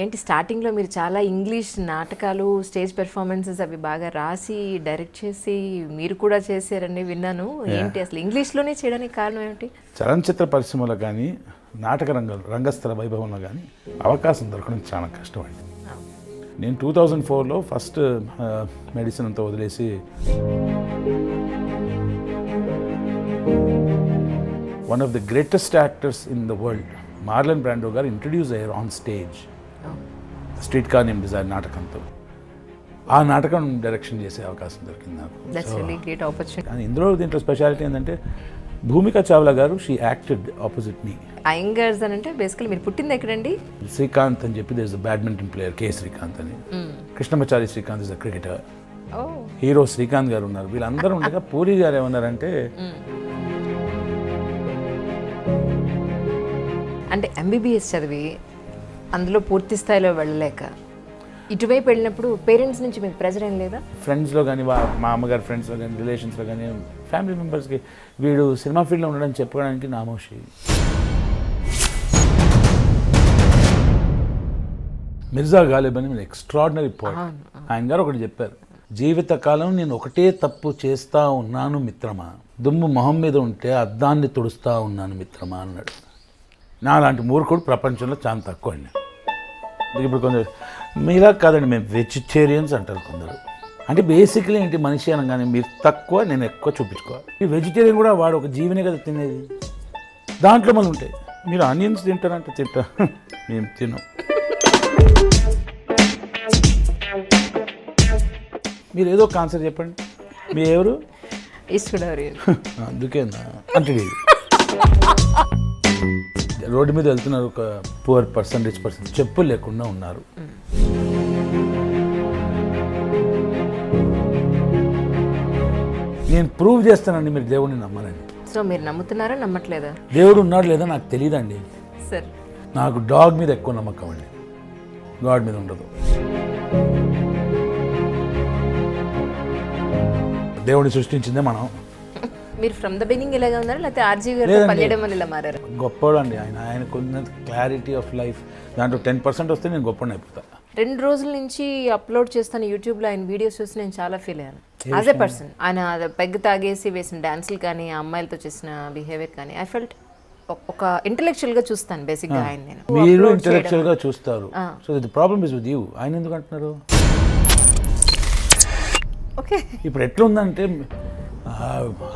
ఏంటి స్టార్టింగ్లో మీరు చాలా ఇంగ్లీష్ నాటకాలు స్టేజ్ పెర్ఫార్మెన్సెస్ అవి బాగా రాసి డైరెక్ట్ చేసి మీరు కూడా చేశారని విన్నాను. ఏంటి అసలు ఇంగ్లీష్లోనే చేయడానికి కారణం ఏమిటి? చలనచిత్ర పరిశ్రమలో కానీ నాటక రంగస్థల వైభవంలో కానీ అవకాశం దొరకడం చాలా కష్టం అండి. నేను 2004లో ఫస్ట్ మెడిసిన్ అంతా వదిలేసి one of the greatest actors in the world Marlon Brando గారు ఇంట్రడ్యూస్ అయ్యారు on stage street car name desire నాటకంతో. ఆ నాటకం డైరెక్షన్ చేసే అవకాశం దొరికింది నాకు. కానీ దీంట్లో స్పెషాలిటీ ఏంటంటే భూమికా చావ్లా గారు she acted opposite me. Iyengars అని అంటే బేసికల్లీ మీరు పుట్టింది ఎక్కడండి? శ్రీకాంత్ అని చెప్పి there is a badminton player K Srikanth అని. Krishnamachari Srikanth is a cricketer. Hero Srikanth గారు ఉన్నారు. వీళ్ళందరూ ఉండగా పూరి గారు ఏమన్నారంటే అంటే ఎంబీబీఎస్ చదివి అందులో పూర్తి స్థాయిలో వెళ్ళలేక ఇటువైపు వెళ్ళినప్పుడు పేరెంట్స్ నుంచి మీకు ప్రెజర్ ఏం లేదా? ఫ్రెండ్స్లో కానీ మా అమ్మగారి ఫ్రెండ్స్లో కానీ రిలేషన్స్లో కానీ ఫ్యామిలీ మెంబర్స్కి వీడు సినిమా ఫీల్డ్లో ఉండడం చెప్పుకోవడానికి నామోషి. మిర్జా గాలిబ్ అని ఎక్స్ట్రాడినరీ పోయిట్. ఆయన గారు ఒకటి చెప్పారు, జీవితకాలం నేను ఒకటే తప్పు చేస్తూ ఉన్నాను మిత్రమా, దుమ్ము మొహం మీద ఉంటే అద్దాన్ని తుడుస్తూ ఉన్నాను మిత్రమా అన్నాడు. నా లాంటి మూర్ఖుడు ప్రపంచంలో చాలా తక్కువ అండి. ఇప్పుడు కొందరు మీలా కాదండి, మేము వెజిటేరియన్స్ అంటారు కొందరు. అంటే బేసిక్లీ ఏంటి, మనిషి అనగానే మీరు తక్కువ నేను ఎక్కువ చూపించుకోవాలి. ఈ వెజిటేరియన్ కూడా వాడు ఒక జీవనే కదా తినేది, దాంట్లో మళ్ళీ ఉంటాయి. మీరు ఆనియన్స్ తింటారంటే తింటా, మేము తిన్నాం. మీరు ఏదో ఒక ఆన్సర్ చెప్పండి. మీ ఎవరు? అందుకేనా అంటే రోడ్డు మీద వెళ్తున్నారు, ఒక పువర్ పర్సన్ రిచ్ పర్సన్, చెప్పులు లేకుండా ఉన్నారు. నేను ప్రూవ్ చేస్తానండి, మీరు దేవుడిని నమ్మనండి. సో మీరు నమ్ముతున్నారా నమ్మట్లేదా? దేవుడు ఉన్నాడు లేదా నాకు తెలియదండి. సార్ నాకు డాగ్ మీద ఎక్కువ నమ్మకం అండి, గాడ్ మీద ఉండదు. దేవుడిని సృష్టించిందే మనం. మీరు ఫ్రమ్ ద బిగినింగ్ ఇలాగే ఉన్నారా లేకపోతే ఆర్జీ గారు పనిచేయడం వల్ల ఇలా మారారు? గొప్పవాడు అండి ఆయన. ఆయనకు ఉన్న క్లారిటీ ఆఫ్ లైఫ్ దాంట్లో 10% వస్తే నేను గొప్పవాడిని అయిపోతా. 2 రోజుల నుంచి అప్లోడ్ చేస్తాను యూట్యూబ్లో ఆయన వీడియోస్ చూసి నేను చాలా ఫీల్ అయ్యాను యాజ్ ఎ పర్సన్. ఆయన పెగ్ తాగేసి వేసిన డాన్సులు కానీ ఆ అమ్మాయిలతో చేసిన బిహేవియర్ కానీ ఐ ఫెల్ట్ ఒక ఇంటెలెక్చువల్గా చూస్తాను బేసిక్గా ఆయన. నేను మీరు ఇంటెలెక్చువల్గా చూస్తారు. So the problem is with you. ఆయన ఎందుకు అంటున్నారు? ఓకే ఇప్పుడు ఎట్లుందంటే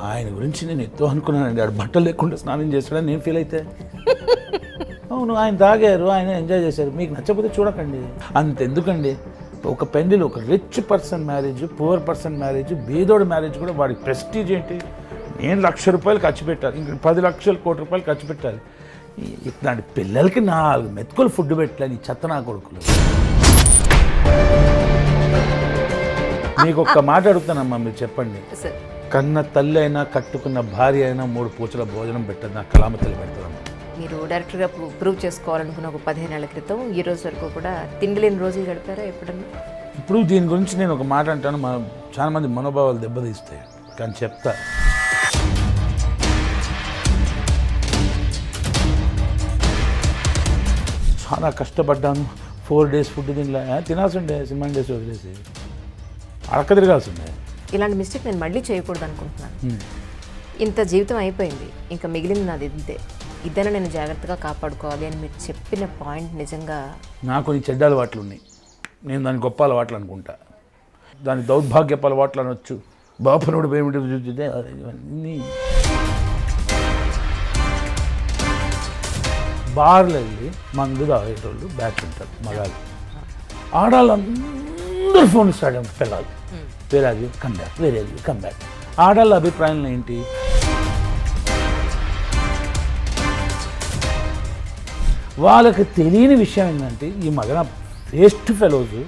ఆయన గురించి నేను ఎంతో అనుకున్నానండి, ఆడు బట్టలు లేకుండా స్నానం చేస్తాడని నేను ఫీల్ అయితే. అవును, ఆయన తాగారు, ఆయన ఎంజాయ్ చేశారు, మీకు నచ్చకపోతే చూడకండి. అంతెందుకండి, ఒక పెళ్లిలో ఒక rich person marriage, poor person marriage, బీదోడు మ్యారేజ్ కూడా వాడి ప్రెస్టీజ్ ఏంటి? నేను ₹1,00,000 ఖర్చు పెట్టాలి, ఇంక 10 లక్షలు కోటి రూపాయలు ఖర్చు పెట్టాలి. ఇట్లాంటి పిల్లలకి 4 మెతుకులు ఫుడ్ పెట్టాలి ఈ చెత్త నా కొడుకులు. మీకు ఒక్క మాట అడుగుతానమ్మా, మీరు చెప్పండి, కన్న తల్లి అయినా కట్టుకున్న భార్య అయినా 3 పూచల భోజనం పెట్టదు, నా కలామ తల్లి పెడతాను. మీరు డైరెక్టర్గా ప్రూవ్ చేసుకోవాలనుకున్న ఒక 15 ఏళ్ల క్రితం ఈ రోజు వరకు కూడా తిండి లేని రోజులు గడిపారా ఎప్పుడన్నా? ఇప్పుడు దీని గురించి నేను ఒక మాట అంటాను, చాలా మంది మనోభావాలు దెబ్బతీస్తాయి, కానీ చెప్తా. చాలా కష్టపడ్డాను, 4 days ఫుడ్ తినాల్సి ఉండే, సినిమా డేస్ వదిలేసి అడక్క తిరగాల్సి ఉండే. ఇలాంటి మిస్టేక్ నేను మళ్ళీ చేయకూడదు అనుకుంటున్నాను. ఇంత జీవితం అయిపోయింది, ఇంకా మిగిలింది నాది ఇంతే, ఇద్దరు నేను జాగ్రత్తగా కాపాడుకోవాలి అని మీరు చెప్పిన పాయింట్ నిజంగా. నాకు కొన్ని చెడ్డ అలవాట్లు ఉన్నాయి, నేను దాని గొప్ప అలవాట్లు అనుకుంటా, దాని దౌర్భాగ్యపు అలవాట్లు అనొచ్చు. బాపునుడు పేమిటి చూస్తే అన్నీ బార్లు వెళ్ళి మందు తాగేటోళ్ళు బ్యాచ్ ఉంటారు మగాళ్ళు. ఆడాళ్ళు అందరూ ఫోన్ ఇస్తాడు పిల్లలు, వేరేది కమ్ బ్యాక్, వేరేది కమ్ బ్యాక్. ఆడాళ్ళ అభిప్రాయం ఏంటి? వాళ్ళకి తెలియని విషయం ఏంటంటే ఈ మగన వేస్ట్ ఫెలోస్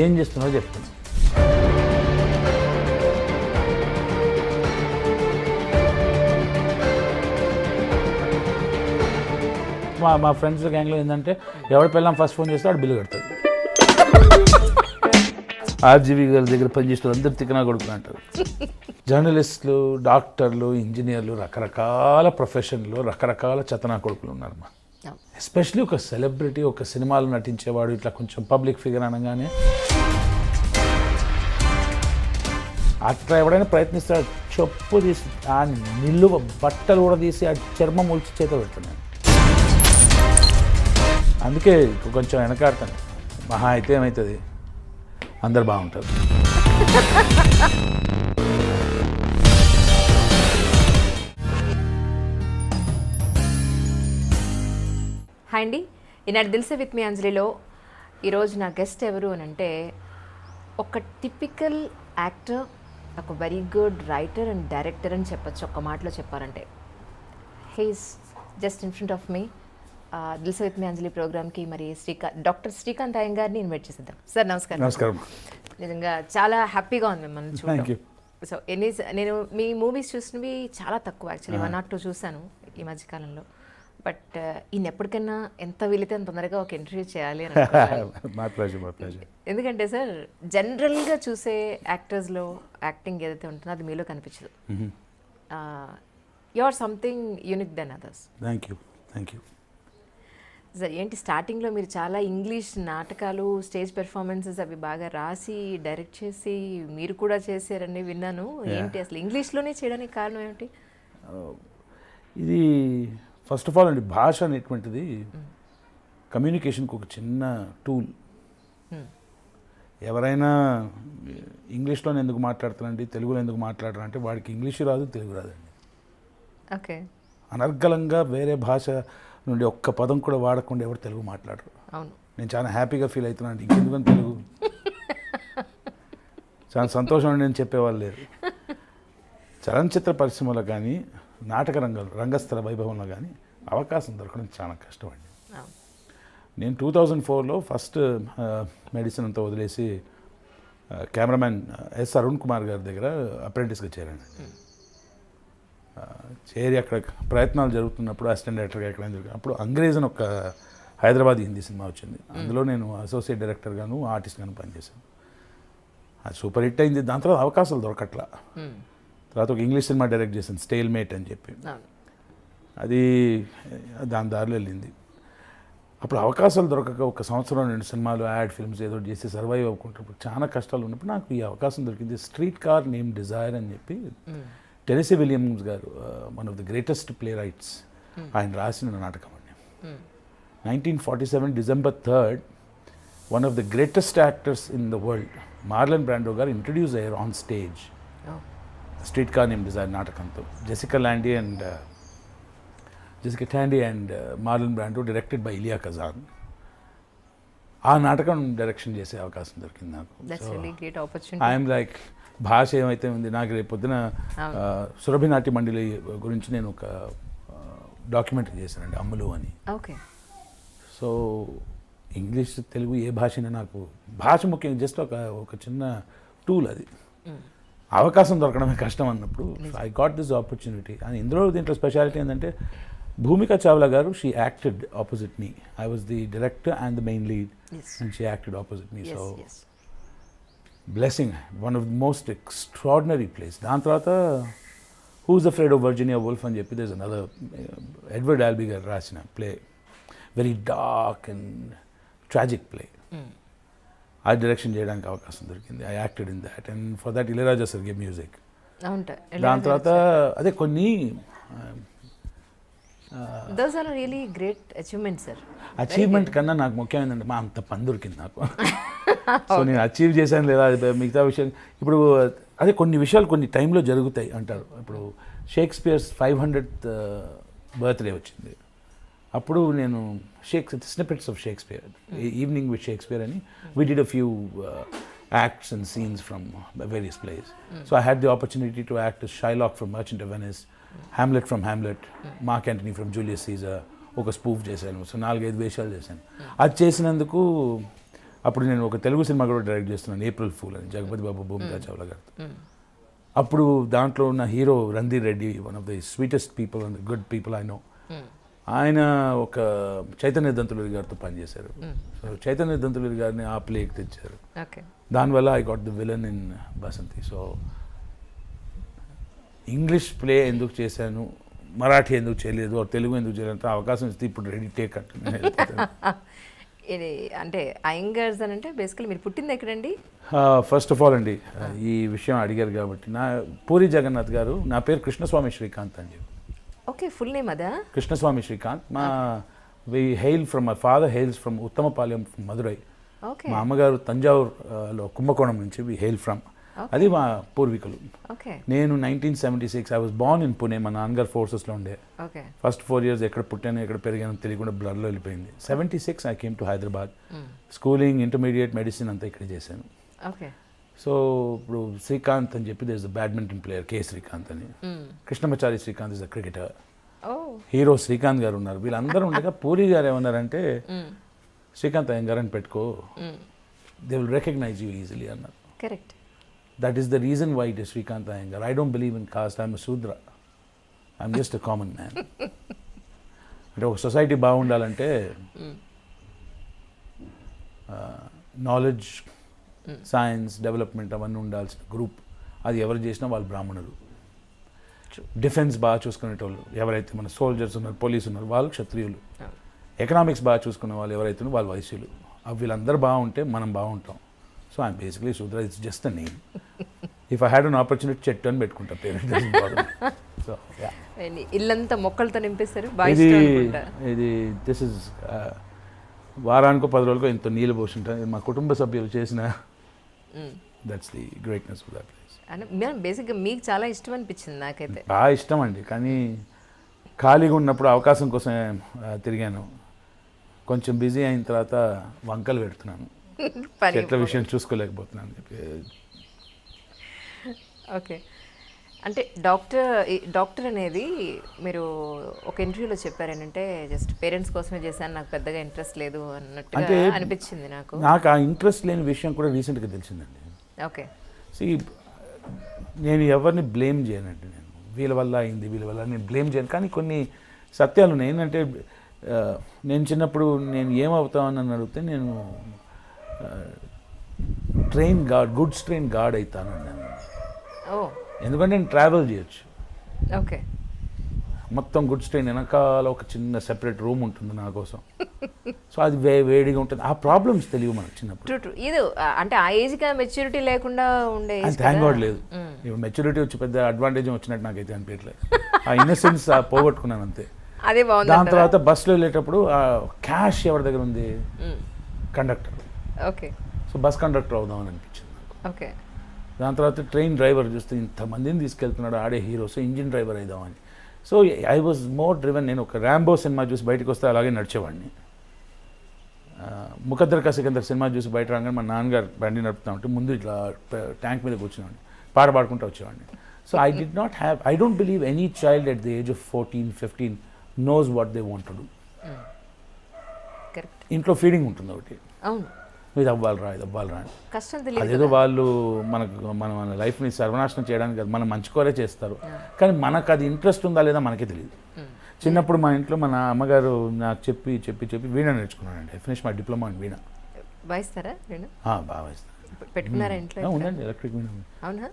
ఏం చేస్తున్నారో చెప్తున్నారు. మా ఫ్రెండ్స్ గ్యాంగ్లో ఏంటంటే ఎవరి పిల్లం ఫస్ట్ ఫోన్ చేస్తే వాడు బిల్లు కడతాడు. ఆర్జీవి గారి దగ్గర పనిచేసిన అందరు తిక్కనా కొడుకులు అంటారు. జర్నలిస్టులు, డాక్టర్లు, ఇంజనీర్లు, రకరకాల ప్రొఫెషన్లు, రకరకాల చెత్తనా కొడుకులు ఉన్నారు మా. ఎస్పెషలీ ఒక సెలబ్రిటీ, ఒక సినిమాలో నటించేవాడు, ఇట్లా కొంచెం పబ్లిక్ ఫిగర్ అనగానే అట్లా ఎవడైనా ప్రయత్నిస్తాడు, చెప్పు తీసి ఆ నిల్లు బట్టలు కూడా తీసి ఆ చర్మం ఉల్చి చేత పెడుతున్నాను. అందుకే కొంచెం వెనకాడతాను. మహా అయితే ఏమవుతుంది, అందరు బాగుంటారు. హాయ్ అండి, ఈనాడు దిల్సే విత్ మీ అంజలిలో ఈరోజు నా గెస్ట్ ఎవరు అని అంటే ఒక టిపికల్ యాక్టర్, ఒక very good writer and director అని చెప్పచ్చు ఒక్క మాటలో చెప్పాలంటే. He's just in front of me. దిల్సే with me అంజలి ప్రోగ్రామ్కి మరి డాక్టర్ శ్రీకాంత్ అయ్యంగారిని ఇన్వైట్ చేసేద్దాం. సార్ నమస్కారం. నమస్కారం. నిజంగా చాలా హ్యాపీగా ఉంది మిమ్మల్ని థ్యాంక్ యూ. చూడడం. సో నేను మీ మూవీస్ చూసినవి చాలా తక్కువ, యాక్చువల్లీ 1 or 2 చూశాను ఈ మధ్యకాలంలో. బట్ ఈయన ఎప్పటికైనా ఎంత వీలైతే అంత తొందరగా ఒక ఇంటర్వ్యూ చేయాలి అని మా ప్లెజర్. ఎందుకంటే సార్ జనరల్గా చూసే యాక్టర్స్లో యాక్టింగ్ ఏదైతే ఉంటుందో అది మీలో కనిపించదు. You are something unique then others. Thank you. Sir ఏంటి స్టార్టింగ్లో మీరు చాలా ఇంగ్లీష్ నాటకాలు, స్టేజ్ పెర్ఫార్మెన్సెస్ అవి బాగా రాసి డైరెక్ట్ చేసి మీరు కూడా చేశారని విన్నాను. ఏంటి అసలు ఇంగ్లీష్లోనే చేయడానికి కారణం ఏమిటి? ఇది ఫస్ట్ ఆఫ్ ఆల్ అండి, భాష అనేటువంటిది కమ్యూనికేషన్కి ఒక చిన్న టూల్. ఎవరైనా ఇంగ్లీష్లోనే ఎందుకు మాట్లాడుతారండి, తెలుగులో ఎందుకు మాట్లాడరు అంటే వాడికి ఇంగ్లీష్ రాదు, తెలుగు రాదండి. ఓకే. అనర్గళంగా వేరే భాష నుండి ఒక్క పదం కూడా వాడకుండా ఎవరు తెలుగు మాట్లాడరు. అవును, నేను చాలా హ్యాపీగా ఫీల్ అవుతున్నాను అంటే ఇంకెందుకని తెలుగు చాలా సంతోషం నేను చెప్పేవాళ్ళు లేరు. చలనచిత్ర పరిశ్రమలో కానీ, నాటక రంగస్థల వైభవంలో కానీ అవకాశం దొరకడం చాలా కష్టం అండి. నేను 2004లో ఫస్ట్ మెడిసిన్ అంతా వదిలేసి కెమెరామ్యాన్ ఎస్ అరుణ్ కుమార్ గారి దగ్గర అప్రెంటిస్గా చేరాను. చేరి అక్కడ ప్రయత్నాలు జరుగుతున్నప్పుడు అసిస్టెంట్ డైరెక్టర్గా ఎక్కడ జరిగింది. అప్పుడు అంగ్రేజ్ అని ఒక హైదరాబాద్ హిందీ సినిమా వచ్చింది. అందులో నేను అసోసియేట్ డైరెక్టర్గాను ఆర్టిస్ట్గాను పనిచేశాను. అది సూపర్ హిట్ అయింది. దాని తర్వాత అవకాశాలు దొరకట్లా. తర్వాత ఒక ఇంగ్లీష్ సినిమా డైరెక్ట్ చేశాను, స్టైల్ మేట్ అని చెప్పి. అది దాని దారిలో వెళ్ళింది. అప్పుడు అవకాశాలు దొరకక 1 సంవత్సరం 2 సినిమాలు, యాడ్ ఫిల్మ్స్ ఏదో చేసి సర్వైవ్ అవ్వకుంటున్నప్పుడు చాలా కష్టాలు ఉన్నప్పుడు నాకు ఈ అవకాశం దొరికింది. స్ట్రీట్ కార్ నేమ్ డిజైర్ అని చెప్పి టెనెసీ విలియమ్స్ గారు, one of the greatest playwrights, ఆయన రాసిన నాటకం అండి. 1947 December 3rd, one of the greatest actors in the world Marlon Brando గారు ఇంట్రడ్యూస్ అయ్యారు on stage street car name desire నాటకంతో. Jessica Tandy and Marlon Brando, directed by Elia Kazan. ఆ నాటకం direction చేసే అవకాశం దొరికింది నాకు. ఐఎమ్ లైక్, భాష ఏమైతే ఉంది, నాకు రేపు పొద్దున సురభి నాట్య మండలి గురించి నేను ఒక డాక్యుమెంటరీ చేశానండి, అమ్ములు అని. ఓకే. సో ఇంగ్లీష్, తెలుగు ఏ భాషైనా నాకు భాష ముఖ్యం, జస్ట్ ఒక చిన్న టూల్ అది. అవకాశం దొరకడమే కష్టం అన్నప్పుడు ఐ గాట్ దిస్ ఆపర్చునిటీ. అని దీంట్లో స్పెషాలిటీ ఏంటంటే భూమికా చావ్లా గారు, she acted opposite me. I was the director and the main lead and she acted opposite me. So blessing, one of the most extraordinary place. దాని తర్వాత who's afraid of Virginia Woolf అని చెప్పి there is another Edward Albee గారు రాసిన play, very dark and tragic play. ఆ direction చేయడానికి అవకాశం దొరికింది. I acted in that and for that Ilaiyaraaja sir gave music. దాని తర్వాత అదే కొన్ని those are really great achievements, sir. Achievement కన్నా నాకు ముఖ్యం ఏంటంటే మా అంత పని దొరికింది నాకు. సో నేను అచీవ్ చేశాను లేదా మిగతా విషయం. ఇప్పుడు అదే కొన్ని విషయాలు కొన్ని టైంలో జరుగుతాయి అంటారు. ఇప్పుడు షేక్స్పియర్స్ 500th బర్త్డే వచ్చింది. అప్పుడు నేను snippets of Shakespeare, evening with Shakespeare అని we did a few acts and scenes from various plays. So I had the opportunity to act as Shylock from Merchant of Venice, Hamlet from Hamlet, Mark Antony from Julius Caesar. ఒక spoof చేశాను. So 4-5 వేషాలు చేశాను. అది చేసినందుకు అప్పుడు నేను ఒక Telugu cinema కూడా డైరెక్ట్ చేస్తున్నాను, ఏప్రిల్ ఫూల్ అని, జగపతి బాబు, భూమికా చావ్లా గారు. అప్పుడు దాంట్లో ఉన్న hero Ranadheer Reddy, one of the sweetest people and good people I know. ఆయన ఒక చైతన్య దంతులూరి గారితో పనిచేశారు. సో చైతన్య దంతులూరి గారిని ఆ ప్లేకి తెచ్చారు. ఓకే. దానివల్ల I got the villain in Basanti. So English play ఎందుకు చేశాను, మరాఠీ ఎందుకు చేయలేదు, తెలుగు ఎందుకు చేయలేదు, అవకాశం ఇస్తే ఇప్పుడు రెడీ టేక్ ఇది అంటే అయ్యంగార్స్ అని అంటే బేసికలీ మీరు పుట్టింది ఎక్కడండి? ఫస్ట్ ఆఫ్ ఆల్ అండి, ఈ విషయం అడిగారు కాబట్టి, నా పూరి జగన్నాథ్ గారు, నా పేరు కృష్ణస్వామి శ్రీకాంత్ అండి. ఓకే, ఫుల్ నేమ్ అదా? Krishnaswamy Srikanth. We hail from, my father hails from Uttamapalem, Madurai. Okay. మా అమ్మగారు తంజావూరులో కుంభకోణం నుంచి వి హెయిల్ ఫ్రమ్. అది మా పూర్వీకులు. ఓకే. నేను 1976 I was Born in Pune. మా నాన్నగారు ఫోర్సెస్లో ఉండే. ఓకే. ఫస్ట్ 4 years ఎక్కడ పుట్టాను ఎక్కడ పెరిగాను తెలియకుండా బ్లడ్లో వెళ్ళిపోయింది. 76 I came to Hyderabad. Schooling, intermediate, medicine అంతా ఇక్కడ చేశాను. ఓకే. సో ఇప్పుడు శ్రీకాంత్ అని చెప్పి there is the badminton player K Srikanth అని. Krishnamachari Srikanth is a cricketer. Hero Srikanth గారు ఉన్నారు. వీళ్ళందరూ ఉండగా పూరి గారు ఏమన్నారంటే శ్రీకాంత్ అయ్యంగారు అని పెట్టుకో, they will recognise you easily అన్నారు. Correct. That is the reason why it is Shrikant Iyengar. I don't believe in caste. I'm a Sudra. I'm just a common man. అంటే ఒక సొసైటీ బాగుండాలంటే నాలెడ్జ్, సైన్స్, డెవలప్మెంట్ అవన్నీ ఉండాల్సిన group. అది ఎవరు చేసినా వాళ్ళు బ్రాహ్మణులు. డిఫెన్స్ బాగా చూసుకునేటోళ్ళు ఎవరైతే మన సోల్జర్స్ ఉన్నారు, పోలీసు ఉన్నారు, వాళ్ళు క్షత్రియులు. ఎకనామిక్స్ బాగా చూసుకునే వాళ్ళు ఎవరైతే వాళ్ళు వైశ్యులు. వీళ్ళందరూ బాగుంటే మనం బాగుంటాం. సో ఐఎమ్ బేసిక్లీ శూద్ర. It's just a name. If I had an opportunity చెట్టు అని పెట్టుకుంటా పేరు. సో ఇల్లంతా మొక్కలతో నింపేస్తారు. ఇది దిస్ ఇస్ వారానికో 10 రోజులకో ఇంత నీళ్ళు పోసింటారు. మా కుటుంబ సభ్యులు చేసిన that's the greatness of that place. బేసిక్గా మీకు చాలా ఇష్టం అనిపించింది నాకైతే. బాగా ఇష్టం అండి. కానీ ఖాళీగా ఉన్నప్పుడు అవకాశం కోసం తిరిగాను. కొంచెం బిజీ అయిన తర్వాత వంకలు పెడుతున్నాను. చెట్ల విషయం చూసుకోలేకపోతున్నాను. ఓకే. అంటే డాక్టర్ అనేది మీరు ఒక ఇంటర్వ్యూలో చెప్పారేనంటే జస్ట్ పేరెంట్స్ కోసమే చేశాను, నాకు పెద్దగా ఇంట్రెస్ట్ లేదు అన్నట్టుగా అనిపించింది నాకు. నాకు ఆ ఇంట్రెస్ట్ లేని విషయం కూడా రీసెంట్గా తెలిసిందండి. ఓకే. నేను ఎవరిని బ్లేమ్ చేయనండి. నేను వీళ్ళ వల్ల అయింది, వీళ్ళ వల్ల నేను బ్లేమ్ చేయను. కానీ కొన్ని సత్యాలు ఉన్నాయి. ఏంటంటే నేను చిన్నప్పుడు నేను ఏమవుతామని నన్ను అడిగితే నేను గుడ్స్ ట్రైన్ గార్డ్ అవుతానండి. ఎందుకంటే నేను ట్రావెల్ చేయొచ్చు. ఓకే. మొత్తం గుడ్స్ ట్రైన్ వెనకాల ఒక చిన్న సెపరేట్ రూమ్ ఉంటుంది నా కోసం. సో అది వేడిగా ఉంటుంది. ఆ ప్రాబ్లమ్స్ తెలియవు మనకు చిన్నప్పుడు. ఇది అంటే ఆ ఏజ్గా మెచ్యూరిటీ లేకుండా ఉండే. థ్యాంక్ గాడ్ లేదు. ఇప్పుడు మెచ్యూరిటీ వచ్చి పెద్ద అడ్వాంటేజ్ వచ్చినట్టు నాకైతే అనిపించలేదు. ఆ ఇన్నసెన్స్ పోగొట్టుకున్నాను అంతే. అదే బాగుంది. దాని తర్వాత బస్సులో వెళ్ళేటప్పుడు క్యాష్ ఎవరి దగ్గర ఉంది? Conductor. Okay. So bus conductor అవుదామని అనిపించింది నాకు. ఓకే. దాని తర్వాత ట్రైన్ డ్రైవర్ చూస్తే ఇంతమందిని తీసుకెళ్తున్నాడు, ఆడే హీరో. సో ఇంజిన్ డ్రైవర్ అవుదామని. So I was more driven. నేను ఒక ర్యాంబో సినిమా చూసి బయటకు వస్తే అలాగే నడిచేవాడిని. ముఖద్దర్ కా సికందర్ సినిమా చూసి బయట రాగానే మా నాన్నగారు బండి నడుపుతా ఉంటే ముందు ఇట్లా ట్యాంక్ మీద కూర్చునేవాడిని, పాడుకుంటూ వచ్చేవాడిని. So I don't believe any child at the age of 14, 15 knows what they want to do. Correct. ఇంట్లో ఫీడింగ్ ఉంటుంది ఒకటి. అవును. ఇది అవ్వాలరా, ఇది అవ్వాలరా అని. కష్టం తెలియదు. అదేదో వాళ్ళు మన లైఫ్ని సర్వనాశనం చేయడానికి కాదు, మనం మంచుకోరే చేస్తారు. కానీ మనకు అది ఇంట్రెస్ట్ ఉందా లేదా మనకే తెలియదు. చిన్నప్పుడు మా ఇంట్లో మన అమ్మగారు నాకు చెప్పి వీణ నేర్చుకున్నానండి. I finish my diploma in veena. వాయిస్తారా వీణ? బాగా వాయిస్తాను. పెట్టుకున్నారా ఇంట్లో? ఉందండి, ఎలక్ట్రిక్ వీణ. అవునా?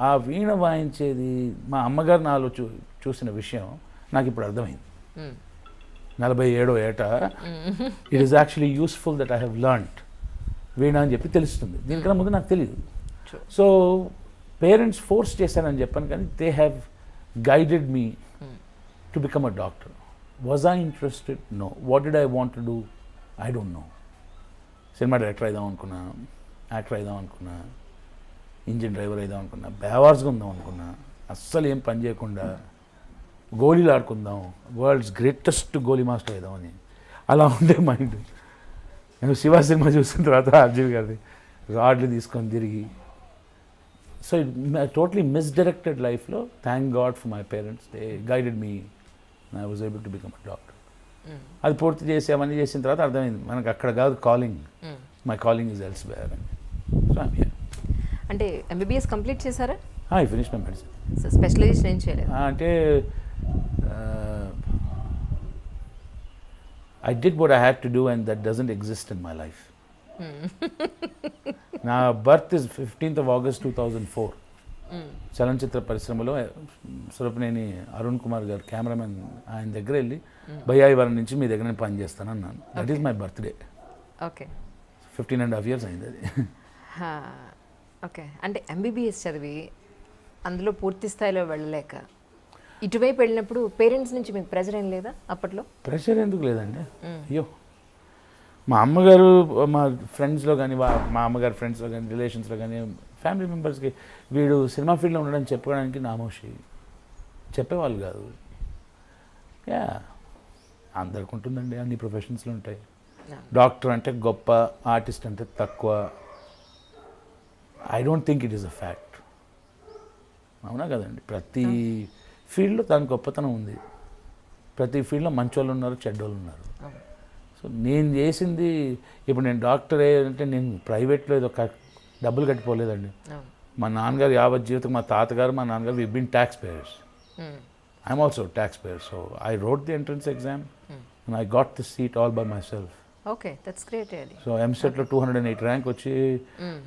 ఆ వీణ వాయించేది మా అమ్మగారు నాలో చూసిన విషయం నాకు ఇప్పుడు అర్థమైంది. 47వ ఏట it is actually useful that I have learned veena అని చెప్పి తెలుస్తుంది. దీనికన్నా ముందు నాకు తెలియదు. సో పేరెంట్స్ ఫోర్స్ చేశానని చెప్పాను, కానీ they have guided me to become a doctor. Was I interested? No. What did I want to do? I don't know. Cinema director అయిదాం అనుకున్నా, యాక్టర్ అయిదాం అనుకున్నా, ఇంజిన్ డ్రైవర్ అయిదాం అనుకున్నా, బేవార్స్గా ఉందాం అనుకున్నా, అస్సలు ఏం పని చేయకుండా గోళీలు ఆడుకుందాం, వరల్డ్స్ గ్రేటెస్ట్ గోలీ మాస్టర్ అయిదామని అలా ఉండే మైండ్. నేను శివ సినిమా చూసిన తర్వాత అర్జున్ గారిది రాడ్లు తీసుకొని తిరిగి, సో టోటలీ మిస్డైరెక్టెడ్ లైఫ్లో thank God for my parents. They guided me, I was able to become a doctor. అది పూర్తి చేసి అవన్నీ చేసిన తర్వాత అర్థమైంది మనకు అక్కడ కాదు calling, my calling is elsewhere. So I'm here. అంటే ఎంబీబీఎస్ కంప్లీట్ చేశారా? I finish my medicine. Specialisation ఏం చేయలేదు? అంటే I did what I had to do and that doesn't exist in my life. నా birth is 15th of August 2004. చలనచిత్ర పరిశ్రమలో సురపనేని అరుణ్ కుమార్ గారు cameraman, ఆయన దగ్గర వెళ్ళి భయ్యాయివరం నుంచి మీ దగ్గర నేను పని చేస్తాను అన్నాను. That is my birthday. Okay. 15.5 years అయింది అది. ఓకే. అంటే ఎంబీబీఎస్ చదివి అందులో పూర్తి స్థాయిలో వెళ్ళలేక ఇటువైపు వెళ్ళినప్పుడు పేరెంట్స్ నుంచి మీకు ప్రెషర్ ఏం లేదా అప్పట్లో? ప్రెషర్ ఎందుకు లేదండి, అయ్యో మా అమ్మగారు మా ఫ్రెండ్స్లో కానీ మా అమ్మగారి ఫ్రెండ్స్లో కానీ రిలేషన్స్లో కానీ ఫ్యామిలీ మెంబర్స్కి వీడు సినిమా ఫీల్డ్లో ఉండడం చెప్పుకోవడానికి నామోషి చెప్పేవాళ్ళు కాదు. యా, అందరికి ఉంటుందండి, అన్ని ప్రొఫెషన్స్లో ఉంటాయి. డాక్టర్ అంటే గొప్ప, ఆర్టిస్ట్ అంటే తక్కువ. I don't think it is a fact. అవునా కదండి, ప్రతి ఫీల్డ్లో దాని గొప్పతనం ఉంది. ప్రతి ఫీల్డ్లో మంచోళ్ళు ఉన్నారు, చెడ్డోళ్ళు ఉన్నారు. సో నేను చేసింది, ఇప్పుడు నేను డాక్టర్ అంటే నేను ప్రైవేట్లో ఏదో డబ్బులు కట్టిపోలేదండి. మా నాన్నగారు యావత్ జీవితం, మా తాతగారు మా నాన్నగారు we been taxpayers. I'm also taxpayer. So I wrote the entrance exam and I got the seat all by myself. Okay, that's great. So ఎంసెట్లో 208 ర్యాంక్ వచ్చి,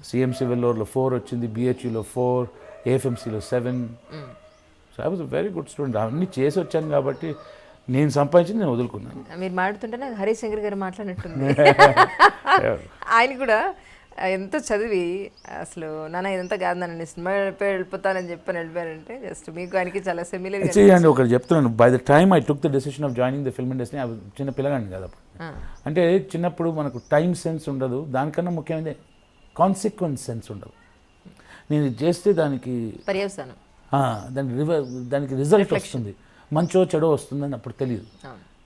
సిఎంసి వెల్లోర్లో 4 వచ్చింది, బిహెచ్యూలో 4, ఏఎఫ్ఎంసీలో 7. So I was a very good student. అవన్నీ చేసి వచ్చాను కాబట్టి నేను సంపాదించి నేను వదులుకున్నాను. మీరు మాట్లాడుతుంటే నాకు హరీష్ శంకర్ గారు మాట్లాడినట్టుంది. ఆయన కూడా ఎంతో చదివి అసలు నాన్న ఇదంతా కాదు, నన్ను సినిమా వెళ్ళిపోతానని చెప్పని వెళ్ళిపోయారంటే జస్ట్ మీకు ఆయనకి చాలా సిమిలర్ చేయండి. ఒకటి చెప్తున్నాను, by the time I took the decision of joining the film industry, చిన్న పిల్లగాండి కదా అప్పుడు. అంటే చిన్నప్పుడు మనకు టైం సెన్స్ ఉండదు, దానికన్నా ముఖ్యమైనది కాన్సిక్వెన్స్ సెన్స్ ఉండదు. నేను చేస్తే దానికి పర్యవసానం, దానికి రిజల్ట్ వస్తుంది, మంచో చెడో వస్తుందని అప్పుడు తెలియదు.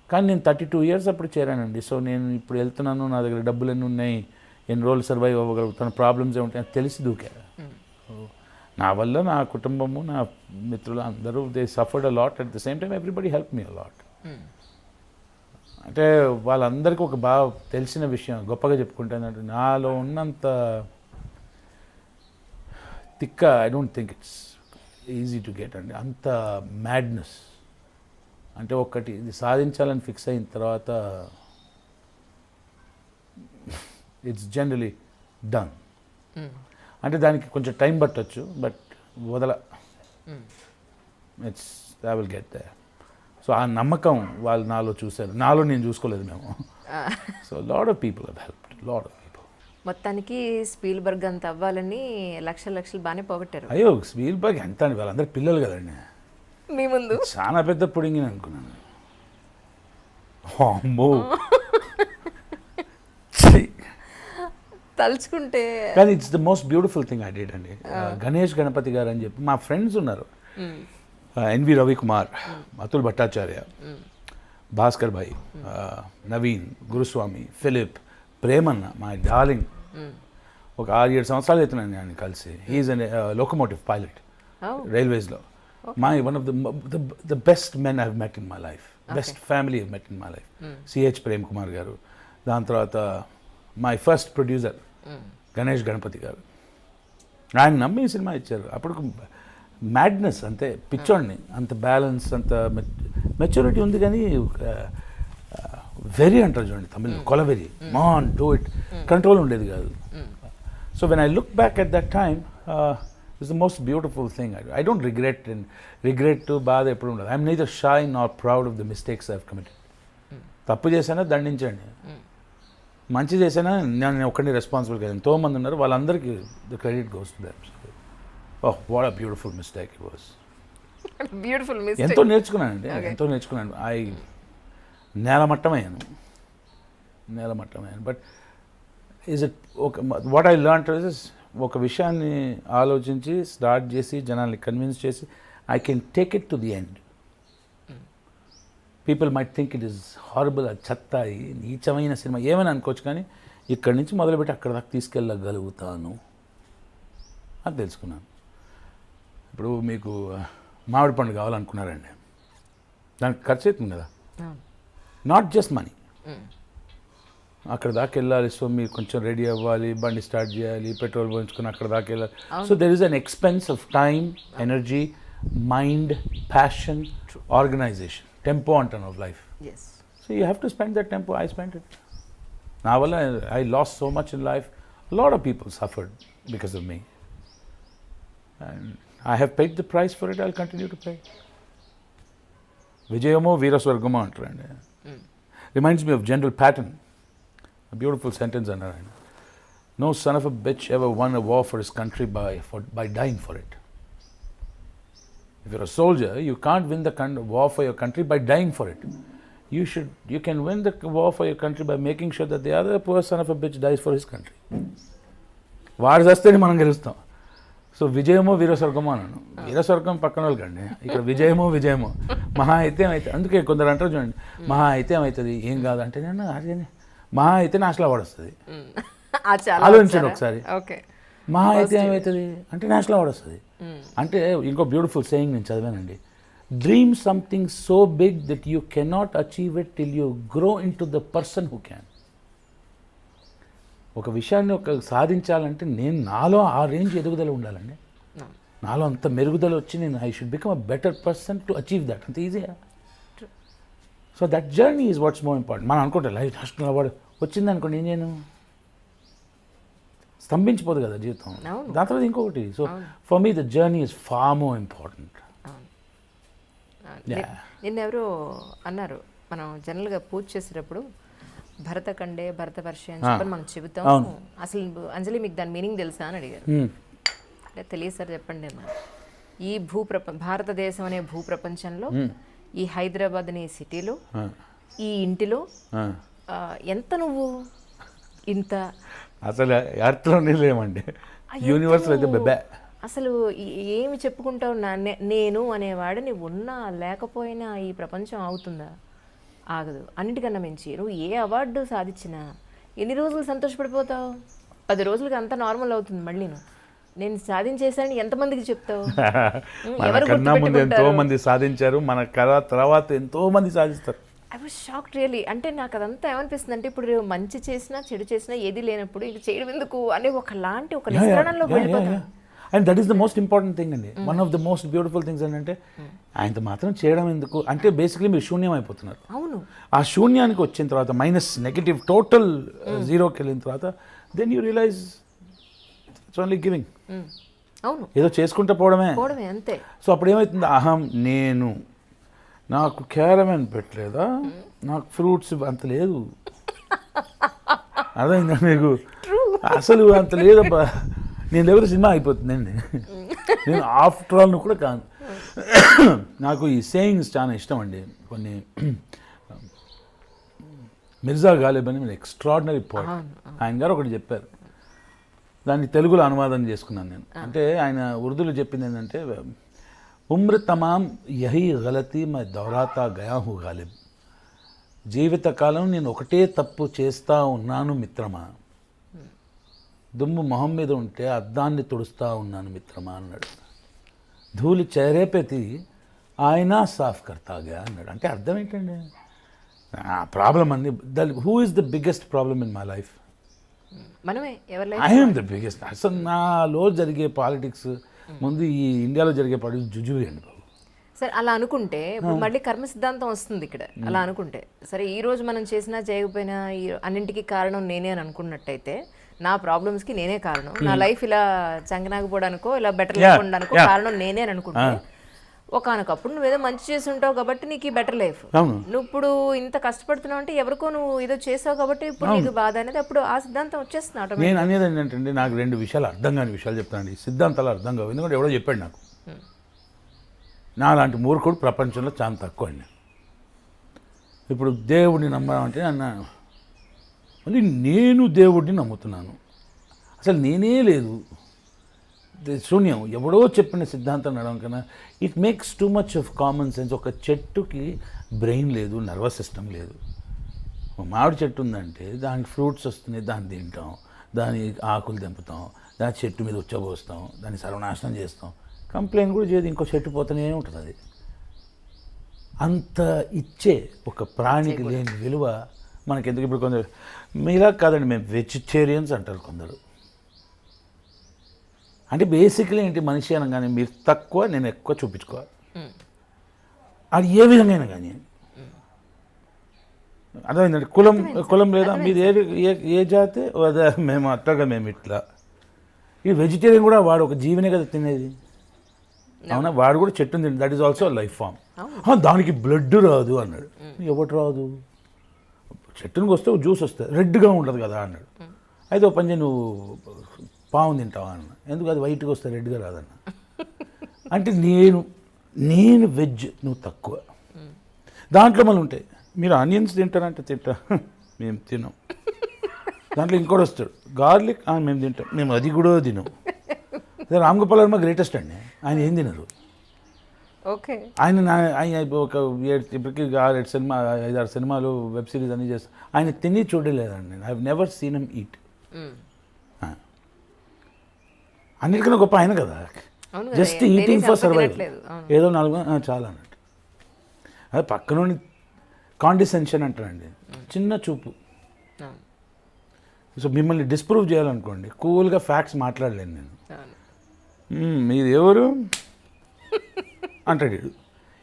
కానీ నేను 32 years అప్పుడు చేరానండి. సో నేను ఇప్పుడు వెళ్తున్నాను, నా దగ్గర డబ్బులు ఎన్ని ఉన్నాయి, ఎన్ని రోజులు సర్వైవ్ అవ్వగలుగుతాను, ప్రాబ్లమ్స్ ఏముంటాయని తెలిసి దూకా. నా వల్ల నా కుటుంబము, నా మిత్రులు అందరూ they suffered a lot. At the same time everybody help me a lot. అంటే వాళ్ళందరికీ ఒక బాగా తెలిసిన విషయం గొప్పగా చెప్పుకుంటానంటే, నాలో ఉన్నంత తిక్క I don't think it's easy to get అండి. అంత మ్యాడ్నెస్ అంటే ఒకటి ఇది సాధించాలని ఫిక్స్ అయిన తర్వాత ఇట్స్ జనరలీ డన్. అంటే దానికి కొంచెం టైం పట్టొచ్చు, బట్ వదల, it's I will get there. So ఆ నమ్మకం వాళ్ళు నాలో చూశారు, నాలో నేను చూసుకోలేదు మేము. So lot of people have helped, lot of people. మొత్తానికి స్పీల్బర్గ్ అంత అవ్వాలని లక్షలు బాగానే పోగొట్టారు. అయ్యో స్పీల్బర్గ్ ఎంత అండి, వాళ్ళందరూ పిల్లలు కదండి. మీ ముందు చాలా పెద్ద పుడింగి అనుకున్నాను. అమ్మో తలుచుకుంటే, కానీ it's the most beautiful thing I did అండి. గణేష్ గణపతి గారు అని చెప్పి మా ఫ్రెండ్స్ ఉన్నారు, NV Ravikumar, Atul Bhattacharya, Bhaskar bhai, Naveen, Guruswamy, Philip, Premanna, my darling. ఒక 6-7 సంవత్సరాలు అవుతున్నాను నేను కలిసి. హీఈస్ అన్ లోకోమోటివ్ పైలట్ రైల్వేస్లో. one of the best men I've met in my life, best family I've met in my life. C.H. Prem Kumar garu, దాని తర్వాత my first producer Ganesh Ganapathi గారు. ఆయన నమ్మి సినిమా ఇచ్చారు. అప్పుడు మ్యాడ్నెస్, అంతే పిచ్చోడిని, అంత బ్యాలెన్స్, అంత మెచ్యూరిటీ ఉంది. కానీ వెరీ అంటారు చూడండి Tamil, Kolaveri, man do it, control ఉండేది కాదు. So when I look back at that time it's the most beautiful thing. I don't regret బాధ ఎప్పుడు ఉండదు. I'm neither shy not proud of the mistakes I have committed. తప్పు చేశానా దండించండి, మంచి చేశానా నేను ఒక్కడిని రెస్పాన్సిబుల్ కాదు. ఎంతోమంది ఉన్నారు, వాళ్ళందరికీ the credit goes to them. Oh what a beautiful mistake it was. Beautiful ఎంతో నేర్చుకున్నానండి, ఎంతో నేర్చుకున్నాను. నేలమట్టమయ్యాను. But is it what I learn is ఒక విషయాన్ని ఆలోచించి స్టార్ట్ చేసి జనాల్ని కన్విన్స్ చేసి I can take it to the end. People might think it is horrible, అది చెత్త, నీచమైన సినిమా ఏమైనా అనుకోవచ్చు, కానీ ఇక్కడి నుంచి మొదలుపెట్టి అక్కడ దాకా తీసుకెళ్ళగలుగుతాను అని తెలుసుకున్నాను. ఇప్పుడు మీకు మామిడి పండు కావాలనుకున్నారండి, దానికి ఖర్చు అవుతుంది కదా, నాట్ జస్ట్ మనీ. అక్కడ దాకా వెళ్ళాలి, సో మీరు కొంచెం రెడీ అవ్వాలి, బండి స్టార్ట్ చేయాలి, పెట్రోల్ పోయించుకొని అక్కడ దాకా వెళ్ళాలి. So there is an expense of time, energy, mind, passion, organisation, tempo అంటాను of life. So you have to spend that tempo. I spend it. నా వల్ల I lost so much in life. Lot of people suffered because of me. And I have paid the price for it. I'll continue to pay. Vijayamo Veeraswargamo antarandi. Reminds me of General Patton. A beautiful sentence under it. No son of a bitch ever won a war for his country by dying for it. If you're a soldier, you can't win the war for your country by dying for it. You can win the war for your country by making sure that the other poor son of a bitch dies for his country. వాడు చస్తేనే మనం గెలుస్తాం. So విజయమో వీరస్వర్గమో అన్నాను. వీరస్వర్గం పక్కన వాళ్ళకండి, ఇక్కడ విజయమో మహా అయితే ఏమవుతుంది. అందుకే కొందరు అంటారు చూడండి, మహా అయితే ఏమవుతుంది, ఏం కాదు అంటే నేను అదే మహా అయితే నేషనల్ అవార్డు వస్తుంది. ఆలోచించండి ఒకసారి, మహా అయితే ఏమవుతుంది అంటే నేషనల్ అవార్డు వస్తుంది. అంటే ఇంకో బ్యూటిఫుల్ సేయింగ్ నేను చదివానండి, dream something so big that you cannot achieve it till you grow into the person who can. ఒక విషయాన్ని సాధించాలంటే నేను నాలో ఆ రేంజ్ ఎదుగుదల ఉండాలండి, నాలో అంత మెరుగుదల వచ్చి నేను I should become a better person to achieve that. అంత ఈజీగా. So that journey is watts more important. మనం అనుకుంటే లైఫ్ నేషనల్ అవార్డు వచ్చింది అనుకోండి, నేను స్తంభించిపోదు కదా జీవితం. దాని తర్వాత ఇంకొకటి. So for me the journey is far more important. నిన్నెవరో అన్నారు, మనం జనరల్గా పూజ చేసేటప్పుడు భరతఖండే భరతవర్ష అని చెప్పని మనం చెబుతాం. అసలు అంజలి మీకు దాని మీనింగ్ తెలుసా అని అడిగారు. అంటే తెలియదు సార్ చెప్పండి. ఈ భారతదేశం అనే భూప్రపంచంలో ఈ హైదరాబాద్ అనే సిటీలో ఈ ఇంటిలో ఎంత నువ్వు ఇంత అసలు అర్థంలోనే లేమండి, యూనివర్స్ అయితే బెబ్బే. అసలు ఏమి చెప్పుకుంటావు, నేను అనేవాడిని ఉన్నా లేకపోయినా ఈ ప్రపంచం అవుతుందా? ఆగదు. అన్నిటికన్నా మించి నువ్వు ఏ అవార్డు సాధించినా ఎన్ని రోజులు సంతోషపడిపోతావు? 10 రోజులకి అంతా నార్మల్ అవుతుంది. మళ్ళీ నేను సాధించేసాను ఎంతమందికి చెప్తావు? కన్నా ముందు ఎంతో మంది సాధించారు, మన తర్వాత ఎంతో మంది సాధిస్తారు. I was shocked really. అంటే నాకు అదంతా ఏమనిపిస్తుంది అంటే, ఇప్పుడు మంచి చేసినా చెడు చేసినా ఏది లేనప్పుడు ఇది చేయడం ఎందుకు అనే ఒకలాంటి ఒక నిస్త్రణంలోకి వెళ్ళిపోతాను. And that is the most important thing అండి. One of the most beautiful things ఏంటంటే, ఆయనతో మాత్రం చేయడం ఎందుకు అంటే బేసిక్లీ మీరు శూన్యం అయిపోతున్నారు. అవును. ఆ శూన్యానికి వచ్చిన తర్వాత మైనస్ నెగటివ్ టోటల్ జీరోకి వెళ్ళిన తర్వాత then you realise it's only giving. అవును, ఏదో చేసుకుంటూ పోవడమే అంతే. సో అప్పుడు ఏమవుతుంది, అహం నేను, నాకు క్యారమెన్ పెట్టలేదా, నాకు ఫ్రూట్స్ అంత లేదు, అర్థమైందా మీకు? అసలు అంత లేదబ్బా, నేను దగ్గర సినిమా అయిపోతుందండి. నేను ఆఫ్టర్ ఆల్ కూడా కాను. నాకు ఈ సేయింగ్స్ చాలా ఇష్టం అండి. కొన్ని మిర్జా గాలిబ్ అని ఎక్స్ట్రాడినరీ పోయిట్, ఆయన గారు ఒకటి చెప్పారు, దాన్ని తెలుగులో అనువాదం చేసుకున్నాను నేను. అంటే ఆయన ఉర్దూలో చెప్పింది ఏంటంటే, ఉమ్ర తమాం యహీ గలతీ మే దౌరాతా గయా హూ గాలిబ్. జీవితకాలం నేను ఒకటే తప్పు చేస్తూ ఉన్నాను మిత్రమా, దుమ్ము మొహం మీద ఉంటే అద్దాన్ని తుడుస్తూ ఉన్నాను మిత్రమా అన్నాడు. ధూళి చేరేపెతి ఆయన సాఫ్ కర్తాగా అన్నాడు. అంటే అర్థం ఏంటండి, ప్రాబ్లం అన్ని who is the biggest problem in my life? మనమే. I'm the biggest. అసలు నాలో జరిగే పాలిటిక్స్ ముందు ఈ ఇండియాలో జరిగే పాలిటిక్స్ జుజువి అండి బాబు. సరే అలా అనుకుంటే ఇప్పుడు మళ్ళీ కర్మ సిద్ధాంతం వస్తుంది ఇక్కడ. అలా అనుకుంటే సరే, ఈ రోజు మనం చేసినా చేయకపోయినా అన్నింటికి కారణం నేనే అని అనుకున్నట్టయితే నా ప్రాబ్లమ్స్కి నేనే కారణం, నా లైఫ్ ఇలా చంగనాగిపోవడానికో ఇలా బెటర్ లేకుండానికో కారణం నేనే అని అనుకుంటే, ఒకనొకప్పుడు నువ్వేదో మంచి చేసి ఉంటావు కాబట్టి నీకు ఈ బెటర్ లైఫ్. నువ్వు ఇప్పుడు ఇంత కష్టపడుతున్నావు అంటే ఎవరికో నువ్వు ఏదో చేసావు కాబట్టి ఇప్పుడు నీకు బాధ అనేది, అప్పుడు ఆ సిద్ధాంతం వచ్చేస్తున్నా. నేను అనేది ఏంటంటే నాకు 2 విషయాలు అర్థం కాని విషయాలు చెప్తానండి. సిద్ధాంతాలు అర్థం కావు, ఎందుకంటే ఎవడో చెప్పాడు నాకు. నా లాంటి మూర్ఖుడు ప్రపంచంలో చాలా తక్కువ అండి. ఇప్పుడు దేవుడిని నమ్మాలంటే మళ్ళీ నేను దేవుడిని నమ్ముతున్నాను, అసలు నేనే లేదు, శూన్యం. ఎవడో చెప్పిన సిద్ధాంతం నడవం కన్నా it makes too much of common sense. ఒక చెట్టుకి బ్రెయిన్ లేదు, నర్వస్ సిస్టమ్ లేదు. మామిడి చెట్టు ఉందంటే దానికి ఫ్రూట్స్ వస్తున్నాయి, దాన్ని తింటాం, దాని ఆకులు తెంపుతాం, దాని చెట్టు మీద ఉచ్చబోస్తాం, దాన్ని సర్వనాశనం చేస్తాం, కంప్లైంట్ కూడా చేయదు, ఇంకో చెట్టు పోతూనే ఉంటుంది. అది అంత ఇచ్చే ఒక ప్రాణికి లేని విలువ మనకెందుకు? ఇప్పుడు కొందరు మీలా కాదండి, మేము వెజిటేరియన్స్ అంటారు కొందరు. అంటే బేసిక్లీ ఏంటి, మనిషి అనగానే మీరు తక్కువ నేను ఎక్కువ చూపించుకోవాలి, అది ఏ విధంగా అయినా కానీ. అర్థమైందండి? కులం లేదా, మీరు ఏ జాతి అదే, మేము అట్టగా మేము ఇట్లా. ఈ వెజిటేరియన్ కూడా వాడు ఒక జీవనే కదా తినేది, అవునా? వాడు కూడా చెట్టుని తింది, that is also life form. దానికి బ్లడ్ రాదు అన్నాడు. ఎవరు రాదు? చెట్టునికి వస్తే జ్యూస్ వస్తుంది, రెడ్గా ఉండదు కదా అన్నాడు. అయితే ఓ పని నువ్వు పాము తింటావా అన్న. ఎందుకు? అది వైట్గా వస్తే రెడ్గా రాదన్న. అంటే నేను వెజ్, నువ్వు తక్కువ. దాంట్లో మళ్ళీ ఉంటాయి, మీరు ఆనియన్స్ తింటారంటే తింటా, మేము తినాం. దాంట్లో ఇంకోటి వస్తాడు, గార్లిక్, మేము తింటాం, మేము అది కూడా తినాం. అదే రామ్ గోపాల్ వర్మ గ్రేటెస్ట్ అండి, ఆయన ఏం తినరు. ఓకే, ఆయన ఒక ఇప్పటికి 6-7 సినిమా 5-6 సినిమాలు వెబ్ సిరీస్ అన్నీ చేస్తాను. ఆయన తిని చూడలేదండి. I have never seen him eat. అన్నిటికన్నా గొప్ప ఆయన కదా, జస్ట్ ఈటింగ్ ఫర్ సర్వైవ్. ఏదో 4 చాలా అన్నట్టు. అదే పక్కన కాండిసెన్షన్ అంటారండి, చిన్న చూపు. సో మిమ్మల్ని డిస్ప్రూవ్ చేయాలనుకోండి, కూల్గా ఫ్యాక్ట్స్ మాట్లాడలేను నేను. మీరు ఎవరు అంటాడు.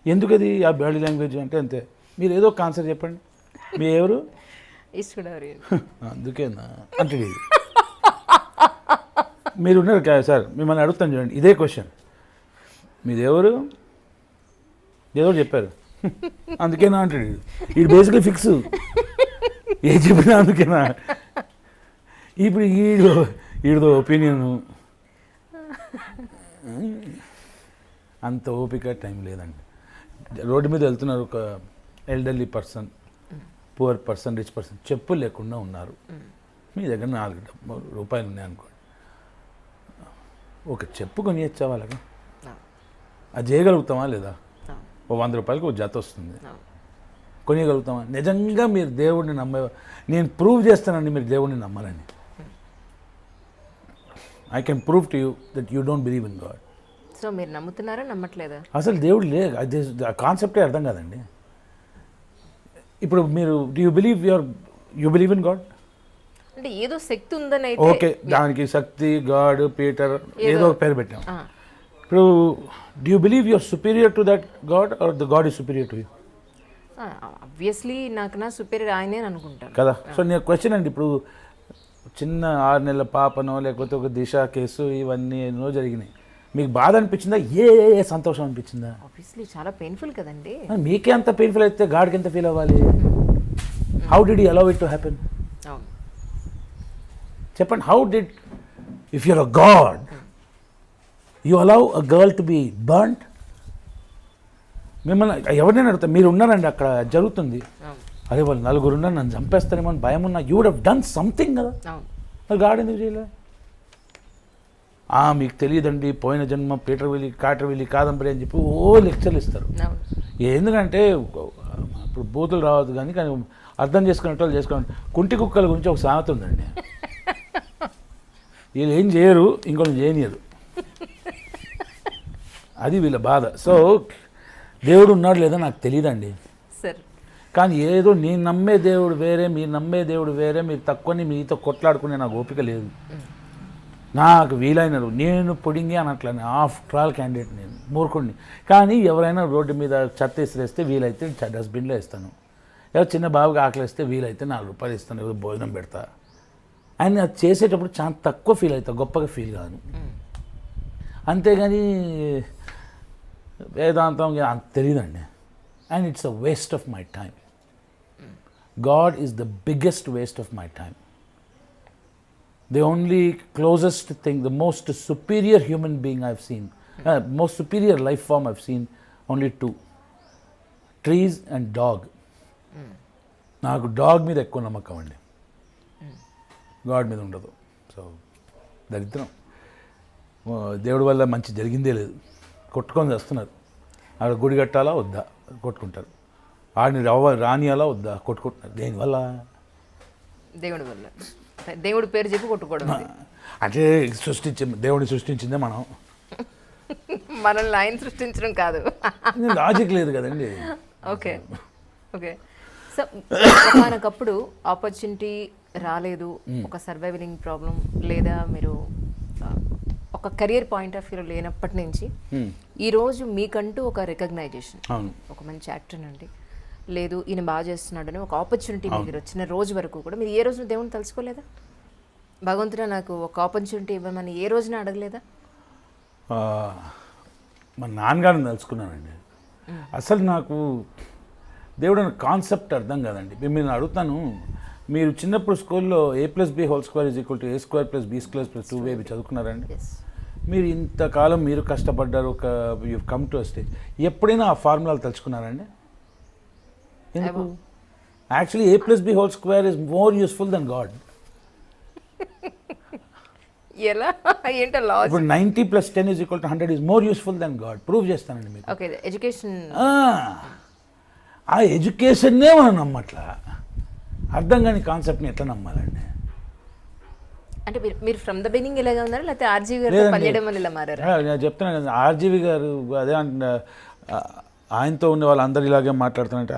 ఎందుకది ఆ బాడీ లాంగ్వేజ్ అంటే అంతే. మీరు ఏదో ఒక ఆన్సర్ చెప్పండి, మీ ఎవరు, అందుకేనా అంటాడు. మీరు ఉన్నారు కదా సార్, మిమ్మల్ని అడుగుతాను చూడండి, ఇదే క్వశ్చన్, మీరు ఎవరు, ఏదో చెప్పారు, అందుకేనా అంటాడు. ఇది బేసిక్లీ ఫిక్స్, ఏ చెప్పినా అందుకేనా. ఇప్పుడు ఈడో ఒపీనియను, అంత ఓపిక టైం లేదండి. రోడ్డు మీద వెళ్తున్నారు, ఒక elderly person, poor person, rich person, చెప్పులు లేకుండా ఉన్నారు. మీ దగ్గర 4 రూపాయలు ఉన్నాయనుకోండి, ఒక చెప్పు కొనియచ్చా వాళ్ళకి? అది చేయగలుగుతామా లేదా? ఓ 100 రూపాయలకి ఒక జత వస్తుంది, కొనియగలుగుతామా? నిజంగా మీరు దేవుడిని నేను ప్రూవ్ చేస్తానండి మీరు దేవుడిని నమ్మాలని. I can prove to you that you don't believe in God. So మీరు నమ్ముతున్నారా, నమ్మట్లేదా? అసలు దేవుడు అది ఆ కాన్సెప్టే అర్థం కాదండి. ఇప్పుడు మీరు యూ బిలీవ్ ఇన్ గాడ్ అంటే ఏదో శక్తి ఉందని, ఓకే, దానికి శక్తి, గాడ్, పీటర్, ఏదో ఒక పేరు పెట్టాం. ఇప్పుడు do you believe you're superior to that god or the god is superior to you? Obviously నాకు నా సుపీరియర్ ఆయనే అనుకుంటాను కదా. సో నేను క్వశ్చన్ అండి, ఇప్పుడు చిన్న 6 నెలల పాపనో లేకపోతే ఒక దిశ కేసు ఇవన్నీ ఎన్నో జరిగినాయి, మీకు బాధ అనిపించిందా? ఏ సంతోషం అనిపించిందా? ఆబ్వియస్లీ చాలా పెయిన్ఫుల్ కదండి. మీకే అంత పెయిన్ఫుల్ అయితే గాడ్కి ఎంత ఫీల్ అవ్వాలి? How did you allow it to happen? చెప్పండి. How did, if you're a God, you allow a girl to be burned? మిమ్మల్ని ఎవరినైనా అడుగుతా, మీరు ఉన్నారండి అక్కడ జరుగుతుంది, అదే వాళ్ళు 4 ఉన్నారు, నన్ను చంపేస్తారేమో అని భయం ఉన్నా, you would have done something కదా. మరి గాడ్ ఎందుకు చేయలే? మీకు తెలియదండి, పోయిన జన్మ పీటర్విల్లి, కాటర్విల్లి, కాదంబరి అని చెప్పి లెక్చర్లు ఇస్తారు. ఎందుకంటే ఇప్పుడు బూతులు రావద్దు కానీ అర్థం చేసుకునేట వాళ్ళు చేసుకోండి. కుంటి కుక్కల గురించి ఒక సామెత ఉందండి, వీళ్ళు ఏం చేయరు, ఇంకొకరు చేయనియరు, అది వీళ్ళ బాధ. సో దేవుడు ఉన్నాడు లేదా నాకు తెలియదండి, కానీ ఏదో నేను నమ్మే దేవుడు వేరే, మీరు నమ్మే దేవుడు వేరే, మీరు తక్కువని మీతో కొట్లాడుకునే నాకు ఓపిక లేదు. నాకు వీలైనడు, నేను పొడింగి అనట్లని, ఆఫ్టర్ ఆల్ క్యాండిడేట్, నేను మూర్ఖుడిని. కానీ ఎవరైనా రోడ్డు మీద చెత్త ఇసిరేస్తే వీలైతే డస్ట్బిన్లో ఇస్తాను, ఏదో చిన్న బాబుకి ఆకలిస్తే వీలైతే 4 రూపాయలు ఇస్తాను, ఏదో భోజనం పెడతా. అండ్ అది చేసేటప్పుడు చాలా తక్కువ ఫీల్ అవుతా, గొప్పగా ఫీల్ కాను. అంతేగాని వేదాంతం అంత తెలియదండి. And it's a waste of my time. God is the biggest waste of my time. The only closest thing, the most superior human being I've seen, most superior life form I've seen, only two: trees and dog. నాకు dog మీద ఎక్కువ నమ్మకం అండి, God మీద ఉండదు. So దరిద్రం, దేవుడి వల్ల మంచి జరిగిందే లేదు. కొట్టుకొని చేస్తున్నారు. ఆడ గుడి కట్టాలా వద్దా కొట్టుకుంటారు, ఆడిని రానియాలా వద్దా కొట్టుకుంటున్నారు. దేనివల్ల? దేవుడి వల్ల. దేవుడి పేరు చెప్పి కొట్టుకోవడం. అంటే దేవుడిని సృష్టించిందే మనం, మనల్ని ఆయన సృష్టించడం కాదు. లాజిక్ లేదు కదండి. Okay okay. సో మనకప్పుడు ఆపర్చునిటీ రాలేదు, ఒక సర్వైవలింగ్ ప్రాబ్లం, లేదా మీరు ఒక కెరియర్ పాయింట్ ఆఫ్ వ్యూ లేనప్పటి నుంచి ఈరోజు మీకంటూ ఒక రికగ్నైజేషన్, ఒక మంచి యాక్టర్ అండి, లేదు ఈయన బాగా చేస్తున్నాడని ఒక ఆపర్చునిటీ మీరు వచ్చిన రోజు వరకు కూడా మీరు ఏ రోజున దేవుని తలుచుకోలేదా? భగవంతుడా నాకు ఒక ఆపర్చునిటీ ఇవ్వమని ఏ రోజున అడగలేదా? మా నాన్నగారిని తలుచుకున్నానండి. అసలు నాకు దేవుడు అనే కాన్సెప్ట్ అర్థం కాదండి. నేను అడుగుతాను, మీరు చిన్నప్పుడు స్కూల్లో A+B² = A² + B² + 2AB చదువుకున్నారండి? మీరు ఇంతకాలం మీరు కష్టపడ్డారు, ఒక యూ కమ్ టు స్టేజ్, ఎప్పుడైనా ఆ ఫార్ములాలు తలుచుకున్నారండి? ఎందుకు? Actually A+B² is more useful than God. ఎలా? ఏంటో లాజిక్. ఇప్పుడు 90 + 10 = 100 is more useful than God. Prove చేస్తానండి మీకు. Okay, education. ఆ ఎడ్యుకేషన్నే మనం నమ్మట్లా. అర్థం కాని కాన్సెప్ట్ని ఎట్లా నమ్మాలండి? అంటే మీరు ఫ్రమ్ ద బిగినింగ్ ఇలాగే ఉన్నారా, లేకపోతే ఆర్జీవి గారు పనిచేయడం వల్ల ఇలా మారారా? నేను చెప్తున్నాను కదా, ఆర్జీవి గారు అదే అంటున్నా, ఆయనతో ఉండే వాళ్ళందరూ ఇలాగే మాట్లాడుతున్నట్టు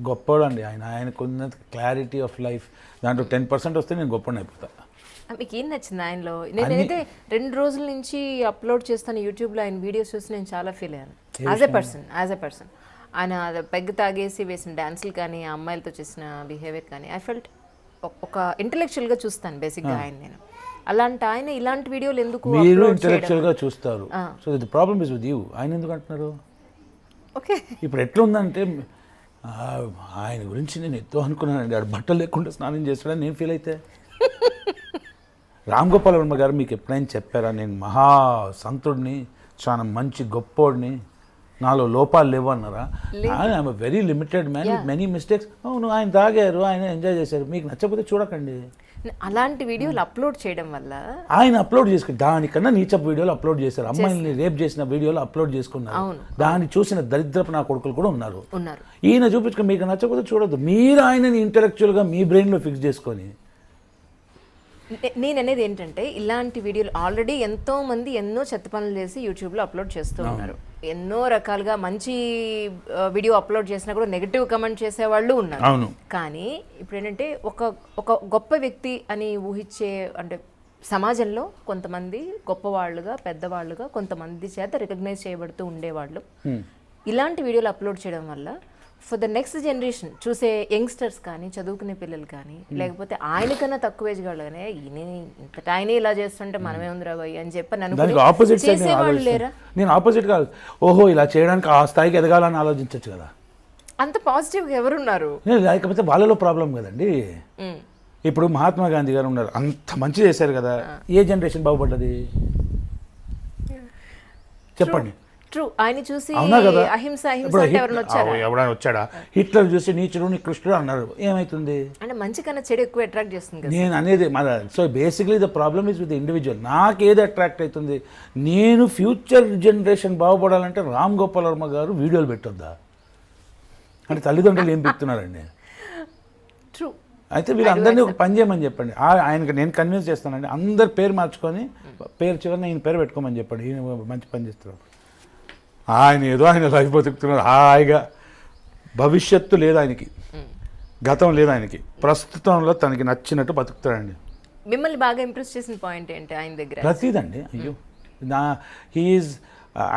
గొప్పవాడు అండి ఆయన. ఆయనకు ఉన్న క్లారిటీ ఆఫ్ లైఫ్ దాంట్లో 10% వస్తే నేను గొప్పని అయిపోతా. మీకు ఏం నచ్చింది ఆయనలో? నేనైతే 2 రోజుల నుంచి అప్లోడ్ చేస్తాను యూట్యూబ్లో ఆయన వీడియోస్ చూసి నేను చాలా ఫీల్ అయ్యాను. యాజ్ ఎ పర్సన్ ఆయన పెగ్ తాగేసి వేసిన డాన్సులు కానీ, ఆ అమ్మాయిలతో చేసిన బిహేవియర్ కానీ, ఐ ఫెల్ట్ ఒక ఇంటలెక్చువల్గా చూస్తాను బేసిక్గా ఆయన. నేను అలాంటి ఆయన ఇలాంటి వీడియోలు ఎందుకు మీరు ఇంటలెక్చువల్గా చూస్తారు? So the problem is with you. ఆయన ఎందుకు అంటున్నారు? ఓకే, ఇప్పుడు ఎట్లుందంటే ఆయన గురించి నేను ఎంతో అనుకున్నానండి, ఆడు బట్టలు లేకుండా స్నానం చేస్తాడని నేను ఫీల్ అయితే. రామ్ గోపాల్ వర్మ గారు మీకు ఎప్పుడైనా చెప్పారా నేను మహా సంతుడిని, చాలా మంచి గొప్పోడిని, నాలో లోపాలు లేవు అన్నారా? I'm very limited man with many mistakes. అవును, ఆయన తాగారు, ఆయన ఎంజాయ్ చేశారు, మీకు నచ్చకపోతే చూడకండి. అలాంటి వీడియోలు అప్లోడ్ చేయడం వల్ల ఆయన అప్లోడ్ చేసుకుని దానికన్నా నీచపు వీడియోలు అప్లోడ్ చేశారు. అమ్మాయిని రేప్ చేసిన వీడియోలు అప్లోడ్ చేసుకున్నారు. దాన్ని చూసిన దరిద్రపు నా కొడుకులు కూడా ఉన్నారు. ఈయన చూపించుకుని మీకు నచ్చకపోతే చూడొద్దు. మీరు ఆయనని ఇంటలెక్చువల్గా మీ బ్రెయిన్లో ఫిక్స్ చేసుకొని. నేను అనేది ఏంటంటే, ఇలాంటి వీడియోలు ఆల్రెడీ ఎంతో మంది ఎన్నో చెత్త పనులు చేసి యూట్యూబ్లో అప్లోడ్ చేస్తూ ఉన్నారు. ఎన్నో రకాలుగా మంచి వీడియో అప్లోడ్ చేసినా కూడా నెగిటివ్ కమెంట్ చేసేవాళ్ళు ఉన్నారు. కానీ ఇప్పుడు ఏంటంటే ఒక గొప్ప వ్యక్తి అని ఊహించే, అంటే సమాజంలో కొంతమంది గొప్పవాళ్ళుగా, పెద్దవాళ్ళుగా కొంతమంది చేత రికగ్నైజ్ చేయబడుతూ ఉండేవాళ్ళు ఇలాంటి వీడియోలు అప్లోడ్ చేయడం వల్ల ఫర్ ద నెక్స్ట్ జనరేషన్ చూసే యంగ్స్టర్స్ కానీ, చదువుకునే పిల్లలు కానీ, లేకపోతే ఆయనకన్నా తక్కువ ఏజ్ వాళ్ళు కానీ, ఇంతటా ఆయనే ఇలా చేస్తుంటే మనమే ఉందిరా భయ్ అని చెప్పి చేసేవాళ్ళు లేరా? నేను ఆపోజిట్ కాదు, ఓహో ఇలా చేయడానికి ఆ స్థాయికి ఎదగాలని ఆలోచించవచ్చు కదా. అంత పాజిటివ్గా ఎవరున్నారు? లేకపోతే వాళ్ళలో ప్రాబ్లం కదండి. ఇప్పుడు మహాత్మా గాంధీ గారు ఉన్నారు, అంత మంచి చేశారు కదా, ఏ జనరేషన్ బాగుపడ్డది చెప్పండి? ఆయన చూసి అహింస ఎవరైనా వచ్చాడా? హిట్లర్ చూసి నీచుడు నికృష్టుడు అన్నారు, ఏమైతుంది? అంటే మంచి కన్నా చెడు ఎక్కువ అట్రాక్ట్ చేస్తుంది. నేను అనేది so basically the problem is with individual. నాకేది అట్రాక్ట్ అవుతుంది? నేను ఫ్యూచర్ జనరేషన్ బాగుపడాలంటే రామ్ గోపాల్ వర్మ గారు వీడియోలు పెట్టొద్దా అంటే తల్లిదండ్రులు ఏం పెడుతున్నారండి? ట్రూ. అయితే వీళ్ళందరినీ ఒక పని చేయమని చెప్పండి. ఆయనకి నేను కన్విన్స్ చేస్తానండి, అందరు పేరు మార్చుకొని పేరు చివరిన ఈయన పేరు పెట్టుకోమని చెప్పండి. ఈయన మంచి పని చేస్తారు. ఆయన ఏదో ఆయన లైఫ్ బతుకుతున్నారు హాయిగా. భవిష్యత్తు లేదు ఆయనకి, గతం లేదు ఆయనకి, ప్రస్తుతంలో తనకి నచ్చినట్టు బతుకుతాడండి. మిమ్మల్ని బాగా ఇంప్రెస్ చేసిన పాయింట్ ఏంటి ఆయన దగ్గర? ప్రతిదండి. అయ్యో హీఈస్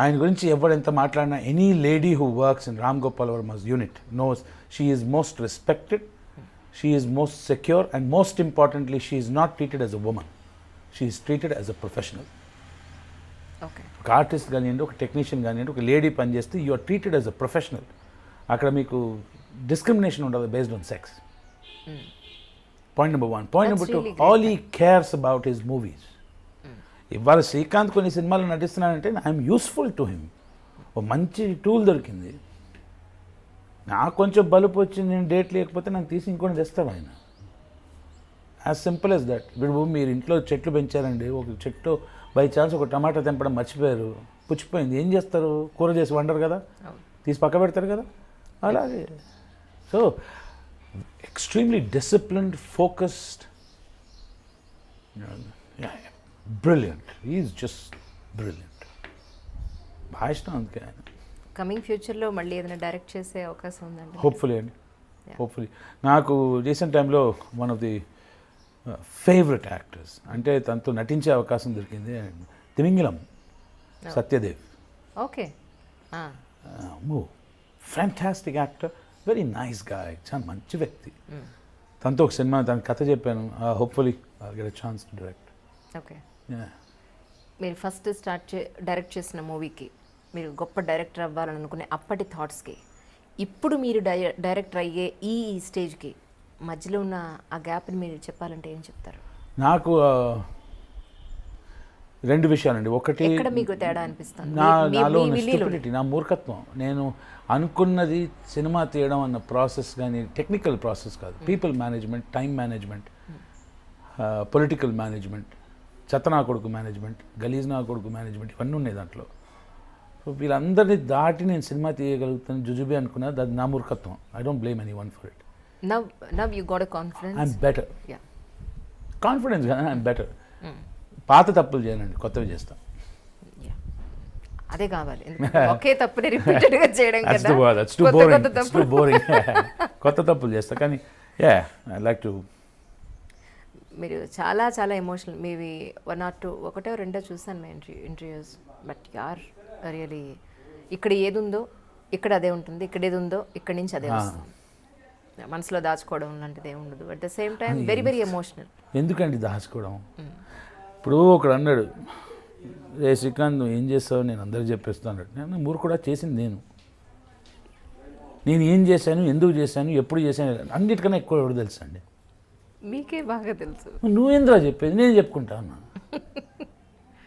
ఆయన గురించి ఎవరు ఎంత మాట్లాడినా, any lady who works in Ram Gopal Varma's unit knows she is most respected she is most secure and most importantly she is not treated as a woman, she is treated as a professional. Okay. ఒక artist కానివ్వండి, ఒక technician కానివ్వండి, ఒక lady పనిచేస్తే you are treated as a professional. అక్కడ మీకు discrimination ఉండదు based on sex. Point number 1. Point number 2, all he cares about his movies. ఇవాళ శ్రీకాంత్ కొన్ని సినిమాలు నటిస్తున్నానంటే ఐఎమ్ యూస్ఫుల్ టు హిమ్. ఓ మంచి టూల్ దొరికింది, నాకు కొంచెం బలుపు వచ్చి నేను డేట్ లేకపోతే నాకు తీసి ఇంకొని తెస్తాడు ఆయన. As simple as that. ఇప్పుడు మీరు ఇంట్లో చెట్లు పెంచారండి, ఒక చెట్టు బై ఛాన్స్ ఒక టమాటా తెంపడం మర్చిపోయారు, పుచ్చిపోయింది, ఏం చేస్తారు? కూర చేసి వండరు కదా, తీసి పక్క పెడతారు కదా. అలాగే so extremely disciplined, focused, brilliant. Is just brilliant. బాగా ఇష్టం అందుకే ఆయన. కమింగ్ ఫ్యూచర్లో మళ్ళీ ఏదైనా డైరెక్ట్ చేసే అవకాశం ఉందండి? హోప్ఫుల్లీ అండి, హోప్ఫుల్లీ. నాకు రీసెంట్ టైంలో one of the favourite actors అంటే తనతో నటించే అవకాశం దొరికింది, తిమింగిలం Satyadev. Okay. Fantastic actor, very nice guy, చాలా మంచి వ్యక్తి. తనతో ఒక సినిమా, తన కథ చెప్పాను. Hopefully I get a chance to direct. Okay. మీరు ఫస్ట్ డైరెక్ట్ చేసిన మూవీకి మీరు గొప్ప డైరెక్టర్ అవ్వాలని అనుకునే అప్పటి థాట్స్కి ఇప్పుడు మీరు డైరెక్టర్ అయ్యే ఈ స్టేజ్కి మధ్యలో ఉన్న ఆ గ్యాప్ని మీరు చెప్పాలంటే ఏం చెప్తారు? నాకు 2 విషయాలండి. ఒకటి, ఎక్కడ మీకు తేడా అనిపిస్తుంది? నాలో స్టూపిడిటీ, నా మూర్ఖత్వం. నేను అనుకున్నది సినిమా తీయడం అన్న ప్రాసెస్ కానీ టెక్నికల్ ప్రాసెస్ కాదు, people management, time management, political management, చెత్తనా కొడుకు మేనేజ్మెంట్, గలీజ్ నా కొడుకు మేనేజ్మెంట్, ఇవన్నీ ఉన్నాయి దాంట్లో. సో వీళ్ళందరినీ దాటి నేను సినిమా తీయగలుగుతాను జుజుబి అనుకున్నది, అది నా మూర్ఖత్వం. I don't blame any one for it. Now you got a confidence. I'm better. Yeah. Confidence కానీ ఐఎమ్ బెటర్. పాత తప్పులు చేయనండి, కొత్తవి చేస్తాం. Yeah. అదే కావాలి. ఒకే తప్పుని రిపీటెడ్గా చేయడం కదా. That's too boring. కొత్త తప్పులు చేస్తా కానీ ఐ లైక్ టు. మీరు చాలా చాలా ఎమోషనల్. మీవి 1 or 2, 1 or 2 చూసాను మీ ఇంటర్వ్యూస్. బట్ యార్ రియలీ ఇక్కడ ఏది ఉందో ఇక్కడ అదే ఉంటుంది, ఇక్కడ ఏది ఉందో ఇక్కడ నుంచి అదే వస్తుంది. మనసులో దాచుకోవడం లాంటిది ఏమి ఉండదు. At the same time very very emotional. ఎందుకండి దాచుకోవడం? ఇప్పుడు ఒకడు అన్నాడు, రే శ్రీకాంత్ నువ్వు ఏం చేస్తావు, నేను అందరికి చెప్పేస్తాను అన్నాడు. నేను మూర్ఖుడా, చేసింది నేను ఏం చేశాను, ఎందుకు చేశాను, ఎప్పుడు చేశాను, అన్నిటికన్నా ఎక్కువ ఎవరు తెలుసు అండి? మీకే బాగా తెలుసు. నువ్వేంద్రా చెప్పేది, నేను చెప్పుకుంటా అన్నా.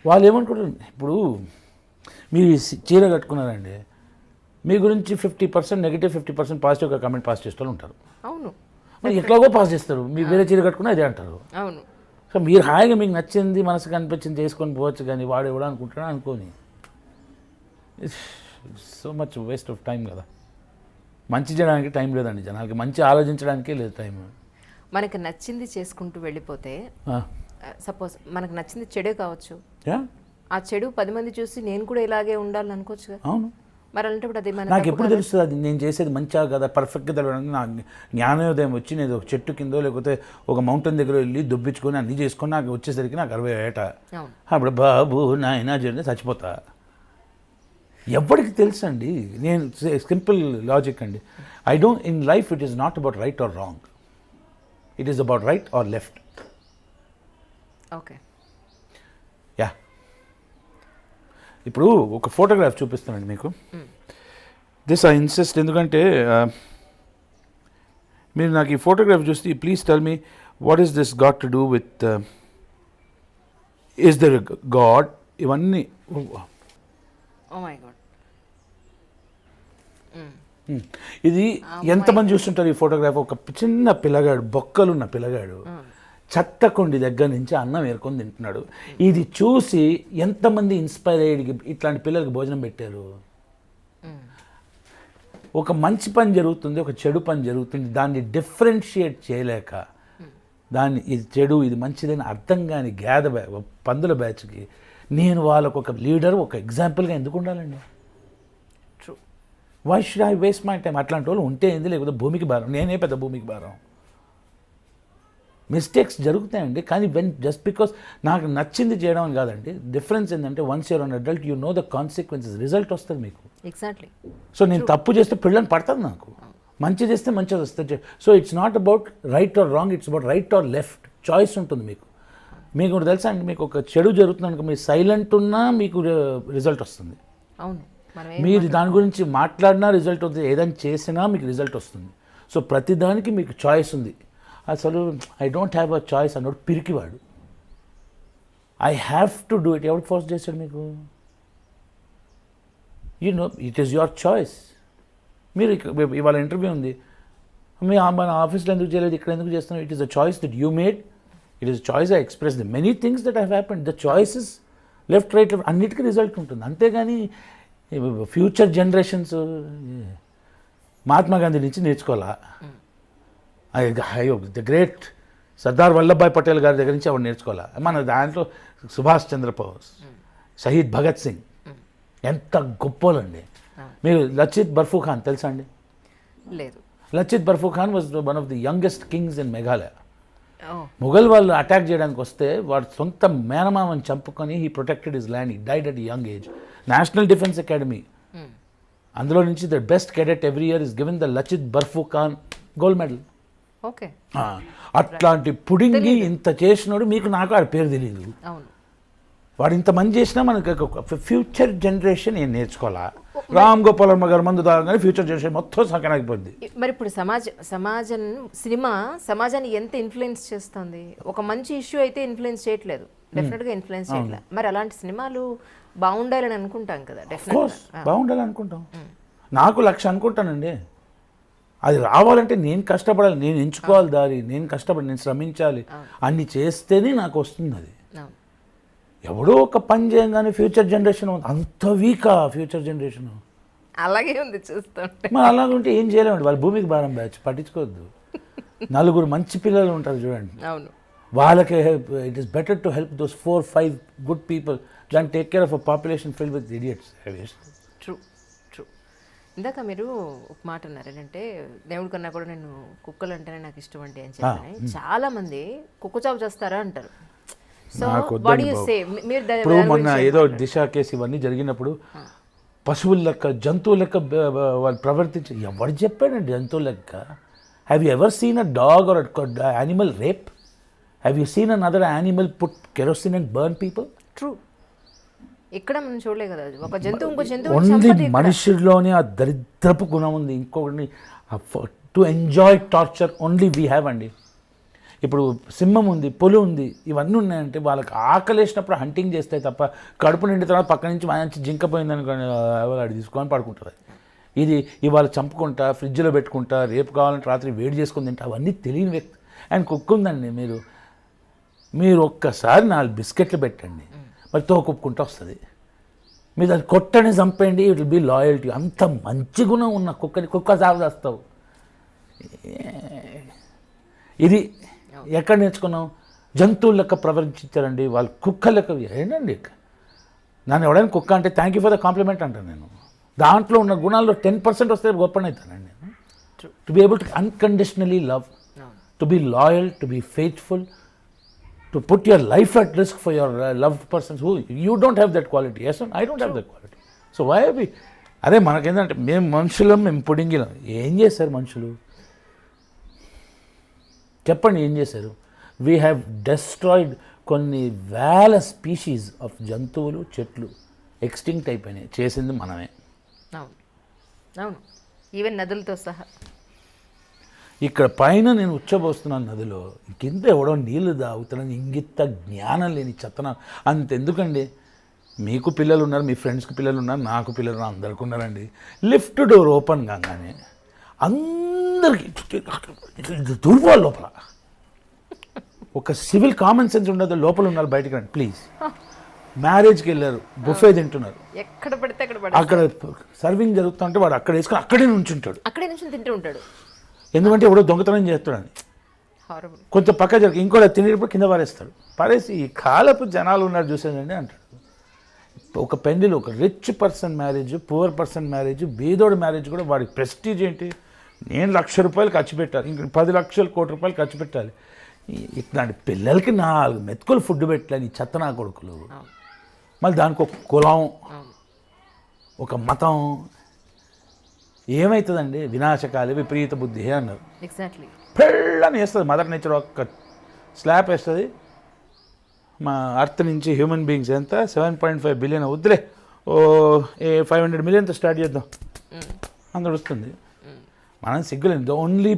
వాళ్ళు ఏమనుకుంటారు, ఇప్పుడు మీరు చీర కట్టుకున్నారండి, మీ గురించి 50% నెగిటివ్, 50% పాజిటివ్గా కామెంట్ పాస్ చేసే వాళ్ళు ఉంటారు. అవును, మరి ఎట్లాగో పాస్ చేస్తారు. మీరు వేరే చీర కట్టుకున్నా అదే అంటారు. అవును. సో మీరు హాయిగా మీకు నచ్చింది, మనసుకు అనిపించింది చేసుకొని పోవచ్చు, కానీ వాడు ఎవడో అనుకుంటున్నా అనుకోని. So much waste of time కదా. మంచి చేయడానికి టైం లేదండి జనాలకి, మంచి ఆలోచించడానికే లేదు టైం. మనకు నచ్చింది చేసుకుంటూ వెళ్ళిపోతే, సపోజ్ మనకు నచ్చింది చెడే కావచ్చు, ఆ చెడు 10 మంది చూసి నేను కూడా ఇలాగే ఉండాలని అనుకోవచ్చు కదా. అవును. మరి అలాంటప్పుడు అది నాకు ఎప్పుడు తెలుస్తుంది అది నేను చేసేది మంచిగా కదా, పర్ఫెక్ట్గా తెలవడానికి నా జ్ఞానోదయం వచ్చి నేను ఒక చెట్టు కిందో లేకపోతే ఒక మౌంటైన్ దగ్గర వెళ్ళి దుబ్బించుకొని అన్నీ చేసుకొని నాకు వచ్చేసరికి నాకు 60 ఏట. అప్పుడు బాబు నాయన జరిగితే చచ్చిపోతా. ఎవరికి తెలుసు అండి? నేను సింపుల్ లాజిక్ అండి. I don't in life it is not about right are wrong, it is about right are left. Okay. Yeah, ఇప్పుడు ఒక ఫోటోగ్రాఫ్ చూపిస్తానండి మీకు. దిస్ ఐ ఇన్సిస్ట్, ఎందుకంటే మీరు నాకు ఈ ఫోటోగ్రాఫ్ చూస్తే please tell me what is this got to do with, is there god? ఇవన్నీ ఓ మై గాడ్. ఇది ఎంతమంది చూస్తుంటారు ఈ ఫోటోగ్రాఫ్? ఒక చిన్న పిల్లగాడు, బొక్కలున్న పిల్లగాడు చెత్తకొండి దగ్గర నుంచి అన్నం ఏరుకొని తింటున్నాడు. ఇది చూసి ఎంతమంది ఇన్స్పైర్ అయ్యి ఇట్లాంటి పిల్లలకి భోజనం పెట్టారు? ఒక మంచి పని జరుగుతుంది, ఒక చెడు పని జరుగుతుంది, దాన్ని డిఫరెన్షియేట్ చేయలేక దాన్ని ఇది చెడు ఇది మంచిదని అర్థం కాని పందుల బ్యాచ్కి నేను వాళ్ళకు ఒక లీడర్, ఒక ఎగ్జాంపుల్గా ఎందుకు ఉండాలండి? True. Why should I waste my time? అట్లాంటి వాళ్ళు ఉంటే ఏంది, లేకపోతే భూమికి భారం. నేనే పెద్ద భూమికి భారం. మిస్టేక్స్ జరుగుతాయండి, కానీ జస్ట్ బికాస్ నాకు నచ్చింది చేయడం అని కాదండి. డిఫరెన్స్ ఏంటంటే once you're an adult you know the consequences, result వస్తుంది మీకు. ఎగ్జాక్ట్లీ. సో నేను తప్పు చేస్తే పిల్లని పడుతుంది నాకు. మంచి చేస్తే మంచిగా వస్తుంది. So it's not about right are wrong, it's about right are left. Choice ఉంటుంది మీకు. మీకు తెలుసా అండి, మీకు ఒక చెడు జరుగుతుంది అనుకో, మీరు సైలెంట్ ఉన్నా మీకు రిజల్ట్ వస్తుంది. అవును, మీరు దాని గురించి మాట్లాడినా రిజల్ట్ వస్తుంది, ఏదైనా చేసినా మీకు రిజల్ట్ వస్తుంది. సో ప్రతిదానికి మీకు చాయిస్ ఉంది. అసలు I don't have a choice అన్నాడు పిరికివాడు. I have to do it. ఎవరు ఫోర్స్ చేశాడు మీకు? You know it is your choice. మీరు ఇవాళ ఇంటర్వ్యూ ఉంది, మీ మన ఆఫీస్లో ఎందుకు చేయలేదు, ఇక్కడ ఎందుకు చేస్తున్నావు? It is a choice that you made. It is choice I express the many things that have happened. The choices left right అన్నిటికీ రిజల్ట్ ఉంటుంది. అంతేగాని ఫ్యూచర్ జనరేషన్స్ మహాత్మా గాంధీ నుంచి నేర్చుకోవాలా? అయ్యో ది గ్రేట్ సర్దార్ వల్లభాయ్ పటేల్ గారి దగ్గర నుంచి అవి నేర్చుకోవాలా? మన దాంట్లో సుభాష్ చంద్రబోస్, షహీద్ భగత్ సింగ్ ఎంత గొప్పలండి. మీరు లచిత్ బర్ఫుఖాన్ తెలుసా అండి? లేదు. Lachit Barphukan was one of the youngest Kings in Meghalaya. Mughal వాళ్ళు అటాక్ చేయడానికి వస్తే వాడు సొంత మేనమామని చంపుకొని he protected his land. He died at young age. National defence academy అందులో నుంచి the best cadet every year is given the Lachit Barphukan gold medal. Okay. అట్లాంటి పుడింగి ఇంత చేసినాడు, మీకు నాకు ఆ పేరు తెలియదు. వాడు ఇంతమంది చేసినా మనకు ఫ్యూచర్ జనరేషన్ ఏం నేర్చుకోవాలా? రామ్ గోపాల్ వర్మ గారు మందు తాగగానే ఫ్యూచర్ జనరేషన్ మొత్తం సకనాగిపోద్ది. మరి ఇప్పుడు సమాజం సినిమా సమాజాన్ని ఎంత ఇన్ఫ్లుయెన్స్ చేస్తుంది? ఒక మంచి ఇష్యూ అయితే ఇన్ఫ్లుయెన్స్ చేయట్లేదు, డెఫినెట్గా ఇన్ఫ్లుయెన్స్ చేయట్లేదు. మరి అలాంటి సినిమాలు బాగుండాలని అనుకుంటాం కదా, డెఫినెట్గా బాగుండాలని అనుకుంటాం. నాకు 1,00,000 అనుకుంటానండి. అది రావాలంటే నేను కష్టపడాలి, నేను ఎంచుకోవాలి దారి, నేను కష్టపడి నేను శ్రమించాలి, అన్ని చేస్తేనే నాకు వస్తుంది. అది ఎవడో ఒక పని చేయగానే ఫ్యూచర్ జనరేషన్ అంత వీకా ఫ్యూచర్ జనరేషన్ అలాగే ఉంది చూస్తుంటే. మరి అలాగే ఉంటే ఏం చేయలేమండి. వాళ్ళ భూమికి భారం బ్యాచ్ పట్టించుకోవద్దు. 4 మంచి పిల్లలు ఉంటారు చూడండి, వాళ్ళకి it is better to help those 4-5 good people than take care of a population filled with idiots. True true. ఇందాక మీరు ఒక మాట అన్నారు ఏంటంటే, దేవుడి కన్నా కూడా నేను కుక్కలు అంటేనే నాకు ఇష్టం అంటే అని చెప్పి చాలా మంది కుక్క చావు చేస్తారా అంటారు. ఇప్పుడు మొన్న ఏదో దిశ కేసు ఇవన్నీ జరిగినప్పుడు పశువుల లెక్క జంతువుల లెక్క వాళ్ళు ప్రవర్తించి ఎవరు చెప్పాడండి జంతువుల లెక్క? Have you ever seen a dog or animal rape? Have you seen another animal put kerosene and burn people? True. ఇక్కడ మనం చూడలే కదా, ఒక జంతువు ఇంకో జంతువు. ఓన్లీ మనుషుల్లోనే ఆ దరిద్రపు గుణం ఉంది. ఇంకొకటి to enjoy torture only we have అండి. ఇప్పుడు సింహం ఉంది, పులి ఉంది, ఇవన్నీ ఉన్నాయంటే వాళ్ళకి ఆకలేసినప్పుడు హంటింగ్ చేస్తాయి తప్ప కడుపు నిండిన తర్వాత పక్క నుంచి మంచి జింక పోయిందని అడి తీసుకొని పడుకుంటుంది. ఇది ఇవాళ చంపుకుంటా, ఫ్రిడ్జ్లో పెట్టుకుంటా, రేపు కావాలంటే రాత్రి వేడి చేసుకుని తింటా, అవన్నీ తెలియని వ్యక్తి. అండ్ కుక్క ఉందండి, మీరు ఒక్కసారి 4 బిస్కెట్లు పెట్టండి, మరి తోకుప్పుకుంటూ వస్తుంది. మీరు అది కొట్టని చంపేయండి, ఇట్ విల్ బీ లాయల్టీ. అంత మంచి గుణం ఉన్న కుక్క సాగు చేస్తావు. ఇది ఎక్కడ నేర్చుకున్నాం? జంతువుల లెక్క ప్రవర్తించారండి వాళ్ళు, కుక్క లెక్క. ఏంటండి నన్ను ఎవడైనా కుక్క అంటే thank you for the compliment అంటాను నేను. దాంట్లో ఉన్న గుణాల్లో 10% వస్తే గొప్పనవుతానండి నేను. To be able to unconditionally love, to be loyal, to be faithful, to put your life at risk for your loved persons who you don't have that quality. Yes, I don't have that quality. So why be అదే మనకేంటంటే మేము మనుషులం, మేము పుడింగిలం. ఏం చేస్తారు మనుషులు చెప్పండి, ఏం చేశారు? వీ హ్యావ్ డెస్ట్రాయిడ్ కొన్ని వేల స్పీషీస్ ఆఫ్ జంతువులు, చెట్లు ఎక్స్టింక్ట్ అయిపోయినాయి. చేసింది మనమే. అవును, ఈవెన్ నదులతో సహా. ఇక్కడ పైన నేను ఉచ్చబోస్తున్నాను నదిలో, కింద ఎవడో నీళ్లు తాగుతున్నాను. ఇంగిత జ్ఞానం లేని చెత్తన. అంతెందుకండి, మీకు పిల్లలు ఉన్నారు, మీ ఫ్రెండ్స్కి పిల్లలు ఉన్నారు, నాకు పిల్లలు ఉన్నారు, అందరికీ ఉన్నారండి. లిఫ్ట్ డోర్ ఓపెన్ కాగానే అందరికి దూర్వాళ్ళు లోపల. ఒక సివిల్ కామన్ సెన్స్ ఉండదు, లోపల ఉన్నారు, బయటకు రండి ప్లీజ్. మ్యారేజ్కి వెళ్ళారు, బుఫే తింటున్నారు, ఎక్కడ పడితే అక్కడ సర్వింగ్ జరుగుతుంటే వాడు అక్కడ వేసుకొని అక్కడే నుంచుంటాడు, అక్కడే నుంచి తింటూ ఉంటాడు. ఎందుకంటే ఎవడో దొంగతనం చేస్తాడని. కొంచెం పక్క జరిగి ఇంకోటి తినేటప్పుడు కింద పారేస్తాడు. పారేసి ఈ కాలపు జనాలు ఉన్నారు చూసేదండి అంటాడు. ఒక పెళ్లిలో ఒక rich person marriage, poor person marriage, బీదోడు మ్యారేజ్ కూడా వాడి ప్రెస్టీజ్ ఏంటి? నేను ₹1,00,000 ఖర్చు పెట్టాలి, ఇంక 10 లక్షలు కోటి రూపాయలు ఖర్చు పెట్టాలి. ఇట్లాంటి పిల్లలకి 4 మెతుకులు ఫుడ్ పెట్టాలి. ఈ చెత్త నా కొడుకులు. మళ్ళీ దానికి ఒక కులం, ఒక మతం, ఏమవుతుందండి, వినాశకాలి విపరీత బుద్ధి అన్నారు. ఎగ్జాక్ట్లీ. పెళ్ళని వేస్తుంది మదర్ నేచర్, ఒక్క స్లాప్ వేస్తుంది. మా అర్త్ నుంచి హ్యూమన్ బీయింగ్స్ ఎంత 7.5 బిలియన్ వద్దులే, ఓ 500 మిలియన్తో స్టార్ట్ చేద్దాం, అందరు వస్తుంది. మనం సిగ్గులేదు. The only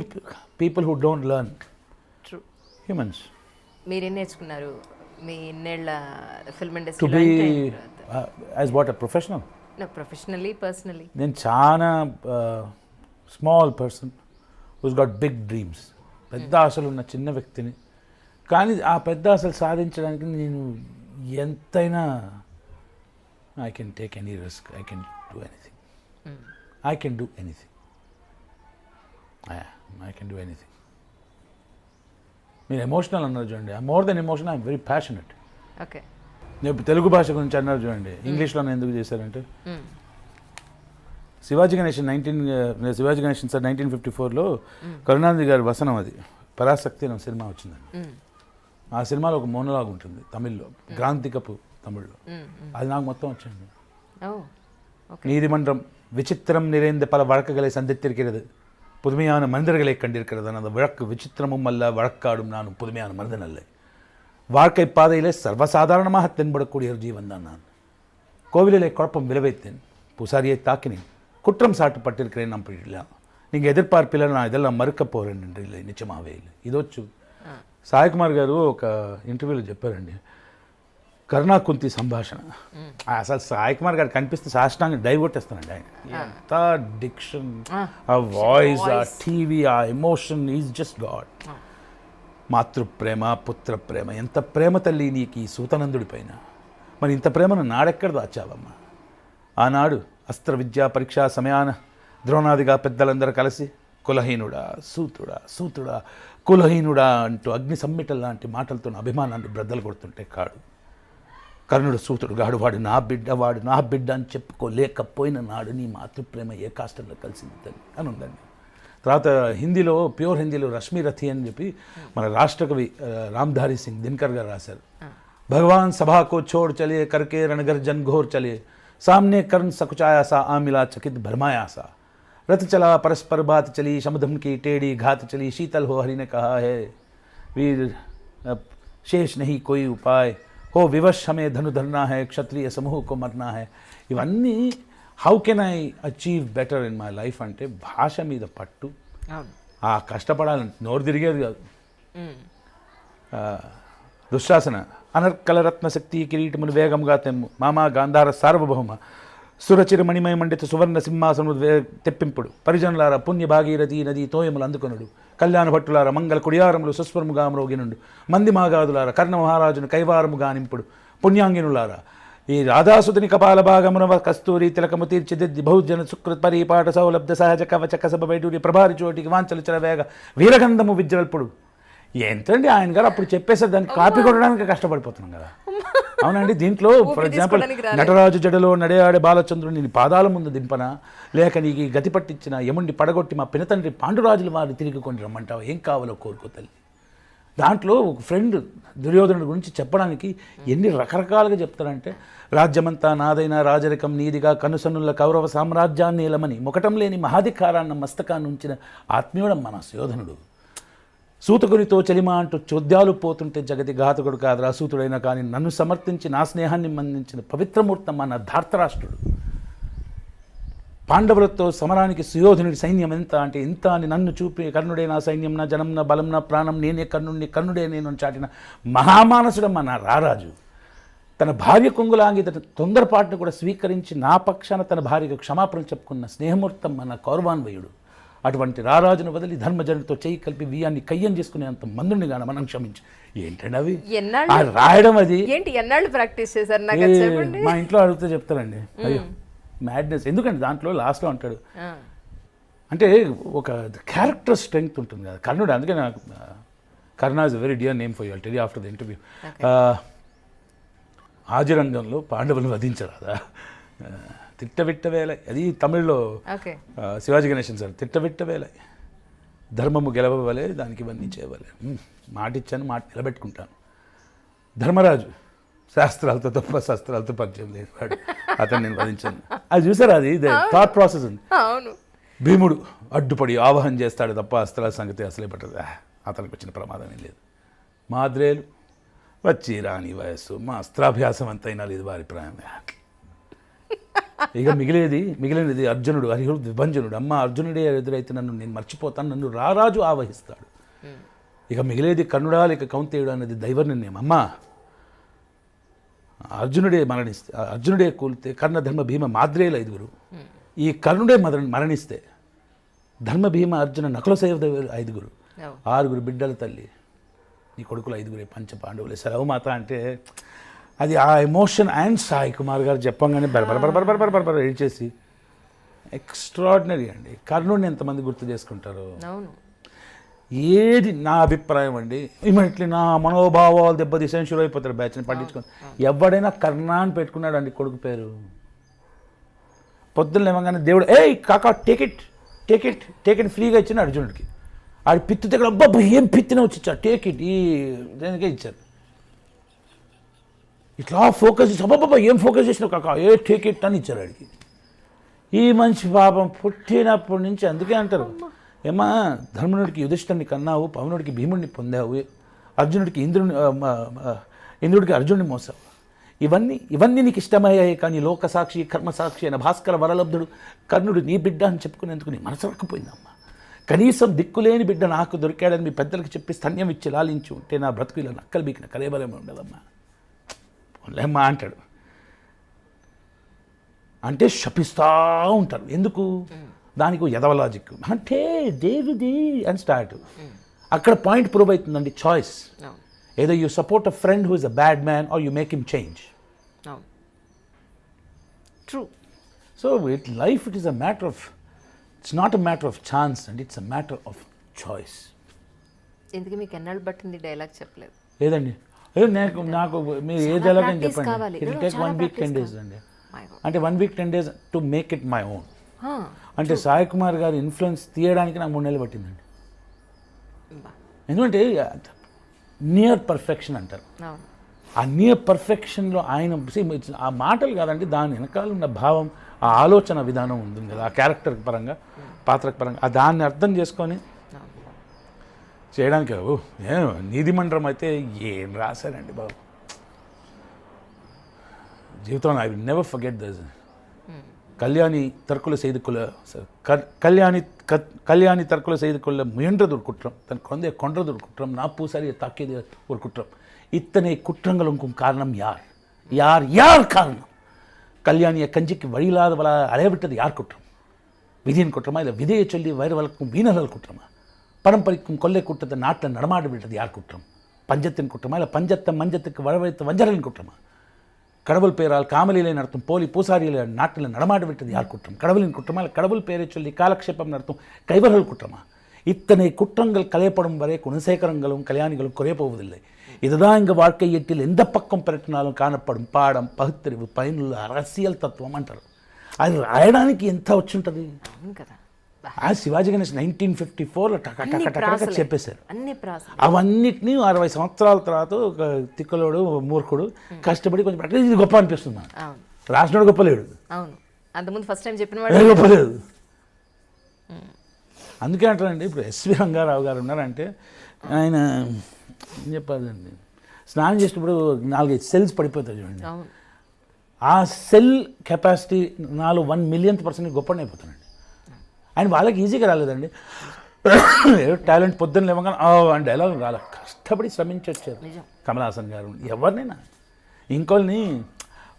people who don't learn true. Humans. మీరేం నేర్చుకున్నారు మీ ఇన్నేళ్ళ film to be industry? As what a professional. Professionally, personally? నేను చాలా small person who's got big dreams. పెద్ద ఆశలు ఉన్న చిన్న వ్యక్తిని. కానీ ఆ పెద్ద ఆశలు సాధించడానికి నేను ఎంతైనా I can take any risk, I can do anything, I can do anything, I can do anything. మీరు ఎమోషనల్ అన్నారు చూడండి, more than emotion I'm very passionate. Okay. నేను తెలుగు భాష గురించి అన్నారు చూడండి, ఇంగ్లీష్లో ఎందుకు చేశారంటే శివాజీ గణేషన్ సార్ 1954లో కరుణానిధి గారి వసనం, అది పరాశక్తి అనే సినిమా వచ్చిందండి. ఆ సినిమాలో ఒక మోనోలాగ్ ఉంటుంది తమిళ్లో, క్రాంతికపు తమిళ్లో, అది నాకు మొత్తం వచ్చింది. நீதிமன்றம் விசித்திரம் நிறைந்த பல வழக்குகளை சந்தித்திருக்கிறது, புதுமையான மனிதர்களை கண்டிருக்கிறது. அந்த வழக்கு விசித்திரமும் அல்ல, வழக்காடும் நானும் புதுமையான மனிதன் அல்ல. வாழ்க்கை பாதையிலே சர்வசாதாரணமாக தென்படக்கூடிய ஒரு ஜீவன் தான் நான். கோவிலிலே குழப்பம் விளைவித்தேன், பூசாரியை தாக்கினேன், குற்றம் சாட்டப்பட்டிருக்கிறேன். நம்பிடலாம், நீங்கள் ఎదిర్పార్పిలో நான் இதெல்லாம் మరక పోరేను అంటే இல்லை, నిజమావే இல்லை. ఇదొచ్చు. సాయి కుమార్ గారు ఒక ఇంటర్వ్యూలో చెప్పారండి, కరుణాకుంతి సంభాషణ. అసలు సాయి కుమార్ గారు కనిపిస్తే సాష్టాంగ డైవొట్టేస్తానండి ఆయన. ఎంత డిక్షన్, ఆ వాయిస్, ఆ టీవీ, ఆ ఎమోషన్, ఈజ్ జస్ట్ గాడ్. మాతృప్రేమ, పుత్ర ప్రేమ, ఎంత ప్రేమ తల్లి నీకు ఈ సూతనందుడి పైన. మరి ఇంత ప్రేమను నాడెక్కడ దాచావమ్మా? ఆనాడు అస్త్ర విద్యా పరీక్షా సమయాన ద్రోణాదిగా పెద్దలందరూ కలిసి కులహీనుడా సూతుడా, సూతుడా కులహీనుడా అంటూ అగ్ని సమ్మిటల్ లాంటి మాటలతో అభిమానాన్ని బ్రద్దలు కొడుతుంటే కాడు కర్ణుడు సూతుడు గాడు, వాడు నా బిడ్డ అని చెప్పుకోలేకపోయిన నాడు నీ మాతృప్రేమ ఏ కాష్టంలో కలిసింది తల్లి అని ఉందండి. తర్వాత హిందీలో, ప్యూర్ హిందీలో రశ్మి రథి అని చెప్పి మన రాష్ట్రకవి రామ్ధారీ సింగ్ దినకర్ గారు రాశారు. భగవాన్ సభాకో చోడ్ చలే కర్కే రణగర్ జన్ ఘోర్ చలే, सामने कर्ण सकुचाया सा आमिला चकित भरमाया सा, रथ चला परस्पर बात चली, शमधम की टेढ़ी घात चली, शीतल हो हरि ने कहा है वीर शेष नहीं कोई उपाय, हो विवश हमें धनु धरना है, क्षत्रिय समूह को मरना है. ఇవన్నీ how can I achieve better in my life అంటే భాష మీద పట్టు, ఆ కష్టపడాలంటే నోరు తిరిగేది కాదు. దుశ్శాసన అనర్కలరత్న శక్తి కిరీటమును వేగముగా తెమ్ము, మామా గాంధార సార్వభౌమ సురచిర మణిమయ మండిత సువర్ణ సింహాసనము తెప్పింపుడు, పరిజనులారా పుణ్య భాగీరథి నది తోయములు అందుకొనుడు, కళ్యాణ భట్టులారా మంగళ కుడియారములు సుస్వరముగా మ్రోగినుండు, మంది మాగాదులారా కర్ణ మహారాజును కైవారముగా నింపుడు, పుణ్యాంగినులారా ఈ రాధాసుతుని కపాల భాగమున కస్తూరి తిలకము తీర్చిదిద్ది బహుజన సుకృత్ పరిపాట సౌలబ్ధ సహజ కవచ కసబ వైడూరి ప్రభారి చోటికి వాంచలు చెలవేగ వీరగంధము విజ్రల్పుడు. ఏంటండి ఆయన గారు అప్పుడు చెప్పేసారు, దాన్ని కాపీ కొట్టడానికి కష్టపడిపోతున్నాం కదా. అవునండి. దీంట్లో ఫర్ ఎగ్జాంపుల్ నటరాజు జడలో నడయాడే బాలచంద్రుని నీ పాదాల ముందు దింపనా, లేక నీకు గతి పట్టించిన యముండి పడగొట్టి మా పినతండ్రి పాండురాజుల వారిని తిరిగి కొని రమ్మంటావు, ఏం కావాలో కోరుకో తల్లి. దాంట్లో ఒక ఫ్రెండ్ దుర్యోధనుడి గురించి చెప్పడానికి ఎన్ని రకరకాలుగా చెప్తారంటే, రాజ్యమంతా నాదైన రాజరికం నీదిగా కనుసన్నుల కౌరవ సామ్రాజ్యాన్ని నిలమని ముకటం లేని మహాధికారాన్న మస్తకాన్ని ఉంచిన ఆత్మీయుడం మన సుయోధనుడు. సూతకునితో చలిమా అంటూ చోద్యాలు పోతుంటే జగతి ఘాతకుడు కాదురా సూతుడైనా కానీ నన్ను సమర్థించి నా స్నేహాన్ని మందించిన పవిత్రమూర్తం మన ధార్తరాష్ట్రుడు. పాండవులతో సమరానికి సుయోధనుడి సైన్యం ఎంత అంటే ఇంత అని నన్ను చూపి, కర్ణుడే నా సైన్యం, నా జనం, నా బలం, నా ప్రాణం, నేనే కర్ణుడిని, కర్ణుడే నేను చాటిన మహామానసుడమ్మ నా రారాజు. తన భార్య కొంగులాంగి తన తొందరపాటును కూడా స్వీకరించి నా పక్షాన తన భార్యకు క్షమాపణ చెప్పుకున్న స్నేహమూర్తం మన కౌరవాన్వయుడు. అటువంటి రారాజును వదిలి ధర్మజనుడితో చేయి కలిపి వియాన్ని కయ్యం చేసుకునేంత మందుని గాన మనం క్షమించి. ఏంటండి అవి రాయడం, అది ఏంటి ఎన్నాళ్ళు ప్రాక్టీస్ చేశారు? మా ఇంట్లో అడిగితే చెప్తారండి, అయ్యో మ్యాడ్నెస్. ఎందుకంటే దాంట్లో లాస్ట్లో అంటాడు అంటే ఒక క్యారెక్టర్ స్ట్రెంగ్త్ ఉంటుంది కదా కర్ణుడు. అందుకే నాకు Karna is very dear name for you, tell you after the interview. ఆదిరంగంలో పాండవులను వధించరాదా, తిట్టవిట్ట వేళ, అది తమిళ్లో శివాజీ గణేషన్ సార్, తిట్టవిట్ట వేళ ధర్మము గెలవవలే, దానికి ఇవన్నీ చేయవలే, మాట ఇచ్చాను, మాట నిలబెట్టుకుంటాను. ధర్మరాజు శాస్త్రాలతో తప్ప శస్త్రాలతో పరిచయం లేదు వాడు, అతను నేను వధించాను. అది చూసారా, అది థాట్ ప్రాసెస్ ఉంది. అవును. భీముడు అడ్డుపడి ఆవాహన చేస్తాడు తప్ప అస్త్రాల సంగతి అసలే పట్టదు. అతనికి వచ్చిన ప్రమాదం ఏం లేదు. మాద్రేలు వచ్చి రాని వయస్సు, మా అస్త్రాభ్యాసం అంతైనా లేదు వారి ప్రాయం. ఇక మిగిలినది అర్జునుడు, హరిహుడు విభంజనుడు. అమ్మ అర్జునుడే ఎదురైతే నేను మర్చిపోతాను, నన్ను రారాజు ఆవహిస్తాడు. ఇక మిగిలేది కర్ణుడా లేక కౌంతేయుడు అనేది దైవ నిర్ణయం. అమ్మ అర్జునుడే కూలితే కర్ణ ధర్మ భీమ మాద్రేయులు 5. ఈ కర్ణుడే మరణిస్తే ధర్మ భీమ అర్జున నకుల సహదేవులు 5, 6 బిడ్డల తల్లి. నీ కొడుకులు 5 పంచ పాండవులే. సెలవు మాత అంటే అది ఆ ఎమోషన్. అండ్ సాయి కుమార్ గారు చెప్పంగానే బరబర ఏడ్చేసి ఎక్స్ట్రాడినరీ అండి. కర్ణుడిని ఎంతమంది గుర్తు చేసుకుంటారు. ఏది నా అభిప్రాయం అండి, ఇమీడియట్లీ నా మనోభావాలు దెబ్బతీసేసి షురు అయిపోతారు బ్యాచ్ని పట్టించుకొని. ఎవడైనా కర్ణ అని పెట్టుకున్నాడు అండి కొడుకు పేరు. పొద్దున్న లేవగానే దేవుడు కాకా టేక్ ఇట్ ఫ్రీగా ఇచ్చిన అర్జునుడికి. ఆడి పిత్తి దగ్గర అబ్బా ఏం పిత్తిన వచ్చి ఇచ్చారు, టేక్ ఇట్ ఈ దానికే ఇచ్చారు. ఇట్లా ఫోకస్ చేసి అబ్బాబ్బా ఏం ఫోకస్ చేసినావు కాకా, టేక్ ఇట్ అని ఇచ్చారు ఆడికి. ఈ మనిషి పాపం పుట్టినప్పటి నుంచి అందుకే అంటారు, ఏమా ధర్మనుడికి యుధిష్ఠుడిని కన్నావు, పవనుడికి భీముడిని పొందావు, అర్జునుడికి ఇంద్రుడికి అర్జునుడిని మోసావు. ఇవన్నీ నీకు ఇష్టమయ్యాయి, కానీ లోకసాక్షి కర్మసాక్షి అయిన భాస్కర వరలబ్ధుడు కర్ణుడు నీ బిడ్డ అని చెప్పుకునేందుకు నీ మనసు రక్కపోయిందమ్మా. కనీసం దిక్కులేని బిడ్డ నాకు దొరికాడని మీ పెద్దలకు చెప్పి స్తన్యం ఇచ్చి లాలించి ఉంటే నా బ్రతుకు ఇలా నక్కలు బీకిన కలేబలమే ఉండదమ్మా లేమ్మా అంటాడు. అంటే శపిస్తూ ఉంటారు. ఎందుకు? దానికి ఎదవలాజిక్ అంటే దేవిది అని స్టార్ట్. అక్కడ పాయింట్ ప్రూవ్ అవుతుందండి. చాయిస్. ఏదో you support a friend who is a bad man or you make him change. True. So life it is a matter of, it's not a matter of chance and it's a matter of choice. ఎందుకు మీకు ఎన్నాళ్ళు పట్టింది dialogue చెప్పలేదు? లేదండి, నాకు మీరు ఏ dialogue అని చెప్పండి. ఇట్ టేక్ 1 week 10 days అండి. అంటే 1 week 10 days to make it my own. అంటే సాయి కుమార్ గారి ఇన్ఫ్లుయెన్స్ తీయడానికి నాకు 3 నెలలు పట్టిందండి. ఎందుకంటే నియర్ పర్ఫెక్షన్ అంటారు. ఆ నియర్ పర్ఫెక్షన్లో ఆయన ఆ మాటలు కాదండి, దాని వెనకాల ఉన్న భావం, ఆ ఆలోచన విధానం ఉంటుంది కదా, ఆ క్యారెక్టర్ పరంగా పాత్ర పరంగా దాన్ని అర్థం చేసుకొని చేయడానికి నీతిమండలం అయితే ఏం రాశారండి బాబు. జీవితంలో I will never forget this. Kalyani தற்கொலை செய்து கொள்ள கல்யாணி தற்கொலை செய்து கொள்ள முயன்றது ஒரு குற்றம், தன் குழந்தையை கொன்றது ஒரு குற்றம், பூசாரியை தாக்கியது ஒரு குற்றம். இத்தனை குற்றங்களுக்கும் காரணம் யார்? யார் யார் காரணம்? கல்யாணியை கஞ்சிக்கு வழியில்லாதவளா அலையவிட்டது யார் குற்றம்? விதியின் குற்றமா, இல்லை விதையை சொல்லி வயிறு வளர்க்கும் வீணர்கள் குற்றமா? பணம் பறிக்கும் கொள்ளை கூட்டத்தை நாட்டில் நடமாட விட்டது யார் குற்றம்? பஞ்சத்தின் குற்றமா, இல்லை பஞ்சத்தை மஞ்சத்துக்கு வரவழைத்த வஞ்சர்களின் குற்றமா? கடவுள் பெயரால் காமலிலே நடத்தும் போலி பூசாரிகளை நாட்டில் நடமாட விட்டது யார் குற்றம்? கடவுளின் குற்றமா, இல்லை கடவுள் பெயரை சொல்லி காலக்ஷேபம் நடத்தும் கைவர்கள் குற்றமா? இத்தனை குற்றங்கள் களையப்படும் வரை குணசேகரங்களும் கல்யாணிகளும் குறைய போவதில்லை. இதுதான் இங்கே வாழ்க்கை எட்டில் எந்த பக்கம் பெரட்டினாலும் காணப்படும் பாடம், పகுத்தறிவு, பயனுள்ள அரசியல் తత్వం అంటారు. అది రాయడానికి ఎంత వచ్చి ఉంటుంది కదా. శివాజీ గణేష్ 1954లో టక చెప్పేశారు. అవన్నిటినీ 60 సంవత్సరాల తర్వాత ఒక తిక్కలోడు మూర్ఖుడు కష్టపడి కొంచెం ఇది గొప్ప అనిపిస్తుంది. రాసినోడు గొప్పలేడు, గొప్పలేదు. అందుకే అంటారండి, ఇప్పుడు ఎస్వి రంగారావు గారు ఉన్నారంటే ఆయన ఏం చెప్పాలండి, స్నానం చేసినప్పుడు 4-5 సెల్స్ పడిపోతాయి చూడండి. ఆ సెల్ కెపాసిటీ 1 millionth% గొప్పని అయిపోతానండి. ఆయన వాళ్ళకి ఈజీగా రాలేదండి. టాలెంట్ పొద్దున్న లేవగానే అని డైలాగ్ రాలే, కష్టపడి శ్రమించి వచ్చారు. కమల్ హాసన్ గారు ఎవరినైనా ఇంకోళ్ళని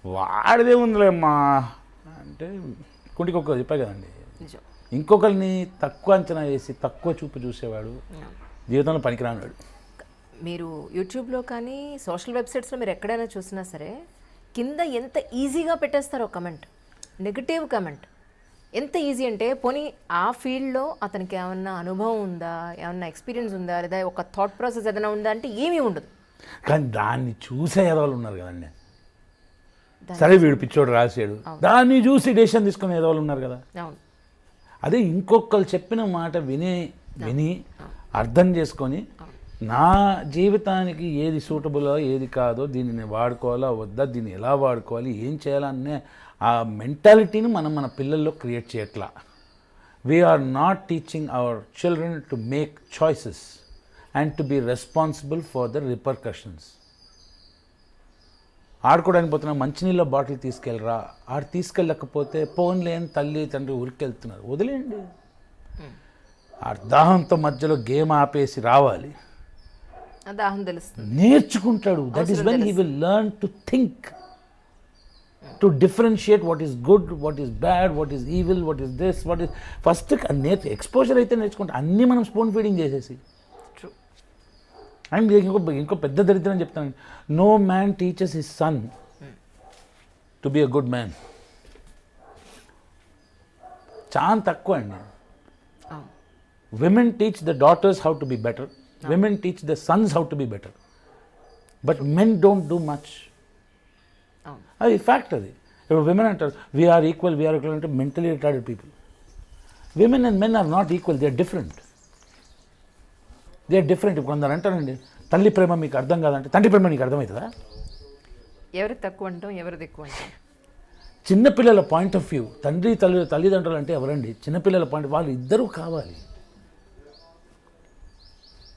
వాడిదే ఉందిలేమ్మా అంటే కుంటికొక్క చెప్పా కదండి. ఇంకొకరిని తక్కువ అంచనా వేసి తక్కువ చూపు చూసేవాడు జీవితంలో పనికిరానివాడు. మీరు యూట్యూబ్లో కానీ సోషల్ వెబ్సైట్స్లో మీరు ఎక్కడైనా చూసినా సరే కింద ఎంత ఈజీగా పెట్టేస్తారో కమెంట్, నెగటివ్ కమెంట్. ఎంత ఈజీ అంటే పోనీ ఆ ఫీల్డ్లో అతనికి ఏమన్నా అనుభవం ఉందా, ఏమన్నా ఎక్స్పీరియన్స్ ఉందా, లేదా ఒక థాట్ ప్రాసెస్ ఏదైనా ఉందా అంటే ఏమీ ఉండదు. కానీ దాన్ని చూసే ఎదవాళ్ళు ఉన్నారు కదండి. సరే వీడు పిచ్చోడు రాసాడు, దాన్ని చూసి డెసిషన్ తీసుకునే ఎదవాళ్ళు ఉన్నారు కదా. అదే ఇంకొకరు చెప్పిన మాట విని అర్థం చేసుకొని నా జీవితానికి ఏది సూటబులో ఏది కాదో, దీన్ని వాడుకోవాలా వద్దా, దీన్ని ఎలా వాడుకోవాలి, ఏం చేయాలనే ఆ మెంటాలిటీని మనం మన పిల్లల్లో క్రియేట్ చేయట్లా. We are not teaching our children to make choices and to be responsible for the repercussions. ఆడుకోవడానికి పోతున్నా మంచినీళ్ళ బాటిల్ తీసుకెళ్ళరా, ఆడు తీసుకెళ్ళకపోతే పోన్లే అని తల్లి తండ్రి ఉరికెళ్తున్నారు. వదిలేయండి. ఆ దాహంతో మధ్యలో గేమ్ ఆపేసి రావాలి, దాహం తెలుస్తుంది, నేర్చుకుంటాడు. That is when he will learn to think, to differentiate what is good, what is bad, what is evil, what is this, what is first exposure అయితే నేర్చుకుంటాం. అన్నీ మనం స్పూన్ ఫీడింగ్ చేసేసి. అండ్ ఇంకో పెద్ద దరిద్రం చెప్తాను, no man teaches his son to be a good man. చాలా తక్కువ అండి. Women teach the daughters how to be better. Women teach the sons how to be better. But men don't do much. అది fact. అది ఇప్పుడు women అంటారు we're equal అంటే mentally retarded people. Women and men are not equal, they are different. ఇప్పుడు కొందరు అంటారండి తల్లి ప్రేమ మీకు అర్థం కాదంటే, తండ్రి ప్రేమ నీకు అర్థమవుతుందా? ఎవరికి తక్కువ అంటాం, ఎవరిది ఎక్కువ అంటాం. చిన్నపిల్లల పాయింట్ ఆఫ్ వ్యూ, తల్లిదండ్రులు అంటే ఎవరండి? చిన్నపిల్లల పాయింట్, వాళ్ళు ఇద్దరూ కావాలి.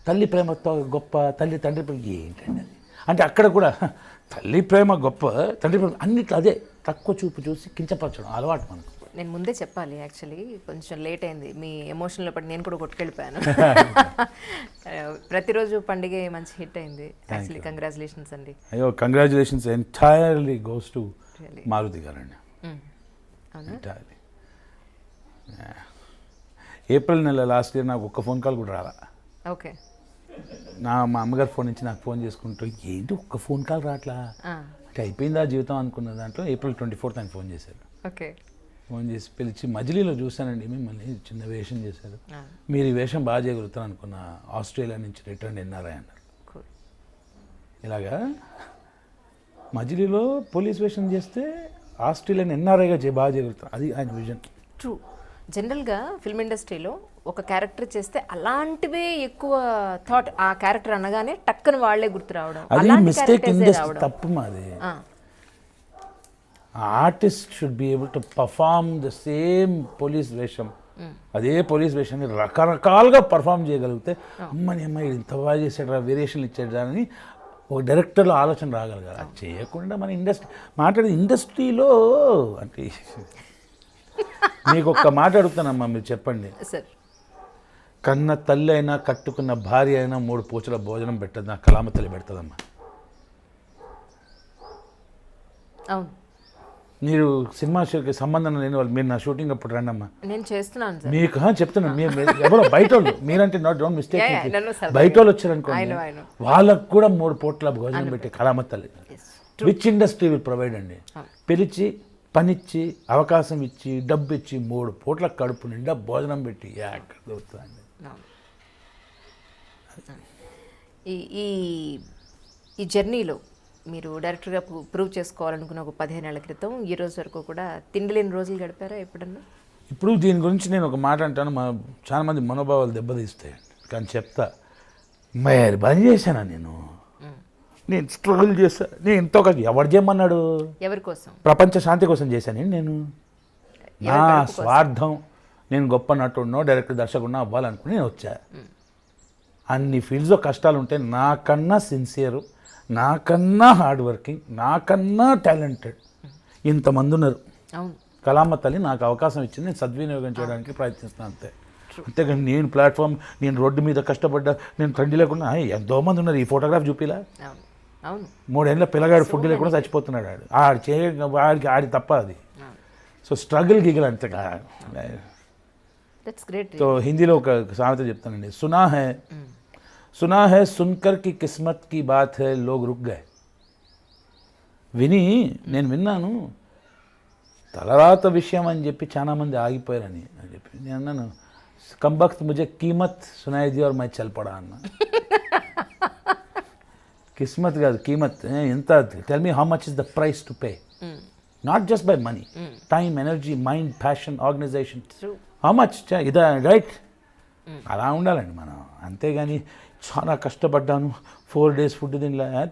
తల్లి ప్రేమతో గొప్ప, తండ్రి ప్రేమ ఏంటండి అది? అంటే అక్కడ కూడా తల్లి ప్రేమ గొప్ప, తండ్రి ప్రేమ అన్నిట్లో అదే తక్కువ చూపు చూసి కించపరచడం అలవాటు మనకు. నేను ముందే చెప్పాలి, యాక్చువల్లీ కొంచెం లేట్ అయింది. మీ ఎమోషన్లో పడి నేను కూడా కొట్టుకెళ్ళిపోయాను. ప్రతిరోజు పండుగ మంచి హిట్ అయింది. యాక్చువల్లీ కంగ్రాచులేషన్స్ అండి. అయ్యో congratulations entirely goes to Maruthi గారండి. ఎంటైర్లీ. ఏప్రిల్ నెల లాస్ట్ ఇయర్ నాకు ఒక్క ఫోన్ కాల్ కూడా రాలా. ఓకే. మా అమ్మగారు ఫోన్ నుంచి నాకు ఫోన్ చేసుకుంటూ ఏంటి ఒక్క ఫోన్ కాల్ రావట్లా అంటే అయిపోయిందా జీవితం అనుకున్న దాంట్లో April 24th ఆయన ఫోన్ చేశారు. ఓకే. ఫోన్ చేసి పిలిచి మజిలీలో చూశానండి మిమ్మల్ని, చిన్న వేషం చేశారు, మీరు ఈ వేషం బాగా చేయగలుగుతారు అనుకున్న, ఆస్ట్రేలియా నుంచి రిటర్న్ ఎన్ఆర్ఐ అన్నారు. ఇలాగా మజిలీలో పోలీస్ వేషం చేస్తే ఆస్ట్రేలియన్ ఎన్ఆర్ఐగా బాగా చేయగలుగుతారు, అది ఆయన విజన్. ట్రూ. జనరల్గా ఫిల్మ్ ఇండస్ట్రీలో ఒక క్యారెక్టర్ చేస్తే అలాంటివే ఎక్కువ థాట్, ఆ క్యారెక్టర్ అనగానే టక్కున వాళ్లే గుర్తు రావడం, అది మిస్టేక్ ఇండస్ట్రీ, తప్పు మాది. Artist should be able to perform the same police వేషం, అదే పోలీస్ వేషాన్ని రకరకాలుగా పర్ఫామ్ చేయగలిగితే అమ్మని అమ్మాయి ఇంత బాగా చేసాడు, వేరియేషన్లు ఇచ్చాడు అని ఒక డైరెక్టర్లో ఆలోచన రాగలగాలి. అది చేయకుండా మన మాట్లాడే ఇండస్ట్రీలో అంటే మీకు ఒక్క మాట అడుగుతానమ్మా, మీరు చెప్పండి. కన్న తల్లి అయినా కట్టుకున్న భార్య అయినా 3 పూచల భోజనం పెట్టదు, నా కలామ తల్లి పెడుతుందమ్మా. అవును. మీరు సినిమా షోకి సంబంధం లేని వాళ్ళు మీరు నా షూటింగ్ అప్పుడు రండి అమ్మా, నేను చేస్తున్నాను మీకు చెప్తున్నాను. మీరు ఎవరో బయట వాళ్ళు, మీరంటే డోంట్ మిస్టేక్, బయట వాళ్ళు వచ్చారనుకోండి వాళ్ళకు కూడా 3 పూట్ల భోజనం పెట్టి కలామ తల్లి. విచ్ ఇండస్ట్రీ విల్ ప్రొవైడ్ అండి? పిలిచి పనిచ్చి అవకాశం ఇచ్చి డబ్బు ఇచ్చి 3 పూట్ల కడుపు నిండా భోజనం పెట్టి ఎక్కడ దొరుకుతుందండి? ఈ జర్నీలో మీరు డైరెక్టర్గా ప్రూవ్ చేసుకోవాలనుకున్న ఒక 15 ఏళ్ల క్రితం ఈ రోజు వరకు కూడా తిండి లేని రోజులు గడిపారా ఎప్పుడన్నా? ఇప్పుడు దీని గురించి నేను ఒక మాట అంటాను, చాలా మంది మనోభావాలు దెబ్బతీస్తాయి కానీ చెప్తా. మరి బంద్ చేశానా నేను స్ట్రగుల్ చేస్తా. నేను ఎంతో ఎవరు చేయమన్నాడు? ఎవరి కోసం? ప్రపంచ శాంతి కోసం చేశాను నేను. నా స్వార్థం, నేను గొప్ప నటుడినో డైరెక్టర్ దర్శకుడినో అవ్వాలనుకుని నేను వచ్చా. అన్ని ఫీల్డ్స్లో కష్టాలు ఉంటే నాకన్నా సిన్సియరు, నాకన్నా హార్డ్ వర్కింగ్, నాకన్నా టాలెంటెడ్ ఇంతమంది ఉన్నారు. కలామ తల్లి నాకు అవకాశం ఇచ్చింది, నేను సద్వినియోగం చేయడానికి ప్రయత్నిస్తున్నాను అంతే. అంతేగాని నేను ప్లాట్ఫామ్, నేను రోడ్డు మీద కష్టపడ్డా, నేను తండ్రి లేకుండా ఎంతో మంది ఉన్నారు. ఈ ఫోటోగ్రాఫ్ చూపిలా 3 ఏళ్ళ పిల్లగాడు ఫుడ్ లేకుండా చచ్చిపోతున్నాడు. వాడికి ఆడి తప్ప అది. సో స్ట్రగుల్ గిగల్ అంతే. तो हिंदीలో ఒక సామెత చెప్తానండి, सुना है सुनकर की किस्मत की बात है लोग रुक गए. నేను విన్నాను తలరాత విషయం అని చెప్పి చాలా మంది ఆగిపోయారని చెప్పి నేను అన్నాను, కంబక్త్ ముझे कीमत सुनाई दी और मैं चल पड़ा అన్నా. కిస్మత్ కాదు కీమత్. ఎంత? Tell me how much is the price to pay, not just by money, time, energy, mind, passion, organisation, how much ఇదా రైట్? అలా ఉండాలండి మనం. అంతేగాని చాలా కష్టపడ్డాను 4 days ఫుడ్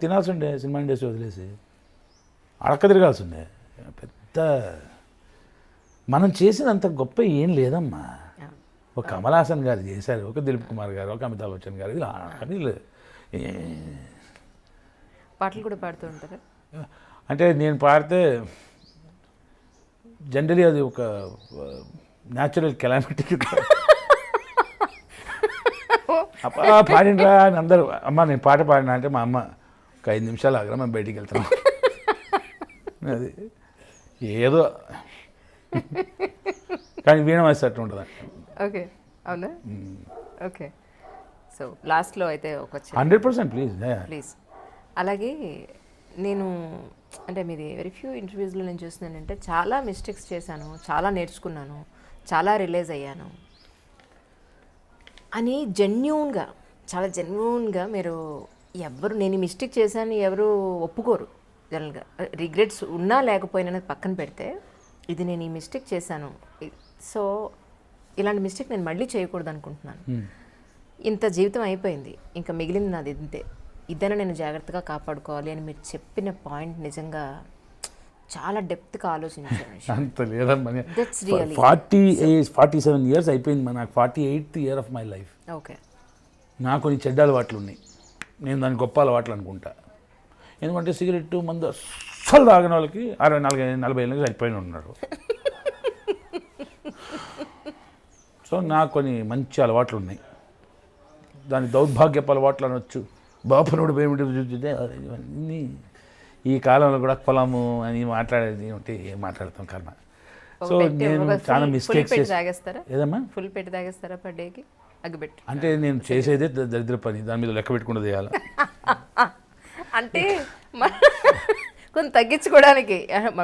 తినాల్సి ఉండే, సినిమా ఇండస్ట్రీ వదిలేసి అడక్క తిరగాల్సి ఉండే. పెద్ద మనం చేసినంత గొప్ప ఏం లేదమ్మా. ఒక కమల్ హాసన్ గారు చేశారు, ఒక దిలీప్ కుమార్ గారు, ఒక అమితాబ్ బచ్చన్ గారు, ఇలా వీళ్ళు పాటలు కూడా పాడుతూ ఉంటారా? అంటే నేను పాడితే జనరలీ అది ఒక న్యాచురల్ కెలామిటీ పాడినరా అని అందరూ, అమ్మ నేను పాట పాడినా అంటే మా అమ్మ ఒక 5 నిమిషాలు ఆగరా మేము బయటికి వెళ్తాం. అది ఏదో కానీ వీణ వేసేటట్టు ఉంటుంది. ఓకే, అవునా? ఓకే, సో లాస్ట్లో అయితే ఒక 100% ప్లీజ్ ప్లీజ్. అలాగే నేను అంటే మీది వెరీ ఫ్యూ ఇంటర్వ్యూస్లో నేను చూస్తున్నానంటే చాలా మిస్టేక్స్ చేశాను, చాలా నేర్చుకున్నాను, చాలా రిలైజ్ అయ్యాను అని చాలా జెన్యూన్గా మీరు ఎవరు నేను ఈ మిస్టేక్ చేశాను ఎవరు ఒప్పుకోరు జనరల్గా. రిగ్రెట్స్ ఉన్నా లేకపోయినా అనేది పక్కన పెడితే ఇది నేను ఈ మిస్టేక్ చేశాను, సో ఇలాంటి మిస్టేక్ నేను మళ్ళీ చేయకూడదు అనుకుంటున్నాను. ఇంత జీవితం అయిపోయింది, ఇంకా మిగిలింది నాది ఇంతే, ఇదైనా నేను జాగ్రత్తగా కాపాడుకోవాలి అని మీరు చెప్పిన పాయింట్ నిజంగా చాలా డెప్త్గా ఆలోచించాను. అంత లేదమ్మా, దట్స్ రియల్లీ 47 ఇయర్స్ అయిపోయింది, నాకు 48th year of my life. Okay, నాకు కొన్ని చెడ్డ అలవాట్లు ఉన్నాయి, నేను దాని గొప్ప అలవాట్లు అనుకుంటా. ఎందుకంటే సిగరెట్ మందు అస్సలు తాగిన వాళ్ళకి 40 ఏళ్ళకి చనిపోయిన ఉన్నారు. సో నాకు కొన్ని మంచి అలవాట్లు ఉన్నాయి, దాని దౌర్భాగ్యపు అలవాట్లు అనొచ్చు, బాపునుడు ఏమిటి చూస్తే ఇవన్నీ ఈ కాలంలో కూడా పొలము అని మాట్లాడేది ఉంటే ఏం మాట్లాడతాం కర్మ. సో నేను చాలా మిస్టేక్స్ తాగేస్తారా? ఏదమ్మా ఫుల్ పెట్టి తాగేస్తారా పర్ డేకి? అగ్గిపెట్టి అంటే నేను చేసేదే దరిద్ర పని, దాని మీద లెక్క పెట్టుకుంటూ చేయాలి. అంటే కొంచెం తగ్గించుకోవడానికి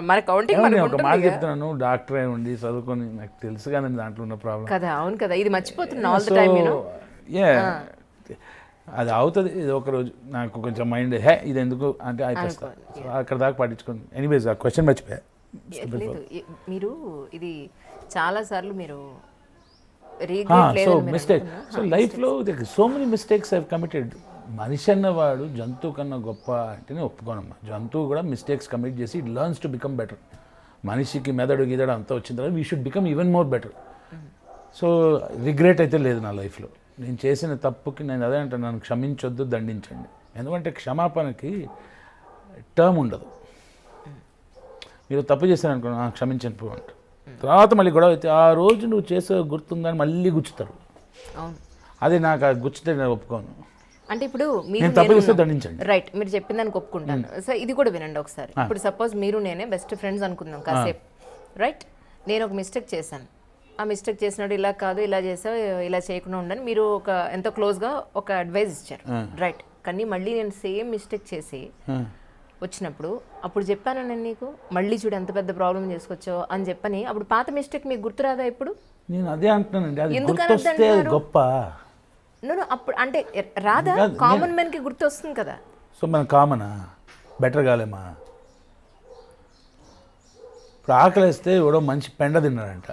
మన కౌంటింగ్ ఒక మాట చెప్తున్నాను, డాక్టర్ అయి ఉండి చదువుకొని నాకు తెలుసు కానీ దాంట్లో ఉన్న ప్రాబ్లం కదా. అవును కదా, ఇది మర్చిపోతున్నాను ఆల్ ద టైమ్. అది అవుతుంది ఇది ఒకరోజు, నాకు కొంచెం మైండ్ ఇది ఎందుకు అంటే అయిపోతా, అక్కడ దాకా పట్టించుకోండి. ఎనీవేస్ ఆ క్వశ్చన్ మర్చిపోయా. మీరు ఇది చాలా సార్లు మీరు సో మిస్టేక్, సో లైఫ్లో so many mistakes I've committed. మనిషి అన్నవాడు జంతువు కన్నా గొప్ప అంటేనే ఒప్పుకోనమ్మా. జంతువు కూడా మిస్టేక్స్ కమిట్ చేసి it learns to become better. మనిషికి మెదడు గిదడు అంతా వచ్చిన తర్వాత we should become even more better. So regret అయితే లేదు నా లైఫ్లో. నేను చేసిన తప్పుకి నేను అదే అంటే నన్ను క్షమించొద్దు, దండించండి. ఎందుకంటే క్షమాపణకి టర్మ్ ఉండదు. మీరు తప్పు చేశారనుకో క్షమించండి పో అంట, తర్వాత మళ్ళీ గొడవ అయితే ఆ రోజు నువ్వు చేసే గుర్తుందని మళ్ళీ గుచ్చుతారు. అది నాకు అది గుచ్చితే నేను ఒప్పుకోను. అంటే ఇప్పుడు నేను తప్పు చేస్తే దండించండి. రైట్, మీరు చెప్పిన దానికి ఒప్పుకుంటాను. సో ఇది కూడా వినండి ఒకసారి. ఇప్పుడు సపోజ్ మీరు నేనే బెస్ట్ ఫ్రెండ్స్ అనుకుందాం కాసేపు, రైట్? నేను ఒక మిస్టేక్ చేశాను, ఆ మిస్టేక్ చేసినప్పుడు ఇలా కాదు ఇలా చేసావు ఇలా చేయకుండా ఉండని మీరు ఒక ఎంతో క్లోజ్గా ఒక అడ్వైజ్ ఇచ్చారు, రైట్? కానీ మళ్ళీ నేను సేమ్ మిస్టేక్ చేసి వచ్చినప్పుడు అప్పుడు చెప్పాను నేను నీకు, మళ్ళీ చూడు ఎంత పెద్ద ప్రాబ్లం చేసుకొచ్చావు అని చెప్పని, అప్పుడు పాత మిస్టేక్ మీకు గుర్తురాదా ఇప్పుడు? నేను అదే అంటున్నానండి, అది గుర్తొస్తే గొప్ప. నేను అప్పుడు అంటే రాదా? కామన్ మ్యాన్కి గుర్తు వస్తుంది కదా. సో మనం కామనా బెటర్ కాలేమా? ఇప్పుడు ఆకలి వేస్తే ఎవడో మంచి పెండ తిన్నాడంట,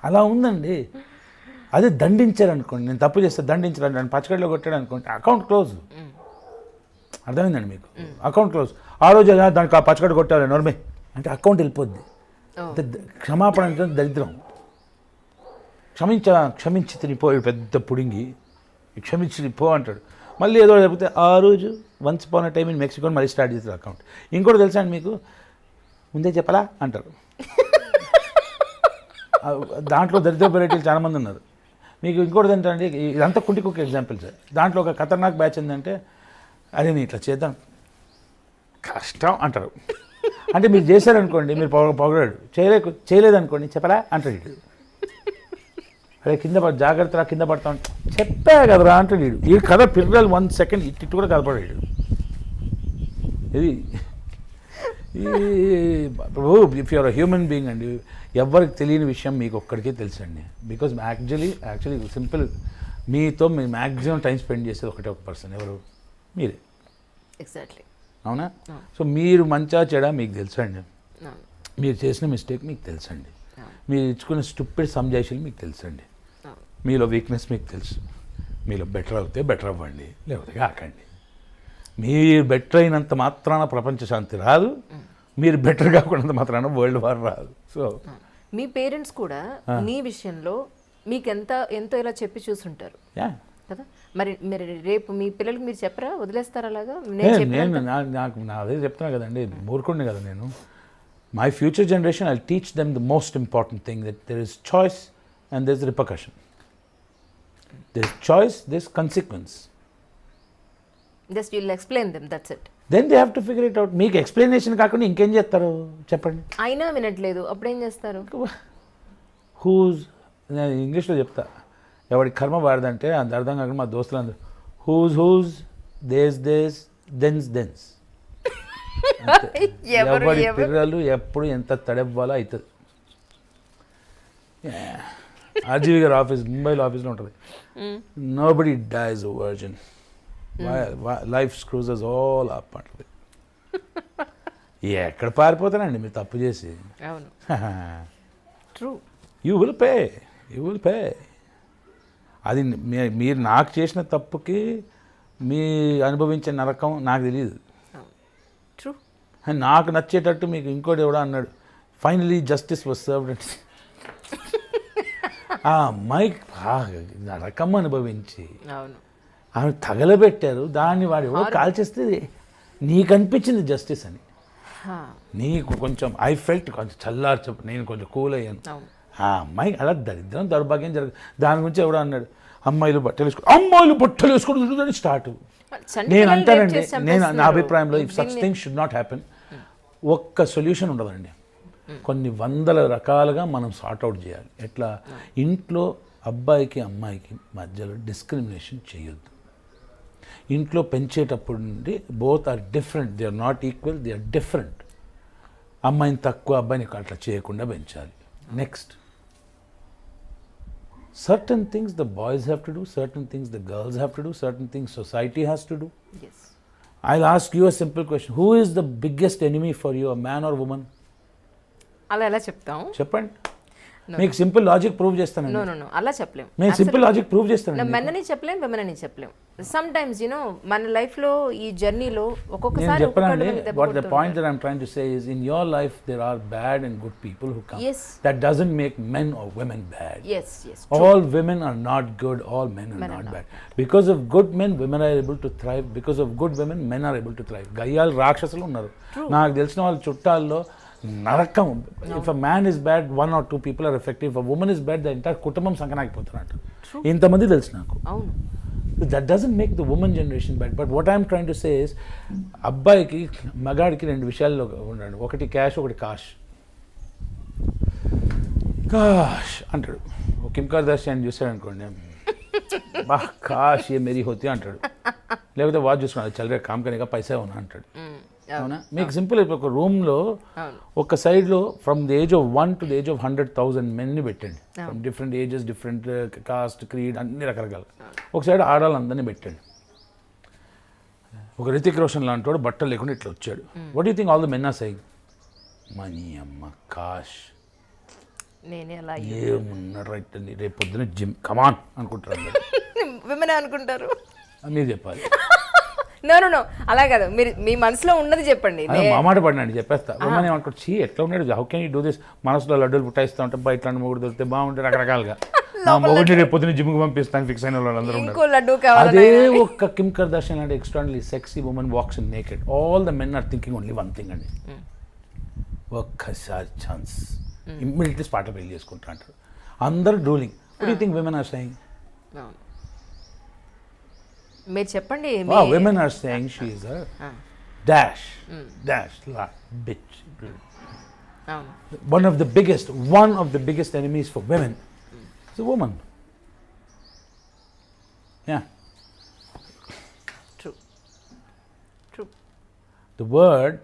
అలా ఉందండి. అదే దండించారు అనుకోండి, నేను తప్పు చేస్తే దండించారు, నన్ను పచ్చగడ్డలో కొట్టాడు అనుకోండి, అకౌంట్ క్లోజ్. అర్థమైందండి మీకు? Account close. ఆ రోజు దానికి ఆ పచ్చగడ్డ కొట్టాలి నోర్మే అంటే అకౌంట్ వెళ్ళిపోద్ది. అంటే క్షమాపణ అంటే దరిద్రం. క్షమించి తినిపోయాడు పెద్ద పుడింగి, క్షమించి పో అంటాడు. మళ్ళీ ఏదో చెప్తే ఆ రోజు once upon a time in Mexico మళ్ళీ స్టార్ట్ చేస్తారు అకౌంట్. ఇంకోటి తెలుసా అండి మీకు, ముందే చెప్పలా అంటారు. దాంట్లో దరిద్ర వెరైటీలు చాలామంది ఉన్నారు. మీకు ఇంకోటి ఏంటంటే ఇదంతా కుంటి కుక్క ఎగ్జాంపుల్ సార్. దాంట్లో ఒక ఖతర్నాక్ బ్యాచ్ ఏంటంటే అదే నేను ఇట్లా చేద్దాం కష్టం అంటారు. అంటే మీరు చేశారనుకోండి, మీరు పొగడాడు, చేయలేదనుకోండి చెప్పరా అంటాడు వీడు. అదే జాగ్రత్త కింద పడతాం చెప్పా కదరా అంటాడు వీడు. ఈ కథ పిల్లలు 1 సెకండ్ ఇటు కూడా కదపడాడు. ఇది ఇఫ్ యూఆర్ హ్యూమన్ బీయింగ్ అండి, ఎవరికి తెలియని విషయం మీకు ఒక్కడికే తెలుసండి. బికాజ్ యాక్చువల్లీ సింపుల్, మీతో మీ మ్యాక్సిమం టైం స్పెండ్ చేసేది ఒక పర్సన్, ఎవరు? మీరే. ఎగ్జాక్ట్లీ. అవునా? సో మీరు మంచా చెడా మీకు తెలుసండి, మీరు చేసిన మిస్టేక్ మీకు తెలుసండి, మీరు ఇచ్చుకున్న స్టూపిడ్ సంజాయిషీలు మీకు తెలుసండి, మీలో వీక్నెస్ మీకు తెలుసు. మీలో బెటర్ అవుతే బెటర్ అవ్వండి, లేకపోతే కాకండి. మీరు బెటర్ అయినంత మాత్రాన ప్రపంచ శాంతి రాదు, మీరు బెటర్ కాకుండా మాత్రాన వరల్డ్ వార్ రాదు. సో మీ పేరెంట్స్ కూడా మీ విషయంలో మీకు ఎంతో ఇలా చెప్పి చూసుంటారు యా, కదా. మరి మీరు రేపు మీ పిల్లలకి మీరు చెప్పరా, వదిలేస్తారా అలాగా? నేను నాకు అదే చెప్తున్నా కదండి, మూర్ఖుడిని కదా నేను. My future generation I teach them the most important thing that there is choice and there is repercussion. There is choice, there is consequence. Just you'll explain them, that's it. Then they have to figure it out. మీకు explanation కాకుండా ఇంకేం చేస్తారు చెప్పండి? అయినా వినట్లేదు, అప్పుడేం చేస్తారు? Whose, నేను ఇంగ్లీష్లో చెప్తా, ఎవడి కర్మ వాడదంటే అంత అర్థం కాకుండా మా దోస్తులు అందరూ హూజ్ దేస్ దెన్స్. ఎవడి పిల్లలు ఎప్పుడు ఎంత తడవ్వాలో అవుతుంది. ఆర్జీవి గారి ఆఫీస్ ముంబైలో ఆఫీస్లో ఉంటుంది. Nobody dies a virgin, life screws us all up అంటుంది. ఎక్కడ పారిపోతానండి మీరు తప్పు చేసి? అవును, ట్రూ. You will pay. అది మీరు నాకు చేసిన తప్పుకి మీ అనుభవించే నరకం నాకు తెలియదు. ట్రూ. నాకు నచ్చేటట్టు మీకు ఇంకోటి ఎవడో అన్నాడు, ఫైనలీ జస్టిస్ వాజ్ సర్వ్డ్ అంటే ఆ అమ్మాయి నరకం అనుభవించి అవును, ఆమె తగలబెట్టారు, దాన్ని వాడు ఎవడో కాల్చేస్తే నీకు అనిపించింది జస్టిస్ అని. నీకు కొంచెం ఐ ఫెల్ట్ కొంచెం చల్లార్చు, నేను కొంచెం కూల్ అయ్యాను. ఆ అమ్మాయి అలా దరిద్రం దౌర్భాగ్యం జరగదు. దాని గురించి ఎవడో అన్నాడు, అమ్మాయిలు బట్టలు వేసుకుంటూ స్టార్ట్. నేను అంటానండి, నా అభిప్రాయంలో if such things should not happen, ఒక్క సొల్యూషన్ ఉండదండి. కొన్ని వందల రకాలుగా మనం సార్ట్అవుట్ చేయాలి. ఎట్లా? ఇంట్లో అబ్బాయికి అమ్మాయికి మధ్యలో డిస్క్రిమినేషన్ చేయొద్దు. ఇంట్లో పెంచేటప్పుడు నుండి both are different, they are not equal, they are different. అమ్మాయిని తక్కువ అబ్బాయిని అట్లా చేయకుండా పెంచాలి. Next, certain things the boys have to do, certain things the girls have to do, certain things society has to do. Yes. I'll ask you a simple question. Who is the biggest enemy for you, a man or woman? అలా ఎలా చెప్తాం? చెప్పండి. మీకు simple logic prove చేస్తానండి. No అలా చెప్పలేం. నేను simple logic prove చేస్తానండి. మెన్ అని చెప్పలేం, విమెన్ అని చెప్పలేం. సమ్ టైమ్స్ మన లైఫ్ లో ఈ జర్నీలో ఒక్కొక్కసారి నేను చెప్పనండి, what the point that I'm trying to say is, in your life there are bad and good people who come. Yes. That doesn't make men or women bad. Yes. All women are not good, all men are not bad. Because of good men, women are able to thrive. Because of good women, men are able to thrive. గయ్యాలు రాక్షసులు ఉన్నారు. నాకు తెలిసిన వాళ్ళ చుట్టాల్లో నరకం. If a man is bad, 1 or 2 people are affected. If a women is bad, the entire కుటుంబం సంకనాగిపోతున్నట్టు. ఇంతమంది తెలుసు నాకు. అవును. That doesn't make the women generation bad. But what I'm trying to say is, అబ్బాయికి మగాడికి 2 విషయాల్లో ఉన్నాడు. ఒకటి క్యాష్, ఒకటి కాష్. కాష్ అంటాడు. కిమ్ కార్దాషియాన్ చూసాడు అనుకోండి, బా కాష్ ఏ మేరీ హోతి అంటాడు. లేకపోతే వాచ్ చూసుకున్నాడు, చల్ రే కామ్ కనేగా పైసా ఉన్నా అంటాడు. అవునా? మీకు సింపుల్ అయిపోయి ఒక రూమ్లో ఒక సైడ్లో from the age of 1 to the age of 100,000 మెన్ని పెట్టండి. From different ages, different cost, creed, అన్ని రకరకాల. ఒక సైడ్ ఆడాలందరినీ పెట్టండి. ఒక రితిక్ రోషన్ లాంటి వాడు బట్టలు లేకుండా ఇట్లా వచ్చాడు. What you think all the men are saying? మనీ అమ్మ కాష్, ఏమున్నాడు రైట్ అండి, రేపు పొద్దున జిమ్ కమాన్ అనుకుంటారు. విమెన్ అనుకుంటారు. మీరు చెప్పాలి. నో అలా కాదు, మీరు మీ మనసులో ఉన్నది చెప్పండి. మామాట పడినండి చెప్పేస్తా. ఉమ్మని ఏమనుకో, చీ ఎట్లా ఉన్నాడు, how can you do this? మనసులో లడ్డూలు పుట్టాయిస్తూ ఉంటాం, బయట ఇట్లాంటి మొగుడు దొరికితే బాగుంటే రకరకాలుగా. నా మొగుడిని రేపు పొద్దున జిమ్కి పంపిస్తాను ఫిక్స్ అయిన వాళ్ళందరూ ఉన్నారు. అదే ఒక్క కిమ్ కర్దాషియాన్ అంటే extraordinary sexy woman walks in naked. All the men are thinking only one thing అండి, ఒక్కసారి ఛాన్స్, ఇమ్మీడియట్లీ స్పాట్ పెళ్లి చేసుకుంటా అంటారు. అందరూ drooling. What you think women are saying? మీరు చెప్పండి. Women are saying she is a dash, bitch. One of the biggest enemies for women is a woman. Yeah. True. The word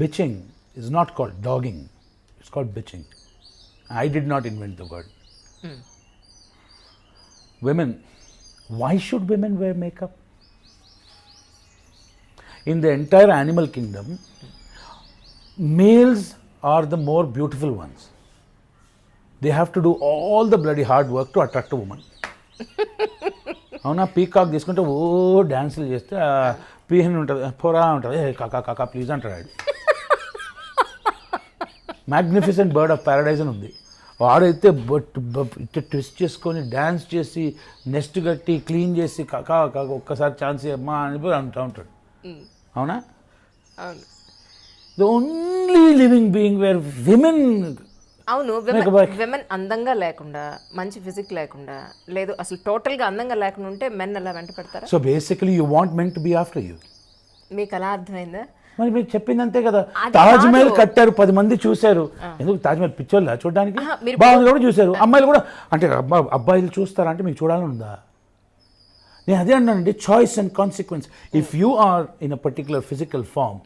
bitching is not called dogging. It's called bitching. I did not invent the word. Women, why should women wear makeup? In the entire animal kingdom, males are the more beautiful ones. They have to do all the bloody hard work to attract a woman. అవునా? Peacock తీసుకుంటే ఓ డ్యాన్సులు చేస్తే పీహన్ ఉంటుంది, పొరా ఉంటుంది, ఏ కాకా కాకా please అంటాడు. Magnificent bird of Paradise అని ఉంది. వాడైతే ఇట్లా ట్విస్ట్ చేసుకొని డ్యాన్స్ చేసి నెస్ట్ కట్టి క్లీన్ చేసి కాకా కాక ఒక్కసారి ఛాన్స్ అమ్మా అని అంటూ ఉంటాడు. అవునా? The only living being where women. అవును, విమెన్ అందంగా లేకుండా, మంచి ఫిజిక్ లేకుండా, లేదు అసలు టోటల్గా అందంగా లేకుండా ఉంటే మెన్ అలా వెంట పెడతారా? So basically you want men to be after you. మీకు అలా అర్థమైందా? మరి మీరు చెప్పింది అంతే కదా. తాజ్ మహల్ కట్టారు, 10 మంది చూశారు. ఎందుకు తాజ్ మహల్ పిచ్చోళ్ళ చూడడానికి? బాగుంది కూడా చూశారు. అమ్మాయిలు కూడా అంటే అబ్బాయిలు చూస్తారా అంటే మీకు చూడాలని ఉందా? నేను అదే అన్నానండి, choice and consequence. If you are in a particular physical form,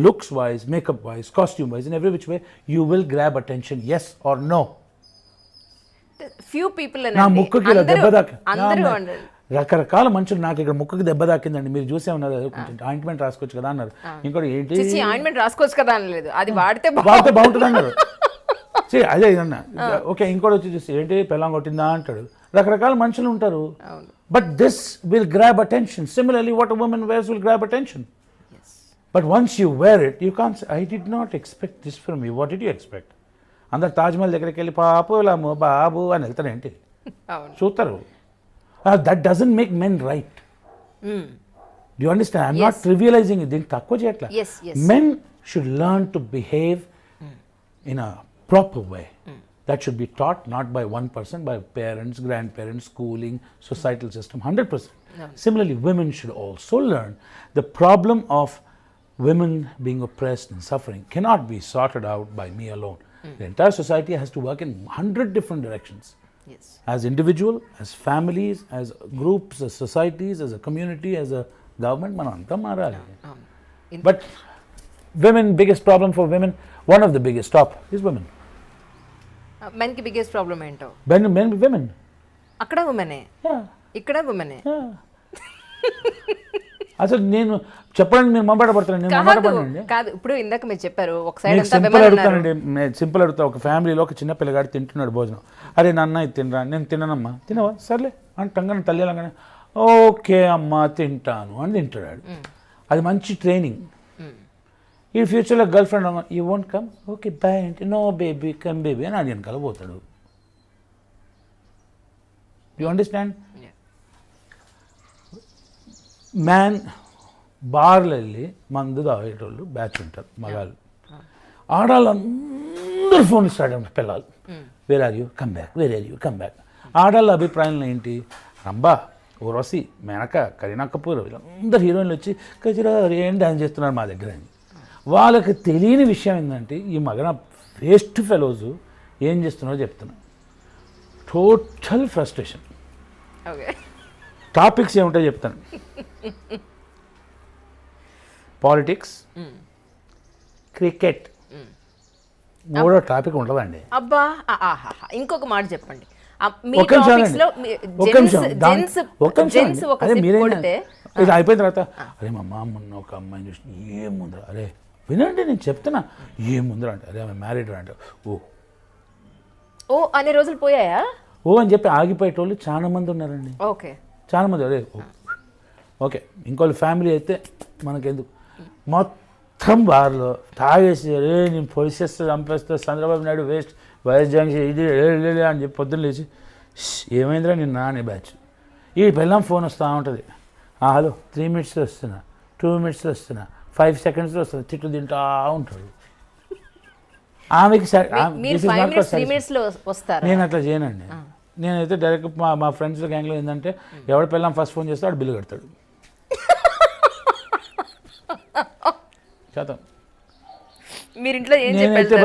looks wise, makeup wise, costume wise, in every which way you will grab attention, yes or no. Few people నా ముక్కుకి ఇలా దెబ్బ దాకా రకరకాల మనుషులు నాకు ఇక్కడ ముక్కుకి దెబ్బ దాకిందండి, మీరు చూసే ఉన్నారు, కొంచెం ఆయింట్మెంట్ రాసుకోవచ్చు కదా అన్నారు. ఇంకోటి ఏంటి, ఆయింట్మెంట్ రాసుకోవచ్చు కదా అనలేదు, అది వాడితే బాగుంటుంది అన్నారు. అదే అన్న. ఓకే, ఇంకోటి వచ్చి చూసి ఏంటి పెళ్ళం కొట్టిందా అంటాడు. రకరకాల మనుషులు ఉంటారు. But this will grab attention. Similarly what a women wears will grab attention. But once you wear it you cons. I did not expect this from you. What did you expect? అందరు తాజ్మహల్ దగ్గరికి వెళ్ళి పాపు లాము బాబు అని వెళ్తారేంటి? చూస్తారు. That doesn't make men right. Do you understand? I'm not trivializing it. దీనికి తక్కువ చేయట్లా. Men should learn to behave in a proper way. That should be taught not by one person, by parents, grandparents, schooling, societal system, 100%. Similarly, women should also learn. The problem of women being oppressed and suffering cannot be sorted out by me alone. The entire society has to work in 100 different directions. Yes. As individual, as families, as groups, as societies, as a community, as a government, మనం అంతా మారాలి. But women, biggest problem for women, one of the biggest top is women. Men కి biggest problem ఏంటో? Men, women. అక్కడ ఉమెనే, ఇక్కడ ఉమెనే. అసలు నేను చెప్పడానికి మీరు మొబైల్ పడతాను, నేను మొబైల్ పడనండి. కాదు, ఇప్పుడు ఇందాక మీరు చెప్పారు ఒక సైడ్ అంతా సింపుల్ అడుగుతానండి. నేను సింపుల్ అడుగుతా. ఒక ఫ్యామిలీలో ఒక చిన్న పిల్లగాడు తింటున్నాడు భోజనం. అరే నాన్న ఇది తినరా. నేను తిననమ్మా. తినవా? సర్లే అని టంగానే తల్లి అనగానే ఓకే అమ్మా తింటాను అని తింటాడు. అది మంచి ట్రైనింగ్. ఈ ఫ్యూచర్లో గర్ల్ ఫ్రెండ్ అమ్మా you won't come, okay boy అంటే నో బేబీ కమ్ బేబీ అని అది వెనకాల పోతాడు. You understand? మ్యాన్ బార్లు వెళ్ళి మందు తాగేటోళ్ళు బ్యాచ్ ఉంటారు మగాళ్ళు. ఆడాళ్ళు అందరూ ఫోన్ ఇస్తాడు పిల్లలు. Where are you come back, where are you come back. ఆడాళ్ళ అభిప్రాయం ఏంటి? రంబా, ఊర్వశి, మేనక, కరీనా కపూర్ వీళ్ళందరూ హీరోయిన్లు వచ్చి కచిరా ఏం డ్యాన్స్ చేస్తున్నారు మా దగ్గర అని. వాళ్ళకి తెలియని విషయం ఏంటంటే ఈ మగన వేస్ట్ ఫెలోజు ఏం చేస్తున్నారో చెప్తున్నా. Total frustration. టాపిక్స్ ఏమిటో చెప్తాను. పాలిటిక్స్, క్రికెట్, మూడో టాపిక్ ఉండదండి. అబ్బా, ఇంకొక మాట చెప్పండి. ఇది అయిపోయిన తర్వాత అరే మా అమ్మ మొన్న ఒక అమ్మాయిని చూసి ఏముందిరా, అరే వినండి నేను చెప్తున్నా ఏముందిరా అంటే అరే ఆమె మ్యారీడ్ అంటే ఓ అనే రోజులు పోయాయా? ఓ అని చెప్పి ఆగిపోయేటోళ్ళు చాలా మంది ఉన్నారండి. ఓకే, చాలా మంది. అదే ఓకే. ఇంకోళ్ళు ఫ్యామిలీ అయితే మనకెందుకు, మొత్తం బార్లో తాగేసి అరే నేను పొలిసేస్తా చంపేస్తా Chandrababu Naidu waste YS junction ఇది అని చెప్పి పొద్దున్న లేచి ఏమైందిరా నిన్న అనే బ్యాచ్. ఈ పిల్లం ఫోన్ వస్తూ ఉంటుంది. హలో 3 minutesలో వస్తున్నా, 2 minutesలో వస్తున్నా, 5 secondsలో వస్తున్నా, తిట్టు తింటా ఉంటాడు. ఆమెకి నేను అట్లా చేయనండి. నేనైతే డైరెక్ట్ మా ఫ్రెండ్స్ గ్యాంగ్లో ఏంటంటే ఎవరి పిల్లం ఫస్ట్ ఫోన్ చేస్తే వాడు బిల్లు కడతాడు. శాతం మీరు ఇంట్లో ఏం నేనైతే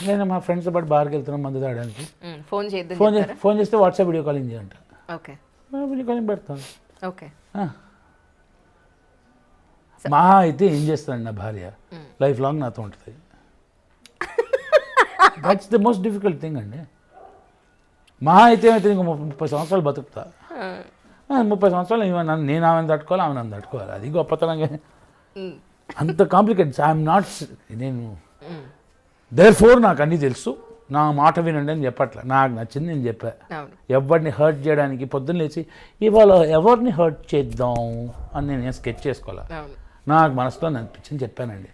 నేను మా ఫ్రెండ్స్తో పాటు బార్కి వెళ్తున్నాం మందు తాగడానికి. ఫోన్ చేస్తే వాట్సాప్ వీడియో కాలింగ్ చేయంట. ఓకే, వీడియో కాలింగ్ పెడతాను. ఓకే. మా అయితే ఏం చేస్తానండి నా భార్య లైఫ్ లాంగ్ నాతో ఉంటుంది. That's the most difficult thing అండి. మా అయితే ఇంకో 30 సంవత్సరాలు బతుకుతా. 30 సంవత్సరాలు నేను ఆమెను తట్టుకోవాలి, ఆమె నన్ను తట్టుకోవాలి. అది గొప్పతనంగా అంత కాంప్లికేటెడ్. ఐఎమ్ నాట్ నేను దేర్ ఫోర్ నాకు అన్నీ తెలుసు. నా మాట వినండి అని చెప్పట్లే, నాకు నచ్చింది నేను చెప్పా. అవును. ఎవరిని హర్ట్ చేయడానికి పొద్దున్న లేచి ఇవాళ ఎవరిని హర్ట్ చేద్దాం అని నేను స్కెచ్ చేసుకోవాలా. అవును. నాకు మనసులో అనిపించింది చెప్పానండి.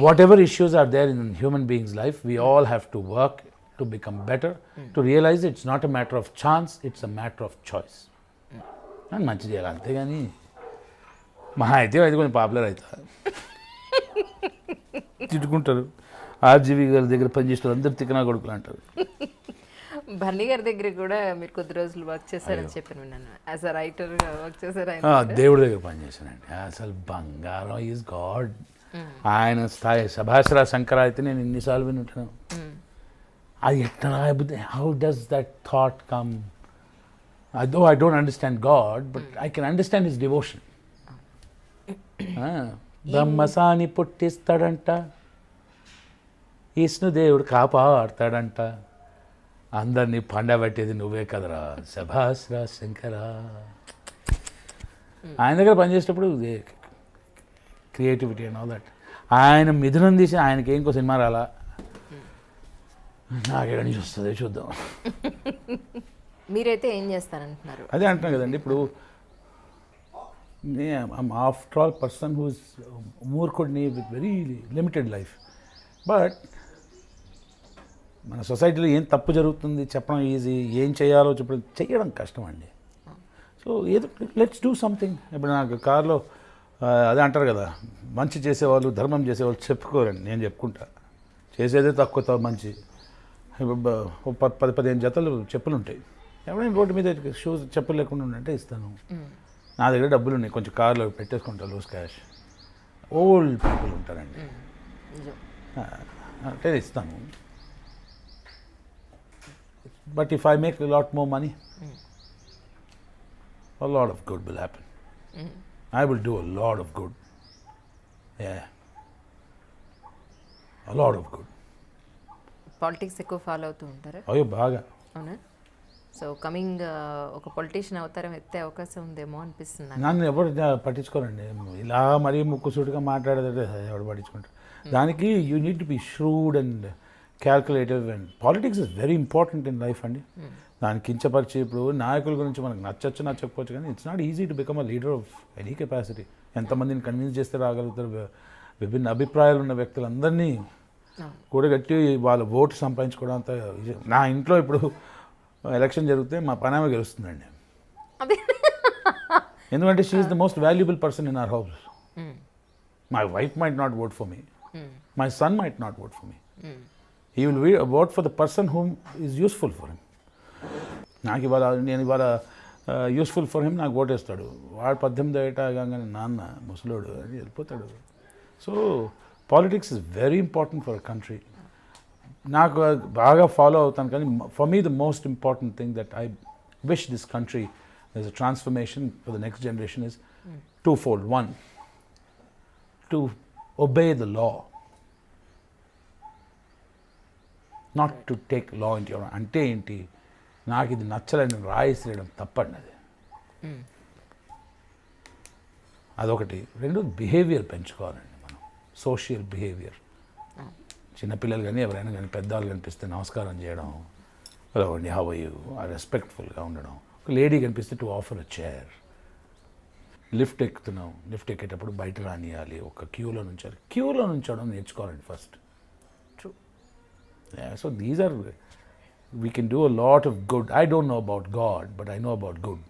Whatever issues are there in human beings life, we all have to work to become better, to realise it's not a matter of chance, it's a matter of choice అని మంచి చేయాలి. అంతేగాని మహా అయితే అది కొంచెం పాపులర్ అవుతారు, తిట్టుకుంటారు. ఆర్జీవి గారి దగ్గర పనిచేస్తారు అందరు తిక్కనా కొడుకులు అంటారు. బన్నీ గారి దగ్గర కూడా మీరు కొద్ది రోజులు వర్క్ చేశారని చెప్పాను విన్నాను. యాజ్ అ రైటర్ వర్క్ చేశారు ఆయన. దేవుడి దగ్గర పనిచేశానండి. అసలు బంగారం ఈజ్ గాడ్. ఆయన స్థాయి సభాశ్రా శంకర అయితే నేను ఎన్నిసార్లు వింటున్నాను. అది ఎట్లా రాయబుద్ది, how does that thought come? Though I don't understand God, but I can understand his devotion. బ్రహ్మసాని పుట్టిస్తాడంట, విష్ణుదేవుడు కాపాడతాడంట, అందరినీ పండబెట్టేది నువ్వే కదరా సభాశ్రా శంకర. ఆయన దగ్గర పనిచేసేటప్పుడు క్రియేటివిటీ అండ్ ఆల్ దట్. ఆయన మిథునం తీసి ఆయనకి ఇంకో సినిమా రాలా, నాకేడని చూస్తుంది చూద్దాం. మీరైతే ఏం చేస్తారంటున్నారు? అదే అంటున్నాను కదండి. ఇప్పుడు ఆఫ్టర్ ఆల్ పర్సన్ హూస్ మూర్ఖుడిని with very limited life. But మన సొసైటీలో ఏం తప్పు జరుగుతుంది చెప్పడం ఈజీ, ఏం చేయాలో చేయడం కష్టం అండి. సో ఏదో లెట్స్ డూ సంథింగ్. ఇప్పుడు నాకు కార్లో అదే అంటారు కదా, మంచి చేసేవాళ్ళు ధర్మం చేసేవాళ్ళు చెప్పుకోరండి, నేను చెప్పుకుంటా. చేసేదే తక్కువ మంచి. 10-15 జతలు చెప్పులు ఉంటాయి. ఎవరైనా రోడ్డు మీద షూస్ చెప్పులు లేకుండా ఉండంటే ఇస్తాను. నా దగ్గర డబ్బులు ఉన్నాయి, కొంచెం కార్లో పెట్టేసుకుంటా లూజ్ క్యాష్. ఓల్డ్ పీపుల్ ఉంటారండి, అంటే ఇస్తాను. But if I make lot more money, a lot of good will happen. I will do a lot of good. Yeah, a lot of good. Politics ఎక్కువ ఫాలో అవుతూ ఉంటారా? అయ్యో బాగా. అవునా? So coming ఒక పొలిటీషియన్ అవతారం ఎత్తే అవకాశం ఉందేమో అనిపిస్తుంది నాకు. నన్ను ఎవరు పట్టించుకోరండి. ఇలా మరీ ముక్కుసూటిగా మాట్లాడేదంటే ఎవరు పట్టించుకుంటారు? దానికి you need to be shrewd and calculative, and politics is very important in life అండి. దాన్ని కించపరిచి ఇప్పుడు నాయకుల గురించి మనకు నచ్చకపోవచ్చు, కానీ it's not easy to become a leader of any capacity. ఎంతమందిని కన్విన్స్ చేస్తే రాగలుగుతారు? విభిన్న అభిప్రాయాలు ఉన్న వ్యక్తులందరినీ కూడగట్టి వాళ్ళ ఓటు సంపాదించుకోవడం అంత. నా ఇంట్లో ఇప్పుడు ఎలక్షన్ జరిగితే మా పనామ గెలుస్తుందండి. ఎందుకంటే she is the most valuable person in our house. My wife might not vote for me, my son might not vote for me. He will vote for the person whom is useful for him. నాకు ఇవాళ నేను ఇవాళ useful for him, నాకు ఓటేస్తాడు. వాడు 18 ఏట కాగానే నాన్న ముసలోడు అని వెళ్ళిపోతాడు. So politics is very important for a country. నాకు బాగా ఫాలో అవుతాను, కానీ for me the most important thing that I wish this country there's a transformation for the next generation is twofold. One, to obey the law, not to take law into your own. అంటే ఏంటి, నాకు ఇది నచ్చలని రాయిసేయడం తప్పండి అది. అదొకటి. రెండు, behaviour పెంచుకోవాలండి మనం, social behaviour. చిన్నపిల్లలు కానీ ఎవరైనా కానీ పెద్దవాళ్ళు కనిపిస్తే నమస్కారం చేయడం, అదొకటి. హౌ ఆర్ యూ, రెస్పెక్ట్ఫుల్గా ఉండడం. ఒక లేడీ కనిపిస్తే to offer a chair. Lift ఎక్కుతున్నాం, లిఫ్ట్ ఎక్కేటప్పుడు బయట రానియాలి, ఒక క్యూలో నుంచాలి. క్యూలో నుంచోవడం నేర్చుకోవాలండి first. True. So these are, we can do a lot of good. I don't know about God, but I know about good.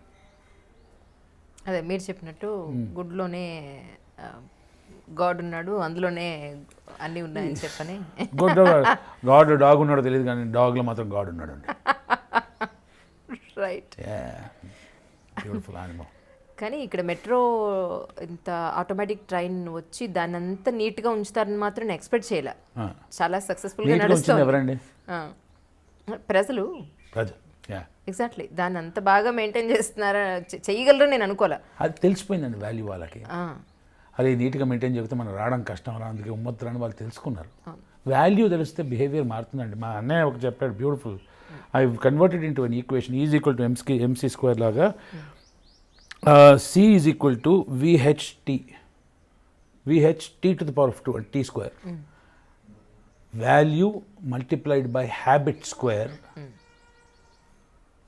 అదే మీరు చెప్పినట్టు గుడ్లోనే గాడ్ ఉన్నాడు, అందులోనే అన్నీ ఉన్నాయని చెప్పని. గాడ్ డాగ్ ఉన్నాడో తెలియదు, కానీ డాగ్లో మాత్రం గాడ్ ఉన్నాడు అండి. రైట్. Beautiful animal. కానీ ఇక్కడ మెట్రో ఇంత ఆటోమేటిక్ ట్రైన్ వచ్చి దాన్ని అంతా నీట్గా ఉంచుతారని మాత్రం నేను ఎక్స్పెక్ట్ చేయలే. చాలా సక్సెస్ఫుల్గా నడుస్తుంది. ఎవరండి? ప్రజలు. ఎగ్జాక్ట్లీ, దాన్ని అంత బాగా మెయింటైన్ చేస్తున్నారా, చెయ్యగలరు నేను అనుకోలే. అది తెలిసిపోయిందండి వాల్యూ వాళ్ళకి. అది నీట్గా మెయింటైన్ చేస్తే మనం రావడం కష్టం రా, అందుకే ఉమ్మత్తులని వాళ్ళు తెలుసుకున్నారు. వాల్యూ తెలిస్తే బిహేవియర్ మారుతుందండి. మా అన్నయ్య ఒక చెప్పాడు, beautiful. I converted in to an equation, is equal to MC square లాగా. C is equal to VHT to the power of 2 T square. Value multiplied by habit square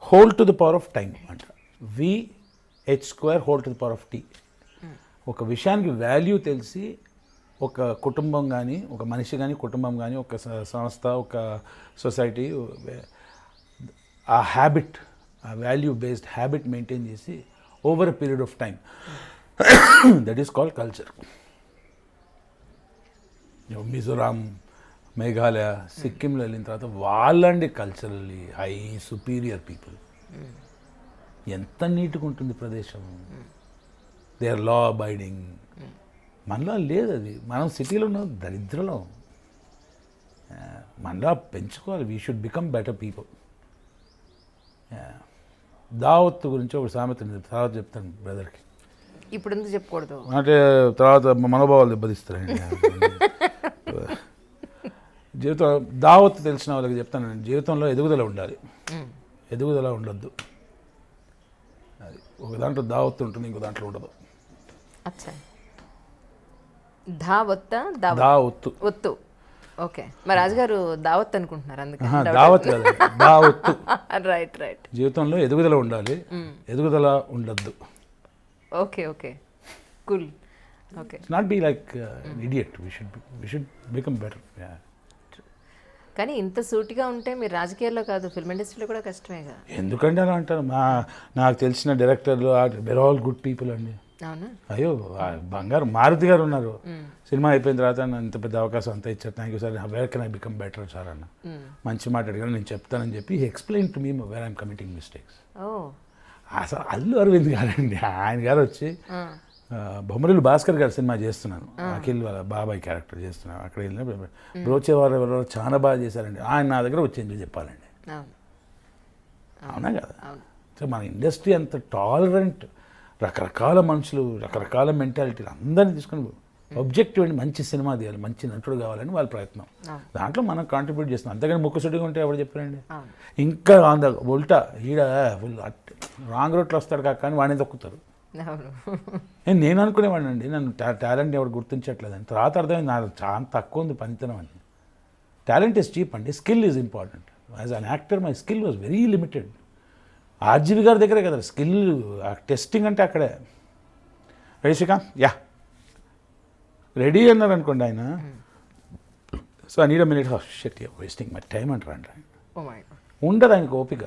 whole to the power of time అంట. VH square whole to the power of T. ఒక విషయానికి value తెలిసి ఒక కుటుంబం కానీ, ఒక మనిషి కానీ, కుటుంబం కానీ, ఒక సంస్థ, ఒక సొసైటీ ఆ హ్యాబిట్, ఆ వాల్యూ బేస్డ్ హ్యాబిట్ మెయింటైన్ చేసి over a period of time, that is called culture. Mizoram, Meghalaya, సిక్కింలో వెళ్ళిన తర్వాత వాళ్ళండి కల్చరల్లీ హై సుపీరియర్ పీపుల్. ఎంత నీట్గా ఉంటుంది ప్రదేశం, దే ఆర్ లా అబైడింగ్. మనలో లేదు అది. మనం సిటీలో ఉన్న దరిద్రలో. మనలో పెంచుకోవాలి. We should become better people. దావత్ గురించి ఒక సామెత తర్వాత చెప్తాను బ్రదర్కి. ఇప్పుడు ఎందుకు చెప్పకూడదు అంటే తర్వాత మనోభావాలు దెబ్బతీస్తారండి. జీవితం దావత్ తెలిసిన వాళ్ళకి చెప్తాను, జీవితంలో ఎదుగుదల ఉండాలి, ఎదుగుదల ఉండొద్దు. అది ఒక దాంట్లో దావత్ ఉంటుంది, ఇంకో దాంట్లో ఉండదు. అచ్చా, దావత్ ఒత్తు. ఓకే, మరి రాజుగారు దావత్ అనుకుంటున్నారు అందుకే. దావత్ కదా, దావత్తు. Right right. జీవితంలో ఎదుగుదల ఉండాలి, ఎదుగుదల ఉండొద్దు. Okay okay, cool. Okay, not be like idiot. We should become better. కానీ ఇంత సూటిగా ఉంటే మీరు రాజకీయాల్లో కాదు, ఫిల్మ్ ఇండస్ట్రీలో కూడా కష్టమే కదా. ఎందుకంటే అలా అంటారు. నాకు తెలిసిన డైరెక్టర్లు వెర్ ఆల్ గుడ్ పీపుల్ అండి. అవునా? అయ్యో బంగారు మారుతి గారు ఉన్నారు. సినిమా అయిపోయిన తర్వాత ఇంత పెద్ద అవకాశం అంతా ఇచ్చారు, thank you sir, where can I become better sir అన్న. మంచి మాట అడిగాను, నేను చెప్తానని చెప్పి explain to me where I'm committing mistakes. అసలు అల్లు అరవింద్ గారండి, ఆయన గారు వచ్చి బొమ్మరిల్లు భాస్కర్ గారు సినిమా చేస్తున్నాను, అఖిల్ వాళ్ళ బాబాయ్ క్యారెక్టర్ చేస్తున్నాను. అక్కడ వెళ్ళిన బ్రోచేవారు ఎవరో చాలా బాగా చేశారండి, ఆయన నా దగ్గర వచ్చి ఎందుకు చెప్పాలండి. అవునా కదా? సో మన ఇండస్ట్రీ అంత టాలరెంట్, రకరకాల మనుషులు, రకరకాల మెంటాలిటీలు అందరినీ తీసుకొని ఆబ్జెక్టివ్ అండి, మంచి సినిమా తీయాలి, మంచి నటుడు కావాలని వాళ్ళ ప్రయత్నం. దాంట్లో మనం కాంట్రిబ్యూట్ చేస్తున్నాం. అంతేగాని ముక్కుసుడిగా ఉంటే ఎవరు చెప్పారండి. ఇంకా ఉల్టా ఈడ ఫుల్ రాంగ్ రూట్లో వస్తాడు కాక కానీ వాడిని తొక్కుతారు. నేను అనుకునేవాడిని అండి, నన్ను టాలెంట్ ఎవరు గుర్తించట్లేదని. తర్వాత అర్థమైంది నాకు చాలా తక్కువ ఉంది పనితనం అని. టాలెంట్ ఈజ్ చీప్ అండి, skill is important. As an actor my skill was very limited. RGV గారి దగ్గరే కదా స్కిల్, టెస్టింగ్ అంటే అక్కడే. రెడీ శ్రీకాంత్, యా రెడీ అన్నారు అనుకోండి ఆయన. So I need a minute, shit you wasting my time అంటారు. ఉండదు ఆయనకు ఓపిక,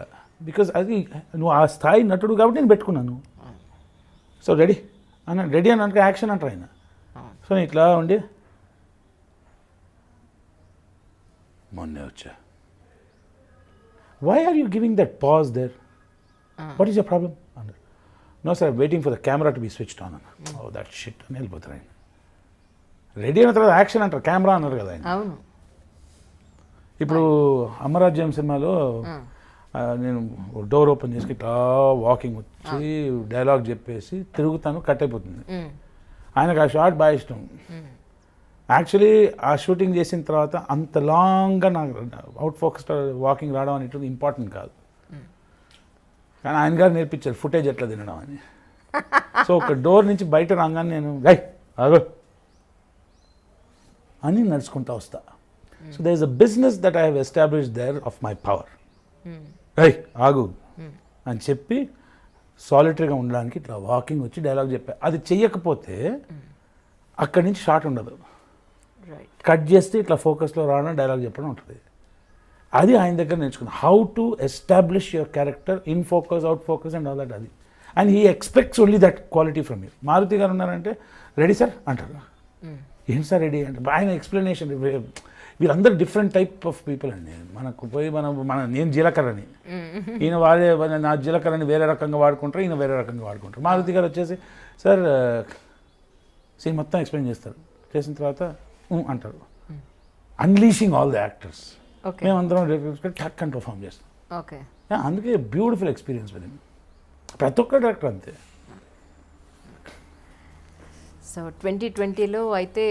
బికాజ్ అది నువ్వు ఆ స్థాయి నటుడు కాబట్టి నేను పెట్టుకున్నాను. సో రెడీ అని అంటే యాక్షన్ అంటారు ఆయన. సో నేను ఇట్లా ఉండి మొన్నే వచ్చా, why are you giving that pause there, what is your problem అన్నారు. No sir, waiting for the camera to be switched on అన్నారు. ఓ దట్ షిట్ అని వెళ్ళిపోతారు ఆయన. రెడీ అయిన తర్వాత యాక్షన్ అంటారు, కెమెరా అన్నారు కదా ఆయన. ఇప్పుడు అమరాజ్యం సినిమాలో నేను డోర్ ఓపెన్ చేసి ఇట్లా వాకింగ్ వచ్చి డైలాగ్ చెప్పేసి తిరుగుతాను, కట్ అయిపోతుంది. ఆయనకు ఆ షాట్ బాగా ఇష్టం. యాక్చువల్లీ ఆ షూటింగ్ చేసిన తర్వాత అంత లాంగ్గా నాకు అవుట్ ఫోకస్ వాకింగ్ రావడం అనేటువంటి ఇంపార్టెంట్ కాదు, కానీ ఆయన గారు నేర్పించారు ఫుటేజ్ ఎట్లా తినడం అని. సో ఒక డోర్ నుంచి బయట రాగానే నేను గై ఆగో అని నడుచుకుంటా వస్తా. So there is a business that I have established there of my power. రై ఆగు అని చెప్పి సాలిటరీగా ఉండడానికి ఇట్లా వాకింగ్ వచ్చి డైలాగ్ చెప్పా. అది చెయ్యకపోతే అక్కడి నుంచి షార్ట్ ఉండదు, కట్ చేస్తే ఇట్లా ఫోకస్లో రావడం, డైలాగ్ చెప్పడం ఉంటుంది. అది ఆయన దగ్గర నేర్చుకున్నాను, how to establish your character in focus, out focus and all that. అది and he expects only that quality from you. Maruti garu ఉన్నారంటే రెడీ సార్ అంటారు, ఏంటి సార్ రెడీ అంటే ఆయన ఎక్స్ప్లెనేషన్. వీళ్ళందరూ డిఫరెంట్ టైప్ ఆఫ్ పీపుల్ అండి. మనకు పోయి నేను జీలకర్రని, ఈయన నా జీలకర్రని వేరే రకంగా వాడుకుంటారు, ఈయన వేరే రకంగా వాడుకుంటారు. మారుతి గారు వచ్చేసి సార్ సీన్ మొత్తం ఎక్స్ప్లెయిన్ చేస్తారు, చేసిన తర్వాత అంటారు. Unleashing all the actors. మేమందరం టక్ అని పర్ఫామ్ చేస్తాం. అందుకే బ్యూటిఫుల్ ఎక్స్పీరియన్స్ విత్ హిమ్. ప్రతి ఒక్క డైరెక్టర్ అంతే. సో 2020లో అయితే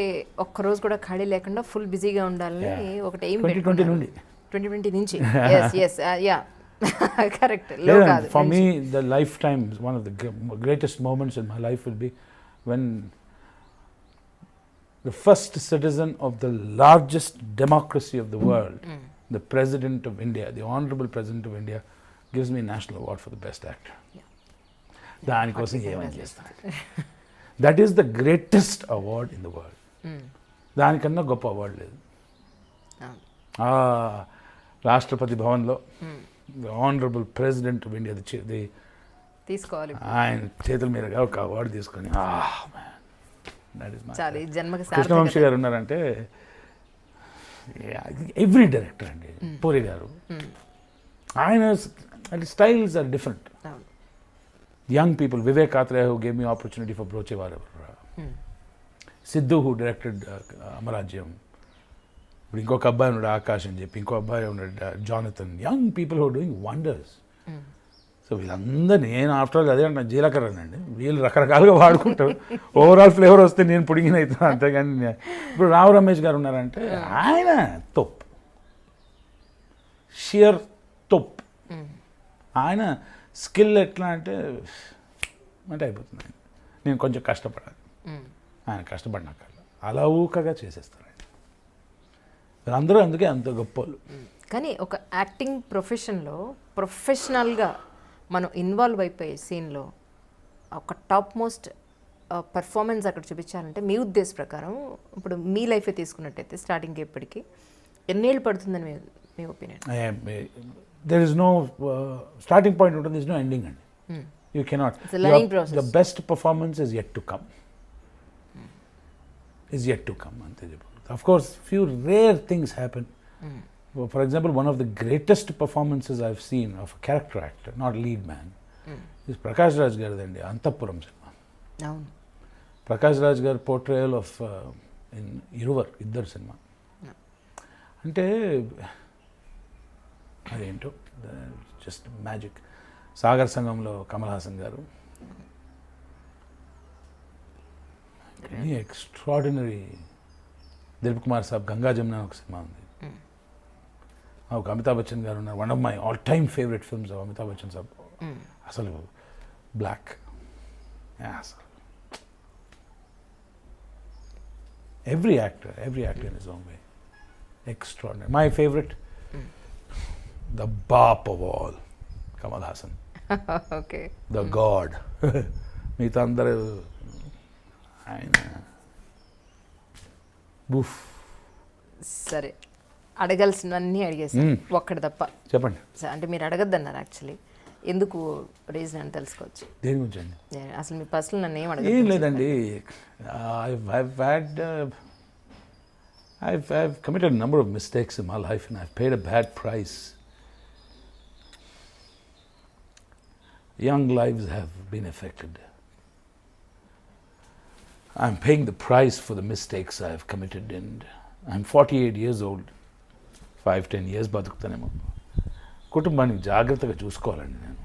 ఒక్కరోజు కూడా ఖాళీ లేకుండా ఫుల్ బిజీగా ఉండాలని ఒకటి ఎయిమ్ 2020 నుంచి. Correct. For me the lifetime one of the greatest moments in my life will be when the first citizen of the largest democracy of the world, the President of India, the Honorable President of India, gives me National Award for the Best Actor. దానికోసం ఏమని చేస్తాను. That is the greatest award in the world. దానికన్నా గొప్ప award లేదు. రాష్ట్రపతి భవన్లో the honourable president of India తీసుకోవాలి ఆయన చేతుల మీదుగా ఒక అవార్డు తీసుకొని కృష్ణవంశీ గారు ఉన్నారంటే ఎవ్రీ డైరెక్టర్ అండి. పూరి గారు ఆయన styles are different. Young people, Vivek Athreya who gave me opportunity for Brochewala, Siddhu who directed అమరాజ్యం, ఇప్పుడు ఇంకొక అబ్బాయి ఉన్నాడు ఆకాష్ అని చెప్పి, ఇంకో అబ్బాయి ఉన్నాడు Jonathan. Young people who doing wonders. So వీళ్ళందరినీ నేను ఆఫ్టర్ ఆల్ అదే అంటాను, జీలకర్రనండి. వీళ్ళు రకరకాలుగా వాడుకుంటారు. ఓవరాల్ ఫ్లేవర్ వస్తే నేను పుడిగిన అవుతాను అంతేగాని. ఇప్పుడు రావు రమేష్ గారు ఉన్నారంటే ఆయన తొప్, షియర్ తొప్. ఆయన స్కిల్ ఎట్లా అంటే అయిపోతుంది. నేను కొంచెం కష్టపడాలి, ఆయన కష్టపడినాక అలా ఊకగా చేసేస్తారు. అందరూ అందుకే అంత గొప్పలు. కానీ ఒక యాక్టింగ్ ప్రొఫెషన్లో ప్రొఫెషనల్గా మనం ఇన్వాల్వ్ అయిపోయే సీన్లో ఒక టాప్ మోస్ట్ పర్ఫార్మెన్స్ అక్కడ చూపించాలంటే మీ ఉద్దేశ ప్రకారం ఇప్పుడు మీ లైఫే తీసుకున్నట్టయితే స్టార్టింగ్కి ఎప్పటికీ ఎన్నేళ్ళు పడుతుందని మీ opinion? There is no starting point, there is no ending. You cannot. It's a learning process. The best performance is yet to come. Is yet to come. Of course, few rare things happen. For example, one of the greatest performances I've seen of a character actor, not lead man, is Prakash Raj garandi Antappuram cinema. Avunu. Prakash Raj gar portrayal of in Iruvar Iddar cinema. అంటే అదేంటో just magic. Sagar సంఘంలో Kamal Haasan garu extraordinary. Dilip Kumar saab Ganga Jamuna ఒక cinema ఉంది. ఒక అమితాబ్ బచ్చన్ గారు ఉన్నారు. One of my all time favourite films of Amitabh Bachchan saab. అసలు Black అసలు every actor in his own way extraordinary. My favourite the Bap of all, Kamal Hassan. Okay. The God. మిగతా అందరూ ఆయన బుఫ్. సరే, అడగాల్సినవన్నీ అడిగేసాను, ఒక్కటి తప్ప. చెప్పండి. అంటే మీరు అడగద్దన్నారు యాక్చువల్లీ, ఎందుకు రీజన్ అని తెలుసుకోవచ్చు? దేని గురించి అండి? అసలు మీ పర్సనల్ నన్ను ఏం ఏం లేదండి. I've committed a number of mistakes in my life and I've paid a bad price. Young lives have been affected. I'm paying the price for the mistakes I have committed, and I'm 48 years old. 5-10 years బతుకుతానేమో. కుటుంబాన్ని జాగ్రత్తగా చూసుకోవాలండి నేను.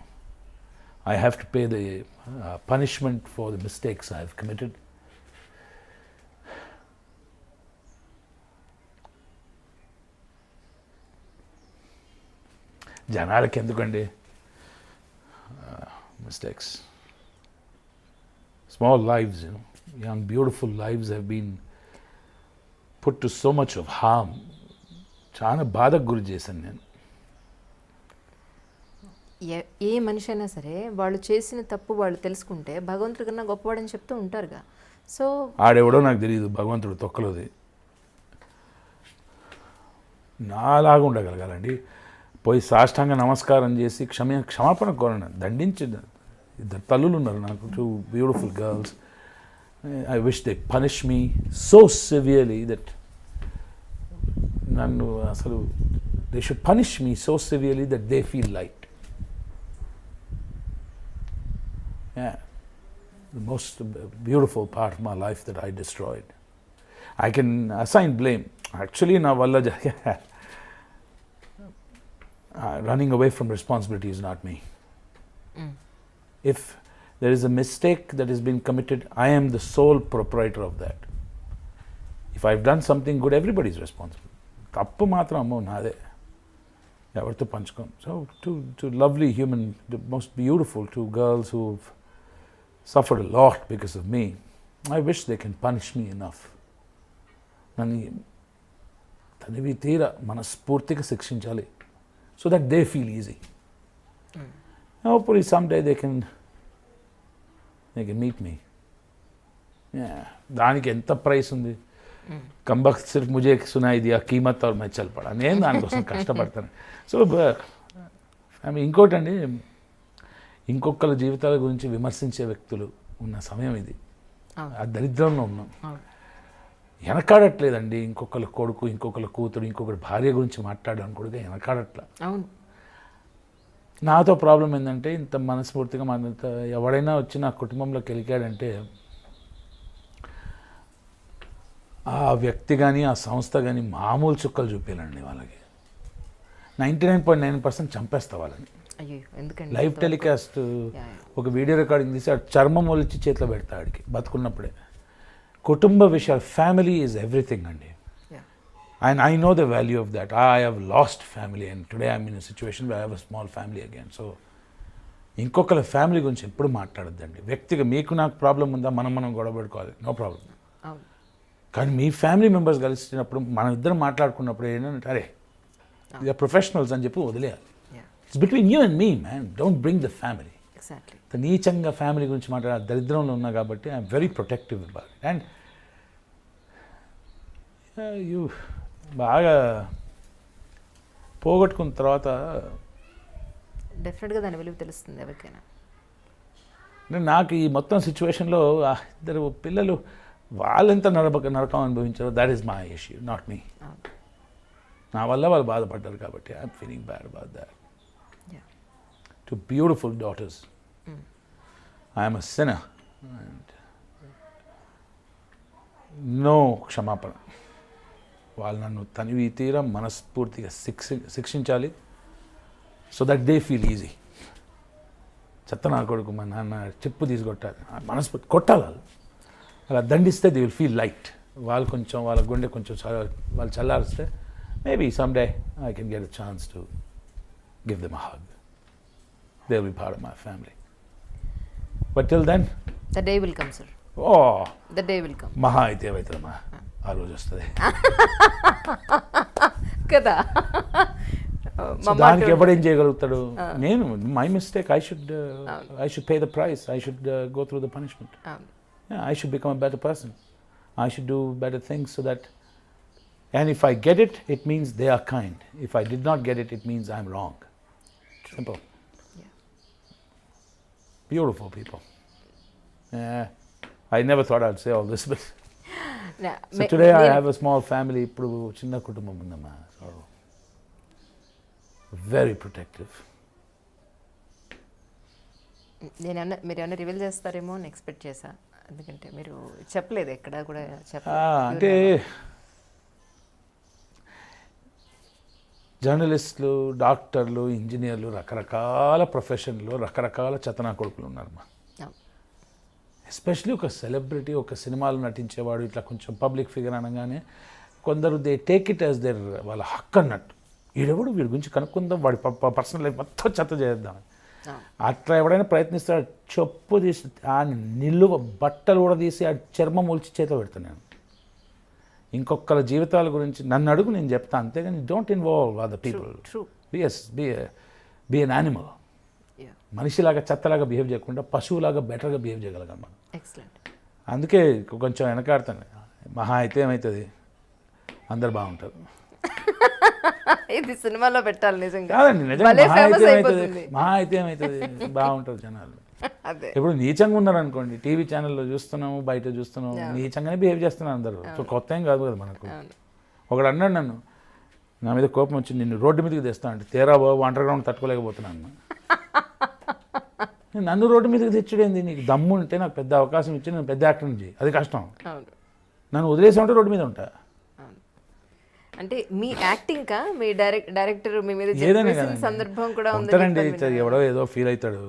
I have to pay the punishment for the mistakes I have committed. జనాలకి ఎందుకండి mistakes? Small lives, young beautiful lives have been put to so much of harm. చాలా బాధకు గురి చేశాను నేను. ఏ మనిషి అయినా సరే వాళ్ళు చేసిన తప్పు వాళ్ళు తెలుసుకుంటే భగవంతుడి కన్నా గొప్పవాడని చెప్తూ ఉంటారుగా. సో ఆడెవడో నాకు తెలియదు, భగవంతుడు తొక్కలోది. నాలాగా ఉండగలగాలండి. పోయి సాష్టాంగ నమస్కారం చేసి క్షమాపణ కోరండి. దండించి, ఇద్దరు తల్లులు ఉన్నారు నాకు, 2 beautiful girls. I wish they punish me so severely that నన్ను అసలు they should punish me so severely that they feel light. Yeah, the most beautiful part of my life that I destroyed. I can assign blame. Actually, na valla running away from responsibility is not me. If there is a mistake that has been committed, I am the sole proprietor of that. If I've done something good, everybody is responsible. Tappu matram ammo nade. Evartho panchukom. So to lovely human, the most beautiful 2 girls who've suffered a lot because of me, I wish they can punish me enough నన్ను తనివి తీర మనస్ఫూర్తిగా శిక్షించాలి so that they feel easy. Hopefully some day they can meet me. దానికి ఎంత price ఉంది? కంబక్ సిర్ఫ్ ముజే సునాయి దియా కీమత్ और मैं चल पड़ा. నేను దానికోసం కష్టపడతాను. సో ఇంకోటండి, ఇంకొకరి జీవితాల గురించి విమర్శించే వ్యక్తులు ఉన్న సమయం ఇది. ఆ దరిద్రంలో ఉన్నాం. వెనకాడట్లేదండి. ఇంకొకరి కొడుకు, ఇంకొకరి కూతురు, ఇంకొకరి భార్య గురించి మాట్లాడడానికి కూడా వెనకాడట్లా. అవును. నాతో ప్రాబ్లం ఏంటంటే, ఇంత మనస్ఫూర్తిగా ఎవడైనా వచ్చి నా కుటుంబంలోకి వెళ్ళాడంటే ఆ వ్యక్తి కానీ ఆ సంస్థ కానీ మామూలు చుక్కలు చూపించాలండి వాళ్ళకి. 99.9% చంపేస్తా వాళ్ళని. అయ్యో, ఎందుకండి? లైవ్ టెలికాస్ట్ ఒక వీడియో రికార్డింగ్ తీసి ఆ చర్మం ఒలిచి చేతిలో పెడతా ఆడికి బతుకున్నప్పుడే. కుటుంబ విషయాలు, ఫ్యామిలీ ఈజ్ ఎవ్రీథింగ్ అండి. And I know the value of that. I have lost family and today I'm in a situation where I have a small family again. So ఇంకొకరి ఫ్యామిలీ గురించి ఎప్పుడు మాట్లాడద్దండి. వ్యక్తిగా మీకు నాకు ప్రాబ్లం ఉందా, మనం గొడవ పెట్టుకోవాలి, నో ప్రాబ్లం. కానీ మీ ఫ్యామిలీ మెంబర్స్ కలిసినప్పుడు మనం ఇద్దరం మాట్లాడుకున్నప్పుడు ఏంటంటే, అరే ఇది ప్రొఫెషనల్స్ అని చెప్పి వదిలేయాలి. It's between you and me man, don't bring the family. నీచంగా ఫ్యామిలీ గురించి మాట్లాడే దరిద్రంలో ఉన్నా కాబట్టి I'm very protective about it. And you బాగా పోగొట్టుకున్న తర్వాత డెఫినెట్గా దాని విలువ తెలుస్తుంది ఎవరికైనా. నాకు ఈ మొత్తం సిచ్యువేషన్లో ఇద్దరు పిల్లలు వాళ్ళెంత నరకం అనుభవించారో that is my issue, not me. నా వల్ల వాళ్ళు బాధపడ్డారు కాబట్టి I'm feeling bad about that. Two beautiful daughters. I am a sinner and no క్షమాపణ. వాళ్ళు నన్ను తనివి తీర మనస్ఫూర్తిగా శిక్షించాలి so that they feel easy. చెత్త నా కొడుకు మా నాన్న చెప్పు తీసుకొట్టాలి, మనస్ఫూర్తి కొట్టాలి. వాళ్ళు అలా దండిస్తే దే విల్ ఫీల్ లైట్. వాళ్ళు కొంచెం వాళ్ళ గుండె కొంచెం వాళ్ళు చల్లారిస్తే maybe some day I can get a chance to give them a hug. They'll be part of my family. But till then, the day will come, sir. Oh, the day will come. మహా అయితే ఏమవుతుందమ్మా, ఆ రోజు వస్తుంది కదా. దానికి ఎవడేం చేయగలుగుతాడు? నేను my mistake, I should pay the price, I should go through the punishment. I should become a better person. I should do better things so that, and if I get it, it means they are kind. If I did not get it, it means I'm wrong. Simple. Beautiful people. I never thought I'd say all this, but so today I have a small family. ఇప్పుడు చిన్న కుటుంబం ఉందమ్మా. So very protective. మీరు ఏమన్నా reveal చేస్తారేమో అని expect చేశా, ఎందుకంటే మీరు చెప్పలేదు ఎక్కడ కూడా అంటే జర్నలిస్టులు, డాక్టర్లు, ఇంజనీర్లు, రకరకాల ప్రొఫెషన్లో రకరకాల చెత్తనా కొడుకులు ఉన్నారమ్మా. ఎస్పెషలీ ఒక సెలబ్రిటీ, ఒక సినిమాలో నటించేవాడు, ఇట్లా కొంచెం పబ్లిక్ ఫిగర్ అనగానే కొందరు they take it as their వాళ్ళ హక్కు అన్నట్టు. వీడెవడు, వీడి గురించి కనుక్కుందాం, వాడి పర్సనల్ లైఫ్ మొత్తం చెత్త చేద్దాం. అట్లా ఎవడైనా ప్రయత్నిస్తాడు, చెప్పు తీసి ఆ నిల్లువ బట్టలు కూడా తీసి ఆ చర్మం ఒలిచి చేతిలో పెడుతున్నాను. ఇంకొకరి జీవితాల గురించి నన్ను అడుగు, నేను చెప్తాను, అంతేగాని don't involve other people. Be an animal. మనిషిలాగా చెత్తలాగా బిహేవ్ చేయకుండా పశువులాగా బెటర్గా బిహేవ్ చేయగలగాలి మనం. అందుకే కొంచెం వెనకాడుతాను. మహా అయితే ఏమవుతుంది, అందరు బాగుంటారు. ఇది సినిమాలో పెట్టాలి నిజంగా. కాదండి, నిజంగా మహా అయితే ఏమవుతుంది, బాగుంటారు జనాలు. ఇప్పుడు నీచంగా ఉన్నారనుకోండి, టీవీ ఛానల్లో చూస్తున్నాము, బయట చూస్తున్నాము, నీచంగానే బిహేవ్ చేస్తున్నారు అందరూ. సో కొత్త ఏం కాదు కదా మనకు. ఒకడు అన్నాడు నన్ను, నా మీద కోపం వచ్చి నిన్ను రోడ్డు మీదకి తెస్తా అంటే, తేరా బాబు అండర్ గ్రౌండ్ తట్టుకోలేకపోతున్నాను. నన్ను రోడ్డు మీదకి తెచ్చుడేంది, నీకు దమ్ము ఉంటే నాకు పెద్ద అవకాశం ఇచ్చి నేను పెద్ద యాక్టర్ చేయి, అది కష్టం. నన్ను వదిలేసామంటే రోడ్డు మీద ఉంటా. అంటే మీ యాక్టింగ్ కా మీ డైరెక్టర్ మీ మీద సందర్భం కూడా ఉంటారండి. ఎవడో ఏదో ఫీల్ అవుతాడు.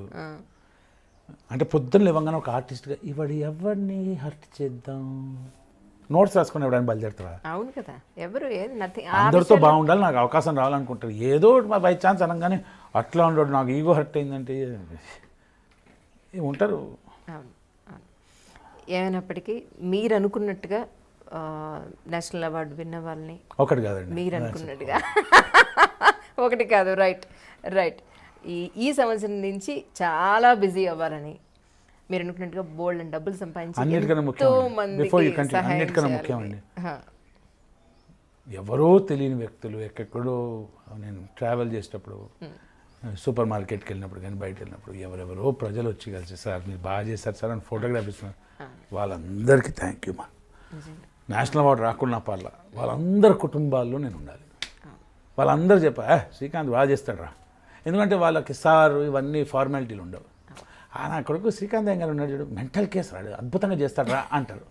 అంటే పొద్దున్న లేవగానే ఒక ఆర్టిస్ట్గా ఇవాడు ఎవరిని హర్ట్ చేద్దాం, నోట్స్ రాసుకుని ఎవడని బయలుదేరుతారా? అవును కదా, ఎవరు అందరితో బాగుండాలి, నాకు అవకాశం రావాలనుకుంటారు. ఏదో బై ఛాన్స్ అనగానే అట్లా ఉండడు, నాకు ఈగో హర్ట్ అయిందంటే ఉంటారు. ఏమైనప్పటికీ మీరు అనుకున్నట్టుగా నేషనల్ అవార్డు విన్న వాళ్ళని ఒకటి కాదండి, మీరు అనుకున్నట్టుగా ఒకటి కాదు, రైట్ రైట్. ఈ సంవత్సరం నుంచి చాలా బిజీ అవ్వాలని మీరు అనుకున్నట్టుగా బోల్డ్ అండ్ డబ్బులు సంపాదించి అన్నిటికన్నా ఎంతో ముఖ్యం బిఫోర్ యూ కంటిన్యూ, మందికి అన్నిటికన్నా సహాయం ముఖ్యమండి, చేయాలని. ఎవరో తెలియని వ్యక్తులు ఎక్కడెక్కడో, నేను ట్రావెల్ చేసేటప్పుడు సూపర్ మార్కెట్కి వెళ్ళినప్పుడు కానీ బయట వెళ్ళినప్పుడు ఎవరెవరో ప్రజలు వచ్చి కలిసి సార్ మీరు బాగా చేస్తారు సార్ అని ఫోటోగ్రాఫ్ ఇస్తున్నారు. వాళ్ళందరికీ థ్యాంక్ యూ మా. నేషనల్ అవార్డు రాకుండా పాల వాళ్ళందరి కుటుంబాల్లో నేను ఉండాలి. వాళ్ళందరూ చెప్పా శ్రీకాంత్ బాగా చేస్తాడు రా, ఎందుకంటే వాళ్ళకి సార్ ఇవన్నీ ఫార్మాలిటీలు ఉండవు. నా కొడుకు శ్రీకాంత్ అయ్యంగారు ఉన్నాడు చూడు, మెంటల్ కేసు రాడు, అద్భుతంగా చేస్తాడు రా అంటారు.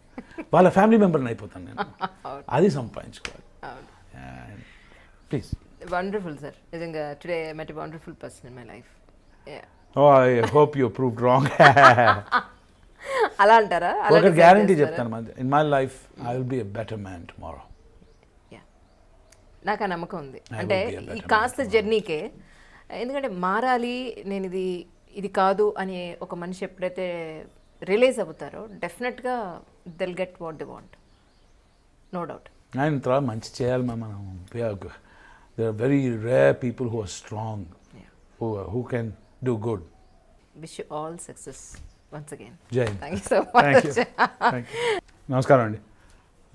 వాళ్ళ ఫ్యామిలీ మెంబర్ని అయిపోతాను నేను. అది సంపాదించుకోవాలి ప్లీజ్. వండర్ఫుల్ సార్, నిజంగా today I met a wonderful person in my life. I hope you proved wrong. అలా అంటారా? ఒక గ్యారంటీ చెప్తాను, in my life I will be a better man tomorrow. నాకు ఆ నమ్మకం ఉంది. అంటే ఈ కాస్త జర్నీకే, ఎందుకంటే మారాలి, నేను ఇది కాదు అని ఒక మనిషి ఎప్పుడైతే రియలైజ్ అవుతారో డెఫినెట్గా they'll get what they want, no doubt. ఆయన తర్వాత మంచి చేయాలి మనం. There are very rare people who are strong, who can do good. Wish you all success once again. Jai. Thank you so much. Thank you. నమస్కారం అండి,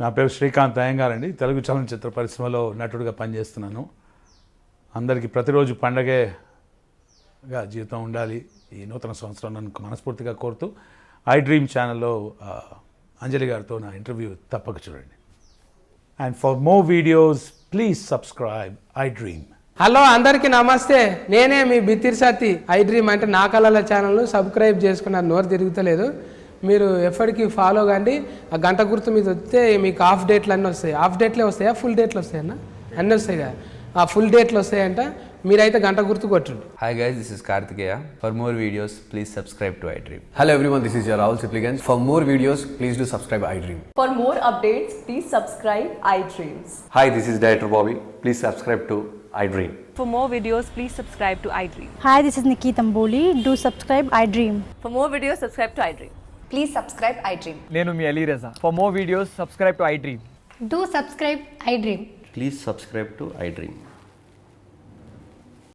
నా పేరు శ్రీకాంత్ అయ్యంగార్ అండి. తెలుగు చలనచిత్ర పరిశ్రమలో నటుడిగా పనిచేస్తున్నాను. అందరికీ ప్రతిరోజు పండగగా జీవితం ఉండాలి ఈ నూతన సంవత్సరం నన్ను మనస్ఫూర్తిగా కోరుతూ ఐ డ్రీమ్ ఛానల్లో అంజలి గారితో నా ఇంటర్వ్యూ తప్పక చూడండి. And for more videos, please subscribe iDream. Hello అందరికీ నమస్తే, నేనే మీ బిత్తిరి సత్తి. ఐ డ్రీమ్ అంటే నా కళల ఛానల్ను సబ్స్క్రైబ్ చేసుకున్నారు, నోరు తిరుగుతలేదు. మీరు ఎప్పటికీ ఫాలో కండి. ఆ గంట గుర్తు మీద వస్తే మీకు హాఫ్ డేట్లు అన్నీ వస్తాయి. హాఫ్ డేట్లే వస్తాయా, ఫుల్ డేట్లు వస్తాయన్న? అన్నీ వస్తాయి కదా, ఆ ఫుల్ డేట్లు వస్తాయంట. మీరైతే గంట గుర్తు కొట్టండి. Hi guys, this is Kartikeya. For more videos, please subscribe to iDream. Hello everyone, this is your Rahul Sipligans. For more videos, please do subscribe iDream. For more updates, please subscribe iDreams. Hi, this is Director Bobby. Please subscribe to iDream. For more videos, please subscribe to iDream. Hi, this is Nikki Tamboli. Do subscribe iDream. For more videos, subscribe to iDream. Please subscribe iDream. నేను మీ అలీ రజా. For more videos, subscribe to iDream. Do subscribe iDream. Please subscribe to iDream.